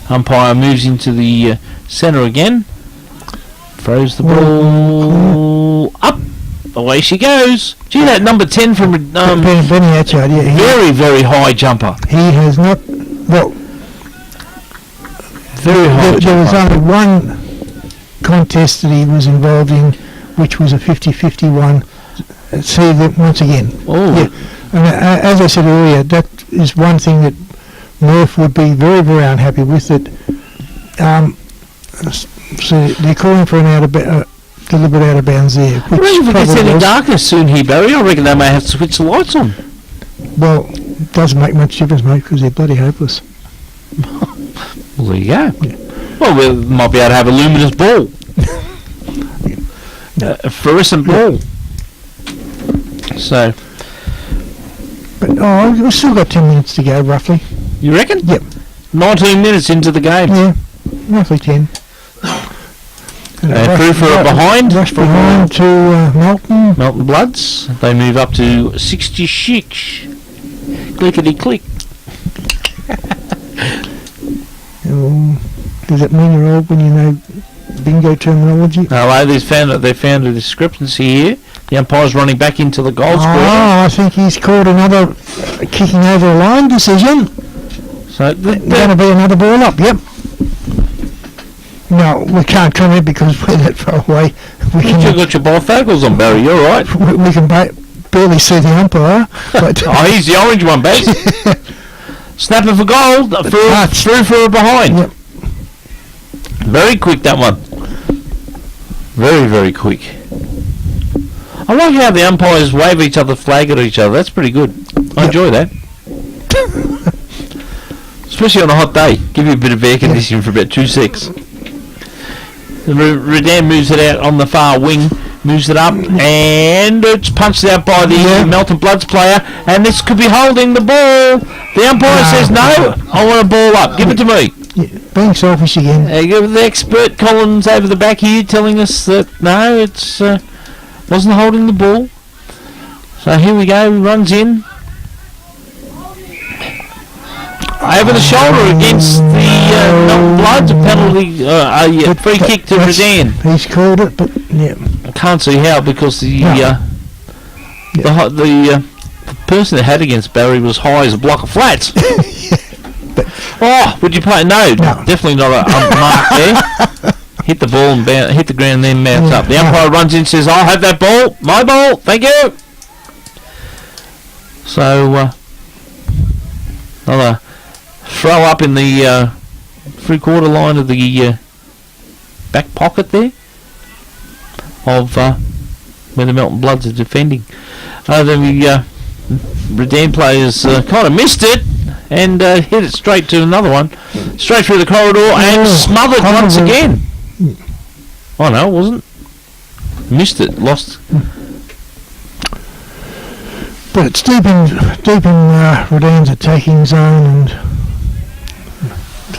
Speaker 1: Umpire moves into the centre again. Throws the ball up. away she goes. Gee, that number 10 from
Speaker 2: Benny Hatchard, yeah.
Speaker 1: very, very high jumper.
Speaker 2: He has not... Well,
Speaker 1: Very high
Speaker 2: there was
Speaker 1: jumper.
Speaker 2: only one contest that he was involved in, which was a 50-50 one. See that once again.
Speaker 1: Oh,
Speaker 2: Yeah. And as I said earlier, that is one thing that Murph would be very, very unhappy with. That so they're calling for an deliberate out of bounds there.
Speaker 1: I reckon if it gets
Speaker 2: probably
Speaker 1: any
Speaker 2: was.
Speaker 1: darker soon here, Barry, I reckon they may have to switch the lights on.
Speaker 2: Well, it doesn't make much difference, mate, because they're bloody hopeless.
Speaker 1: Well, there you go. Well, we might be able to have a luminous ball. A fluorescent ball. So,
Speaker 2: But we've still got 10 minutes to go, roughly.
Speaker 1: you reckon?
Speaker 2: Yep.
Speaker 1: 19 minutes into the game.
Speaker 2: Yeah, roughly 10.
Speaker 1: Through for a behind.
Speaker 2: Rush behind to Melton.
Speaker 1: Melton Bloods. They move up to 66. Clickety click.
Speaker 2: Does that mean you're old when you know bingo terminology?
Speaker 1: No, they found a discrepancy here. The umpire's running back into the goal square.
Speaker 2: I think he's called another kicking over a line decision.
Speaker 1: So
Speaker 2: Going to be another ball up, yep. No, we can't comment because we're that far away.
Speaker 1: you've got your bifocals on, Barry. You're right.
Speaker 2: We can barely see the umpire. But
Speaker 1: Oh, he's the orange one, Baz. Snapping for goal. Through for a behind.
Speaker 2: Yep.
Speaker 1: Very quick, that one. Very, very quick. I like how the umpires wave each other, flag at each other. That's pretty good. I enjoy that. Especially on a hot day. Give you a bit of air conditioning for about 2 secs. Redan moves it out on the far wing. Moves it up. And it's punched out by the Melton Bloods player. And this could be holding the ball. The umpire says, no, I want a ball up. Give it to me.
Speaker 2: Yeah, being selfish again.
Speaker 1: The expert Collins over the back here telling us that no, it's wasn't holding the ball. So here we go, he runs in. Over the shoulder against the Melton Bloods, a penalty, a free kick to Redan.
Speaker 2: He's called it, but yeah.
Speaker 1: I can't see how because the person that had against Barry was high as a block of flats. Oh, would you play? No, definitely not a mark there. Hit the ball and hit the ground and then mouth up. The umpire runs in and says, I'll have that ball. My ball. Thank you. So, another throw up in the 3/4 line of the back pocket there of where the Melton Bloods are defending. The Redan players kind of missed it and hit it straight to another one, straight through the corridor and smothered once again. Oh no, it wasn't. Missed it, lost.
Speaker 2: But it's deep in Redan's attacking zone and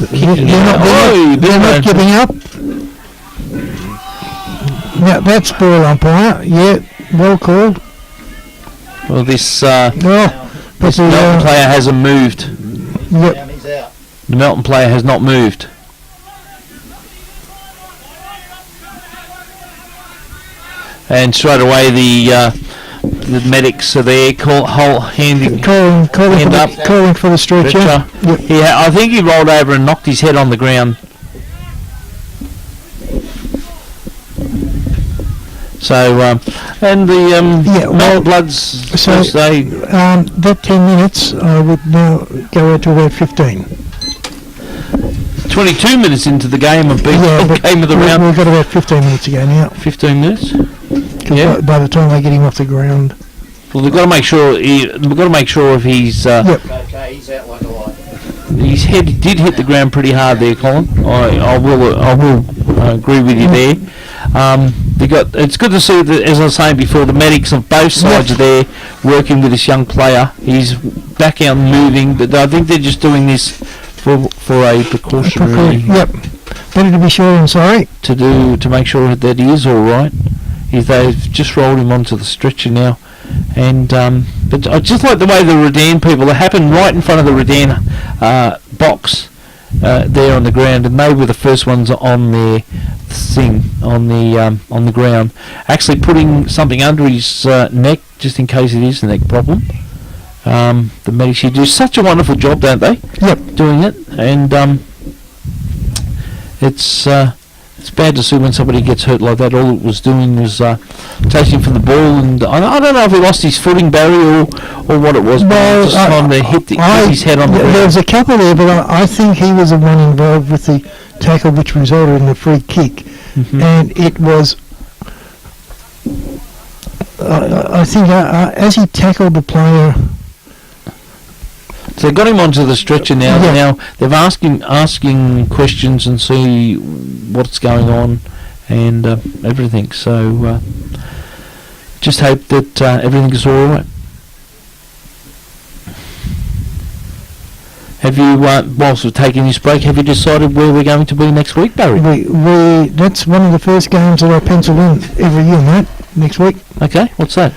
Speaker 2: they're not giving up. Now that's ball umpire. Yeah, well called.
Speaker 1: Well, this
Speaker 2: But the
Speaker 1: Melton player hasn't moved.
Speaker 2: Yep.
Speaker 3: He's out.
Speaker 1: The Melton player has not moved. And straight away the medics are there, handing
Speaker 2: calling for the stretcher.
Speaker 1: stretcher.
Speaker 2: Yep.
Speaker 1: I think he rolled over and knocked his head on the ground. So, and the Melton Bloods,
Speaker 2: So
Speaker 1: they
Speaker 2: that 10 minutes, I would now go out to about 15.
Speaker 1: 22 minutes into the game of being game of the round.
Speaker 2: We've got about 15 minutes to go now.
Speaker 1: 15 minutes.
Speaker 2: 'Cause
Speaker 1: Yeah.
Speaker 2: by the time they get him off the ground.
Speaker 1: Well, they've got to make sure. We've got to make sure if he's
Speaker 3: Okay, he's out like a light.
Speaker 1: his head did hit the ground pretty hard there, Colin. I will agree with you there. It's good to see that, as I was saying before, the medics of both sides are there working with this young player. He's back out and moving, but I think they're just doing this for a precautionary.
Speaker 2: Yep. Better to be sure than sorry.
Speaker 1: To make sure that he is all right. They've just rolled him onto the stretcher now, and but I just like the way the Redan people. It happened right in front of the Redan box, there on the ground, and they were the first ones on their thing on the ground, actually putting something under his neck just in case it is a neck problem. The medics here do such a wonderful job, don't they?
Speaker 2: Yep.
Speaker 1: Doing it, and it's bad to see when somebody gets hurt like that. All it was doing was taking from the ball, and I don't know if he lost his footing, Barry, or what it was.
Speaker 2: Well,
Speaker 1: just trying to hit his head on the ground.
Speaker 2: There was a couple there, but I think he was the one involved with the tackle which resulted in the free kick.
Speaker 1: Mhm.
Speaker 2: And it was, I think, as he tackled the player.
Speaker 1: So they got him onto the stretcher now.
Speaker 2: Yeah.
Speaker 1: Now they've asking questions and see what's going on and everything. So just hope that everything is all right. Have you, whilst we're taking this break, have you decided where we're going to be next week, Barry?
Speaker 2: We that's one of the first games that I pencil in every year, mate. Next week.
Speaker 1: Okay, what's that?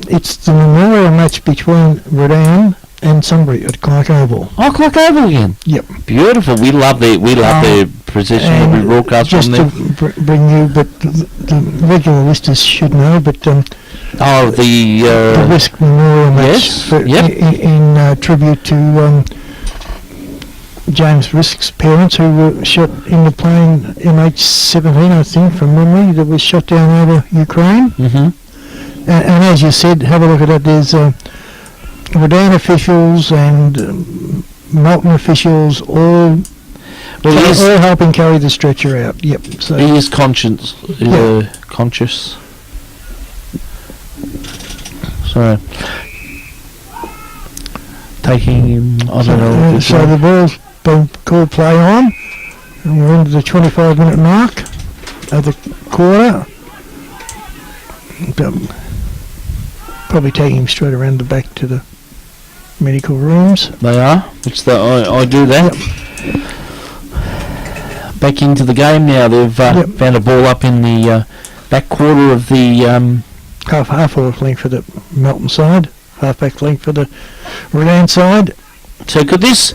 Speaker 2: It's the memorial match between Redan and Sunbury at Clark Oval.
Speaker 1: Oh, Clark Oval again.
Speaker 2: Yep.
Speaker 1: Beautiful. We love their position every broadcast
Speaker 2: just
Speaker 1: from them.
Speaker 2: to bring you, but the regular listeners should know, but the Risk Memorial match
Speaker 1: yes,
Speaker 2: in tribute to James Risk's parents, who were shot in the plane MH17, I think, from memory, that was shot down over Ukraine.
Speaker 1: Mm-hmm.
Speaker 2: And as you said, have a look at it. There's Redan officials and Melton officials all helping carry the stretcher out. Yep. So
Speaker 1: he is conscious. Conscious. So taking him. I don't know.
Speaker 2: So the ball's been called play on, and we're into the 25-minute mark of the quarter. Probably taking him straight around the back to the medical rooms.
Speaker 1: They are, which I do that. Yep. Back into the game now. They've found a ball up in the back quarter of the
Speaker 2: half forward flank for the Melton side, half back flank for the Redan side.
Speaker 1: So could this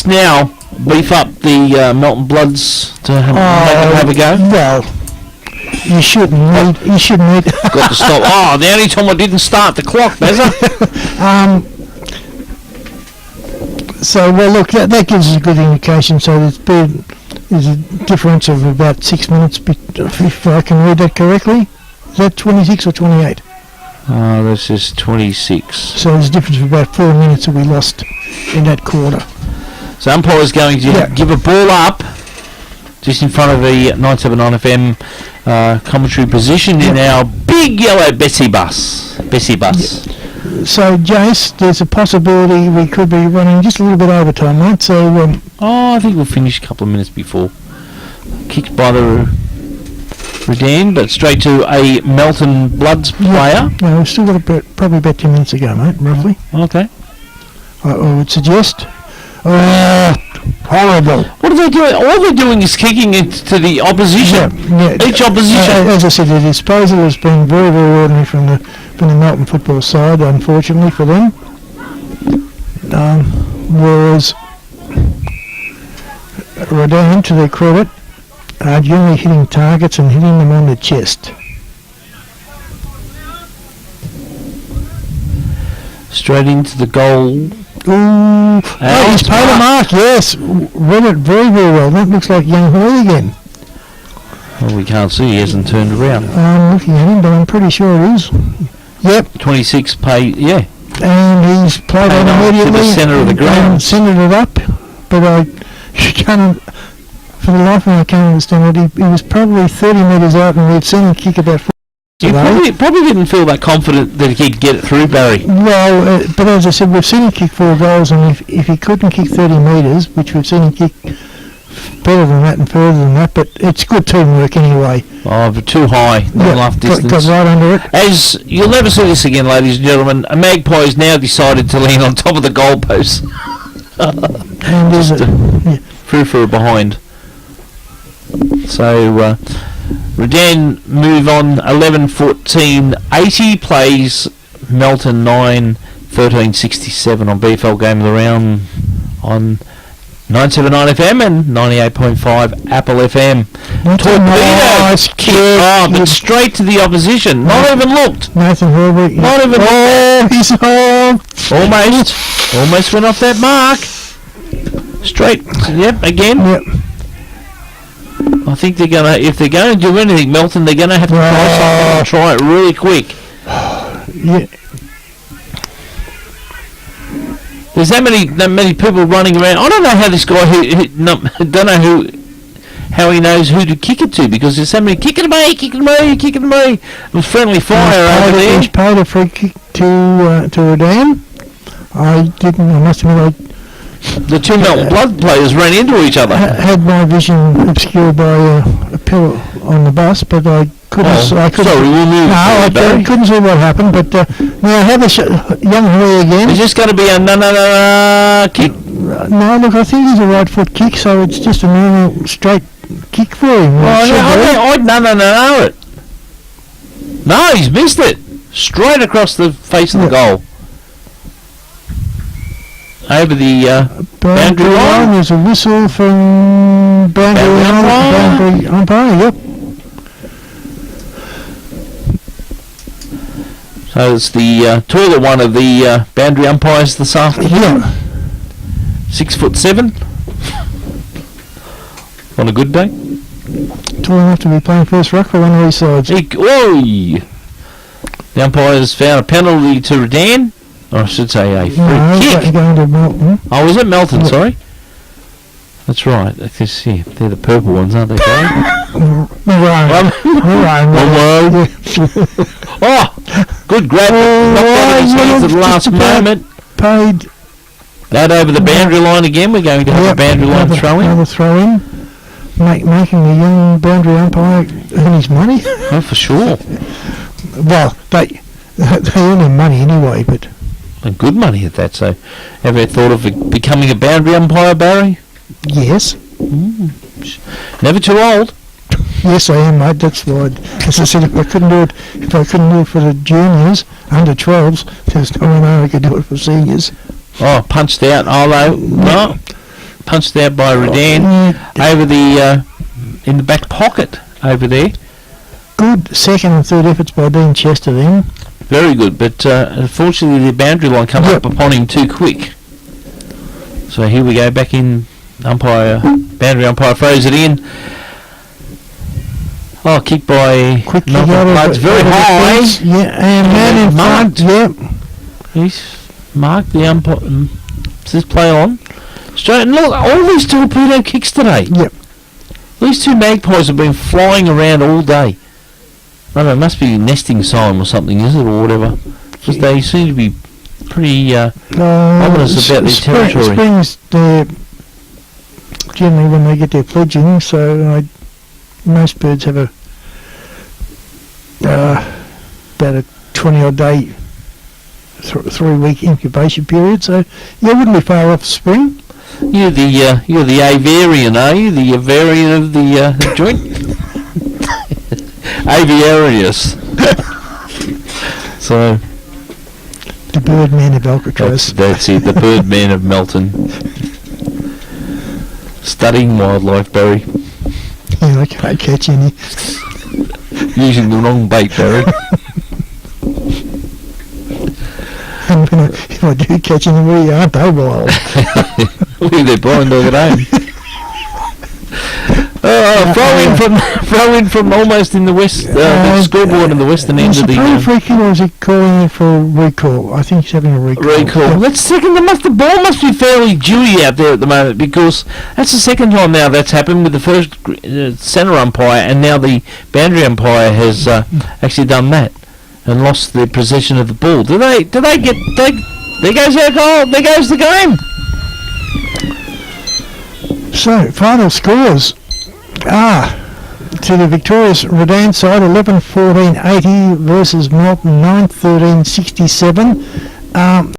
Speaker 1: now beef up the Melton Bloods to make them have a go?
Speaker 2: Well, you shouldn't need.
Speaker 1: Got to stop. Oh, the only time I didn't start the clock, Bazza.
Speaker 2: So, well, look, that gives us a good indication. So there's a difference of about 6 minutes, if I can read that correctly. Is that 26 or 28?
Speaker 1: Oh, this is 26.
Speaker 2: So there's a difference of about 4 minutes that we lost in that quarter.
Speaker 1: So umpire's going to give a ball up just in front of the 979 FM commentary position in our big yellow Bessie bus. Yep.
Speaker 2: So, Jace, there's a possibility we could be running just a little bit overtime, mate. So,
Speaker 1: I think we'll finish a couple of minutes before. Kicked by the Redan, but straight to a Melton Bloods player.
Speaker 2: No, we've still got probably about 10 minutes ago, mate, roughly.
Speaker 1: Okay.
Speaker 2: I would suggest. Horrible.
Speaker 1: What are they doing? All they're doing is kicking it to the opposition. Each opposition.
Speaker 2: As I said, the disposal has been very, very ordinary from the Melton football side, unfortunately for them. Whereas Redan, to their credit, are generally hitting targets and hitting them on the chest.
Speaker 1: Straight into the goal.
Speaker 2: Ooh, he's paid a mark, yes. Read it very, very well. That looks like young Hoy again.
Speaker 1: Well, we can't see, he hasn't turned around.
Speaker 2: I'm looking at him, but I'm pretty sure it is. Yep.
Speaker 1: 26 pay, yeah.
Speaker 2: And he's played on immediately.
Speaker 1: To the centre of the ground.
Speaker 2: And centred it up, but I can't, for the life of me, I can't understand it. He was probably 30 metres out, and we'd seen him kick about 4.
Speaker 1: He probably didn't feel that confident that he could get it through, Barry.
Speaker 2: Well, but as I said, we've seen him kick 4 goals, and if he couldn't kick 30 metres, which we've seen him kick better than that and further than that, but it's good teamwork anyway.
Speaker 1: Oh, but too high, not enough distance.
Speaker 2: Got right under it.
Speaker 1: As you'll never see this again, ladies and gentlemen, a magpie has now decided to lean on top of the goalpost.
Speaker 2: And
Speaker 1: just through for a behind. So Redan move on 11-14 80 plays Melton 9 13-67 on BFL Game of the Round on 979 FM and 98.5 Apple FM.
Speaker 2: That's a
Speaker 1: Torpedo
Speaker 2: nice
Speaker 1: kick.
Speaker 2: kick.
Speaker 1: Oh, but straight to the opposition. Not even looked.
Speaker 2: Nathan Herbert.
Speaker 1: Not even
Speaker 2: he's off.
Speaker 1: Almost went off that mark. Straight. Yep, again.
Speaker 2: Yep.
Speaker 1: I think they're gonna, if they're going to do anything, Melton, they're going to have to try something and try it really quick.
Speaker 2: Yeah.
Speaker 1: There's that many people running around. I don't know how this guy how he knows who to kick it to, because there's so many kicking away. It was friendly fire over there.
Speaker 2: He's paid a free kick to Redan. I must admit,
Speaker 1: The two Melton Blood players ran into each other.
Speaker 2: had my vision obscured by a pillar on the bus, but I couldn't. I couldn't.
Speaker 1: Sorry, we'll move.
Speaker 2: I couldn't see what happened. But now I have a young Hui again.
Speaker 1: Is this going to be a no kick?
Speaker 2: No, look, I think he's a right foot kick, so it's just a normal straight kick for him.
Speaker 1: I'd no it. No, he's missed it. Straight across the face of the goal. Over the boundary line.
Speaker 2: There's a whistle from boundary umpire. Yep.
Speaker 1: So it's the taller one of the boundary umpires this afternoon.
Speaker 2: Yeah.
Speaker 1: 6'7". On a good day.
Speaker 2: Tall enough to be playing first ruck for one of these sides.
Speaker 1: The umpires found a penalty to Redan. Or I should say a free kick.
Speaker 2: Going to Melton.
Speaker 1: Oh, was it Melton? Yeah. Sorry. That's right. Because they're the purple ones, aren't they, Barry?
Speaker 2: Maroon.
Speaker 1: Oh, good grab. Knocked out of his hands at the last moment.
Speaker 2: Paid.
Speaker 1: That over the boundary line again. We're going to have a boundary line throw-in.
Speaker 2: Another throw-in. Making the young boundary umpire earn his money.
Speaker 1: Oh, for sure.
Speaker 2: Well, they earn their money anyway, but...
Speaker 1: And good money at that, so have you thought of becoming a boundary umpire, Barry?
Speaker 2: Yes.
Speaker 1: Never too old.
Speaker 2: Yes, I am, mate. That's why, as I said, if I couldn't do it for the juniors, under 12s, there's no way I could do it for seniors.
Speaker 1: Oh, punched out, no. Punched out by Redan over the, in the back pocket over there. Good
Speaker 2: second and third efforts by Dean Chester then.
Speaker 1: Very good, but unfortunately the boundary line come up upon him too quick. So here we go, back in boundary umpire throws it in. Oh, kick by Melton. Very high.
Speaker 2: Yeah, and man in front. Yep.
Speaker 1: He's marked the umpire. This play on. Straight, and look, all these torpedo kicks today.
Speaker 2: Yep.
Speaker 1: These two magpies have been flying around all day. I don't know, it must be a nesting sign or something, is it, or whatever? Because they seem to be pretty ominous about their territory.
Speaker 2: Spring's generally when they get their fledgling, so most birds have about a 20-odd day, 3-week incubation period. So you wouldn't be far off spring.
Speaker 1: You're the aviarian, are you? The aviarian of the joint. Aviarius. So
Speaker 2: the Birdman of Alcatraz.
Speaker 1: That's it. The Birdman of Melton. Studying wildlife, Barry.
Speaker 2: Yeah, I can't catch any.
Speaker 1: Using the wrong bait, Barry.
Speaker 2: And if I do catch any, where aren't they wild?
Speaker 1: Leave their blind dog at home. Throw in from almost in the west, the scoreboard in the western end of the.
Speaker 2: Free kick, or is he calling it for a recall? I think he's having a recall.
Speaker 1: Recall. That's second. The ball must be fairly dewy out there at the moment, because that's the second time now that's happened with the first centre umpire, and now the boundary umpire has actually done that and lost the possession of the ball. Do they get? There goes our goal. There goes the game.
Speaker 2: So final scores. To the victorious Redan side, 11-14-80 versus Melton 9-13-67.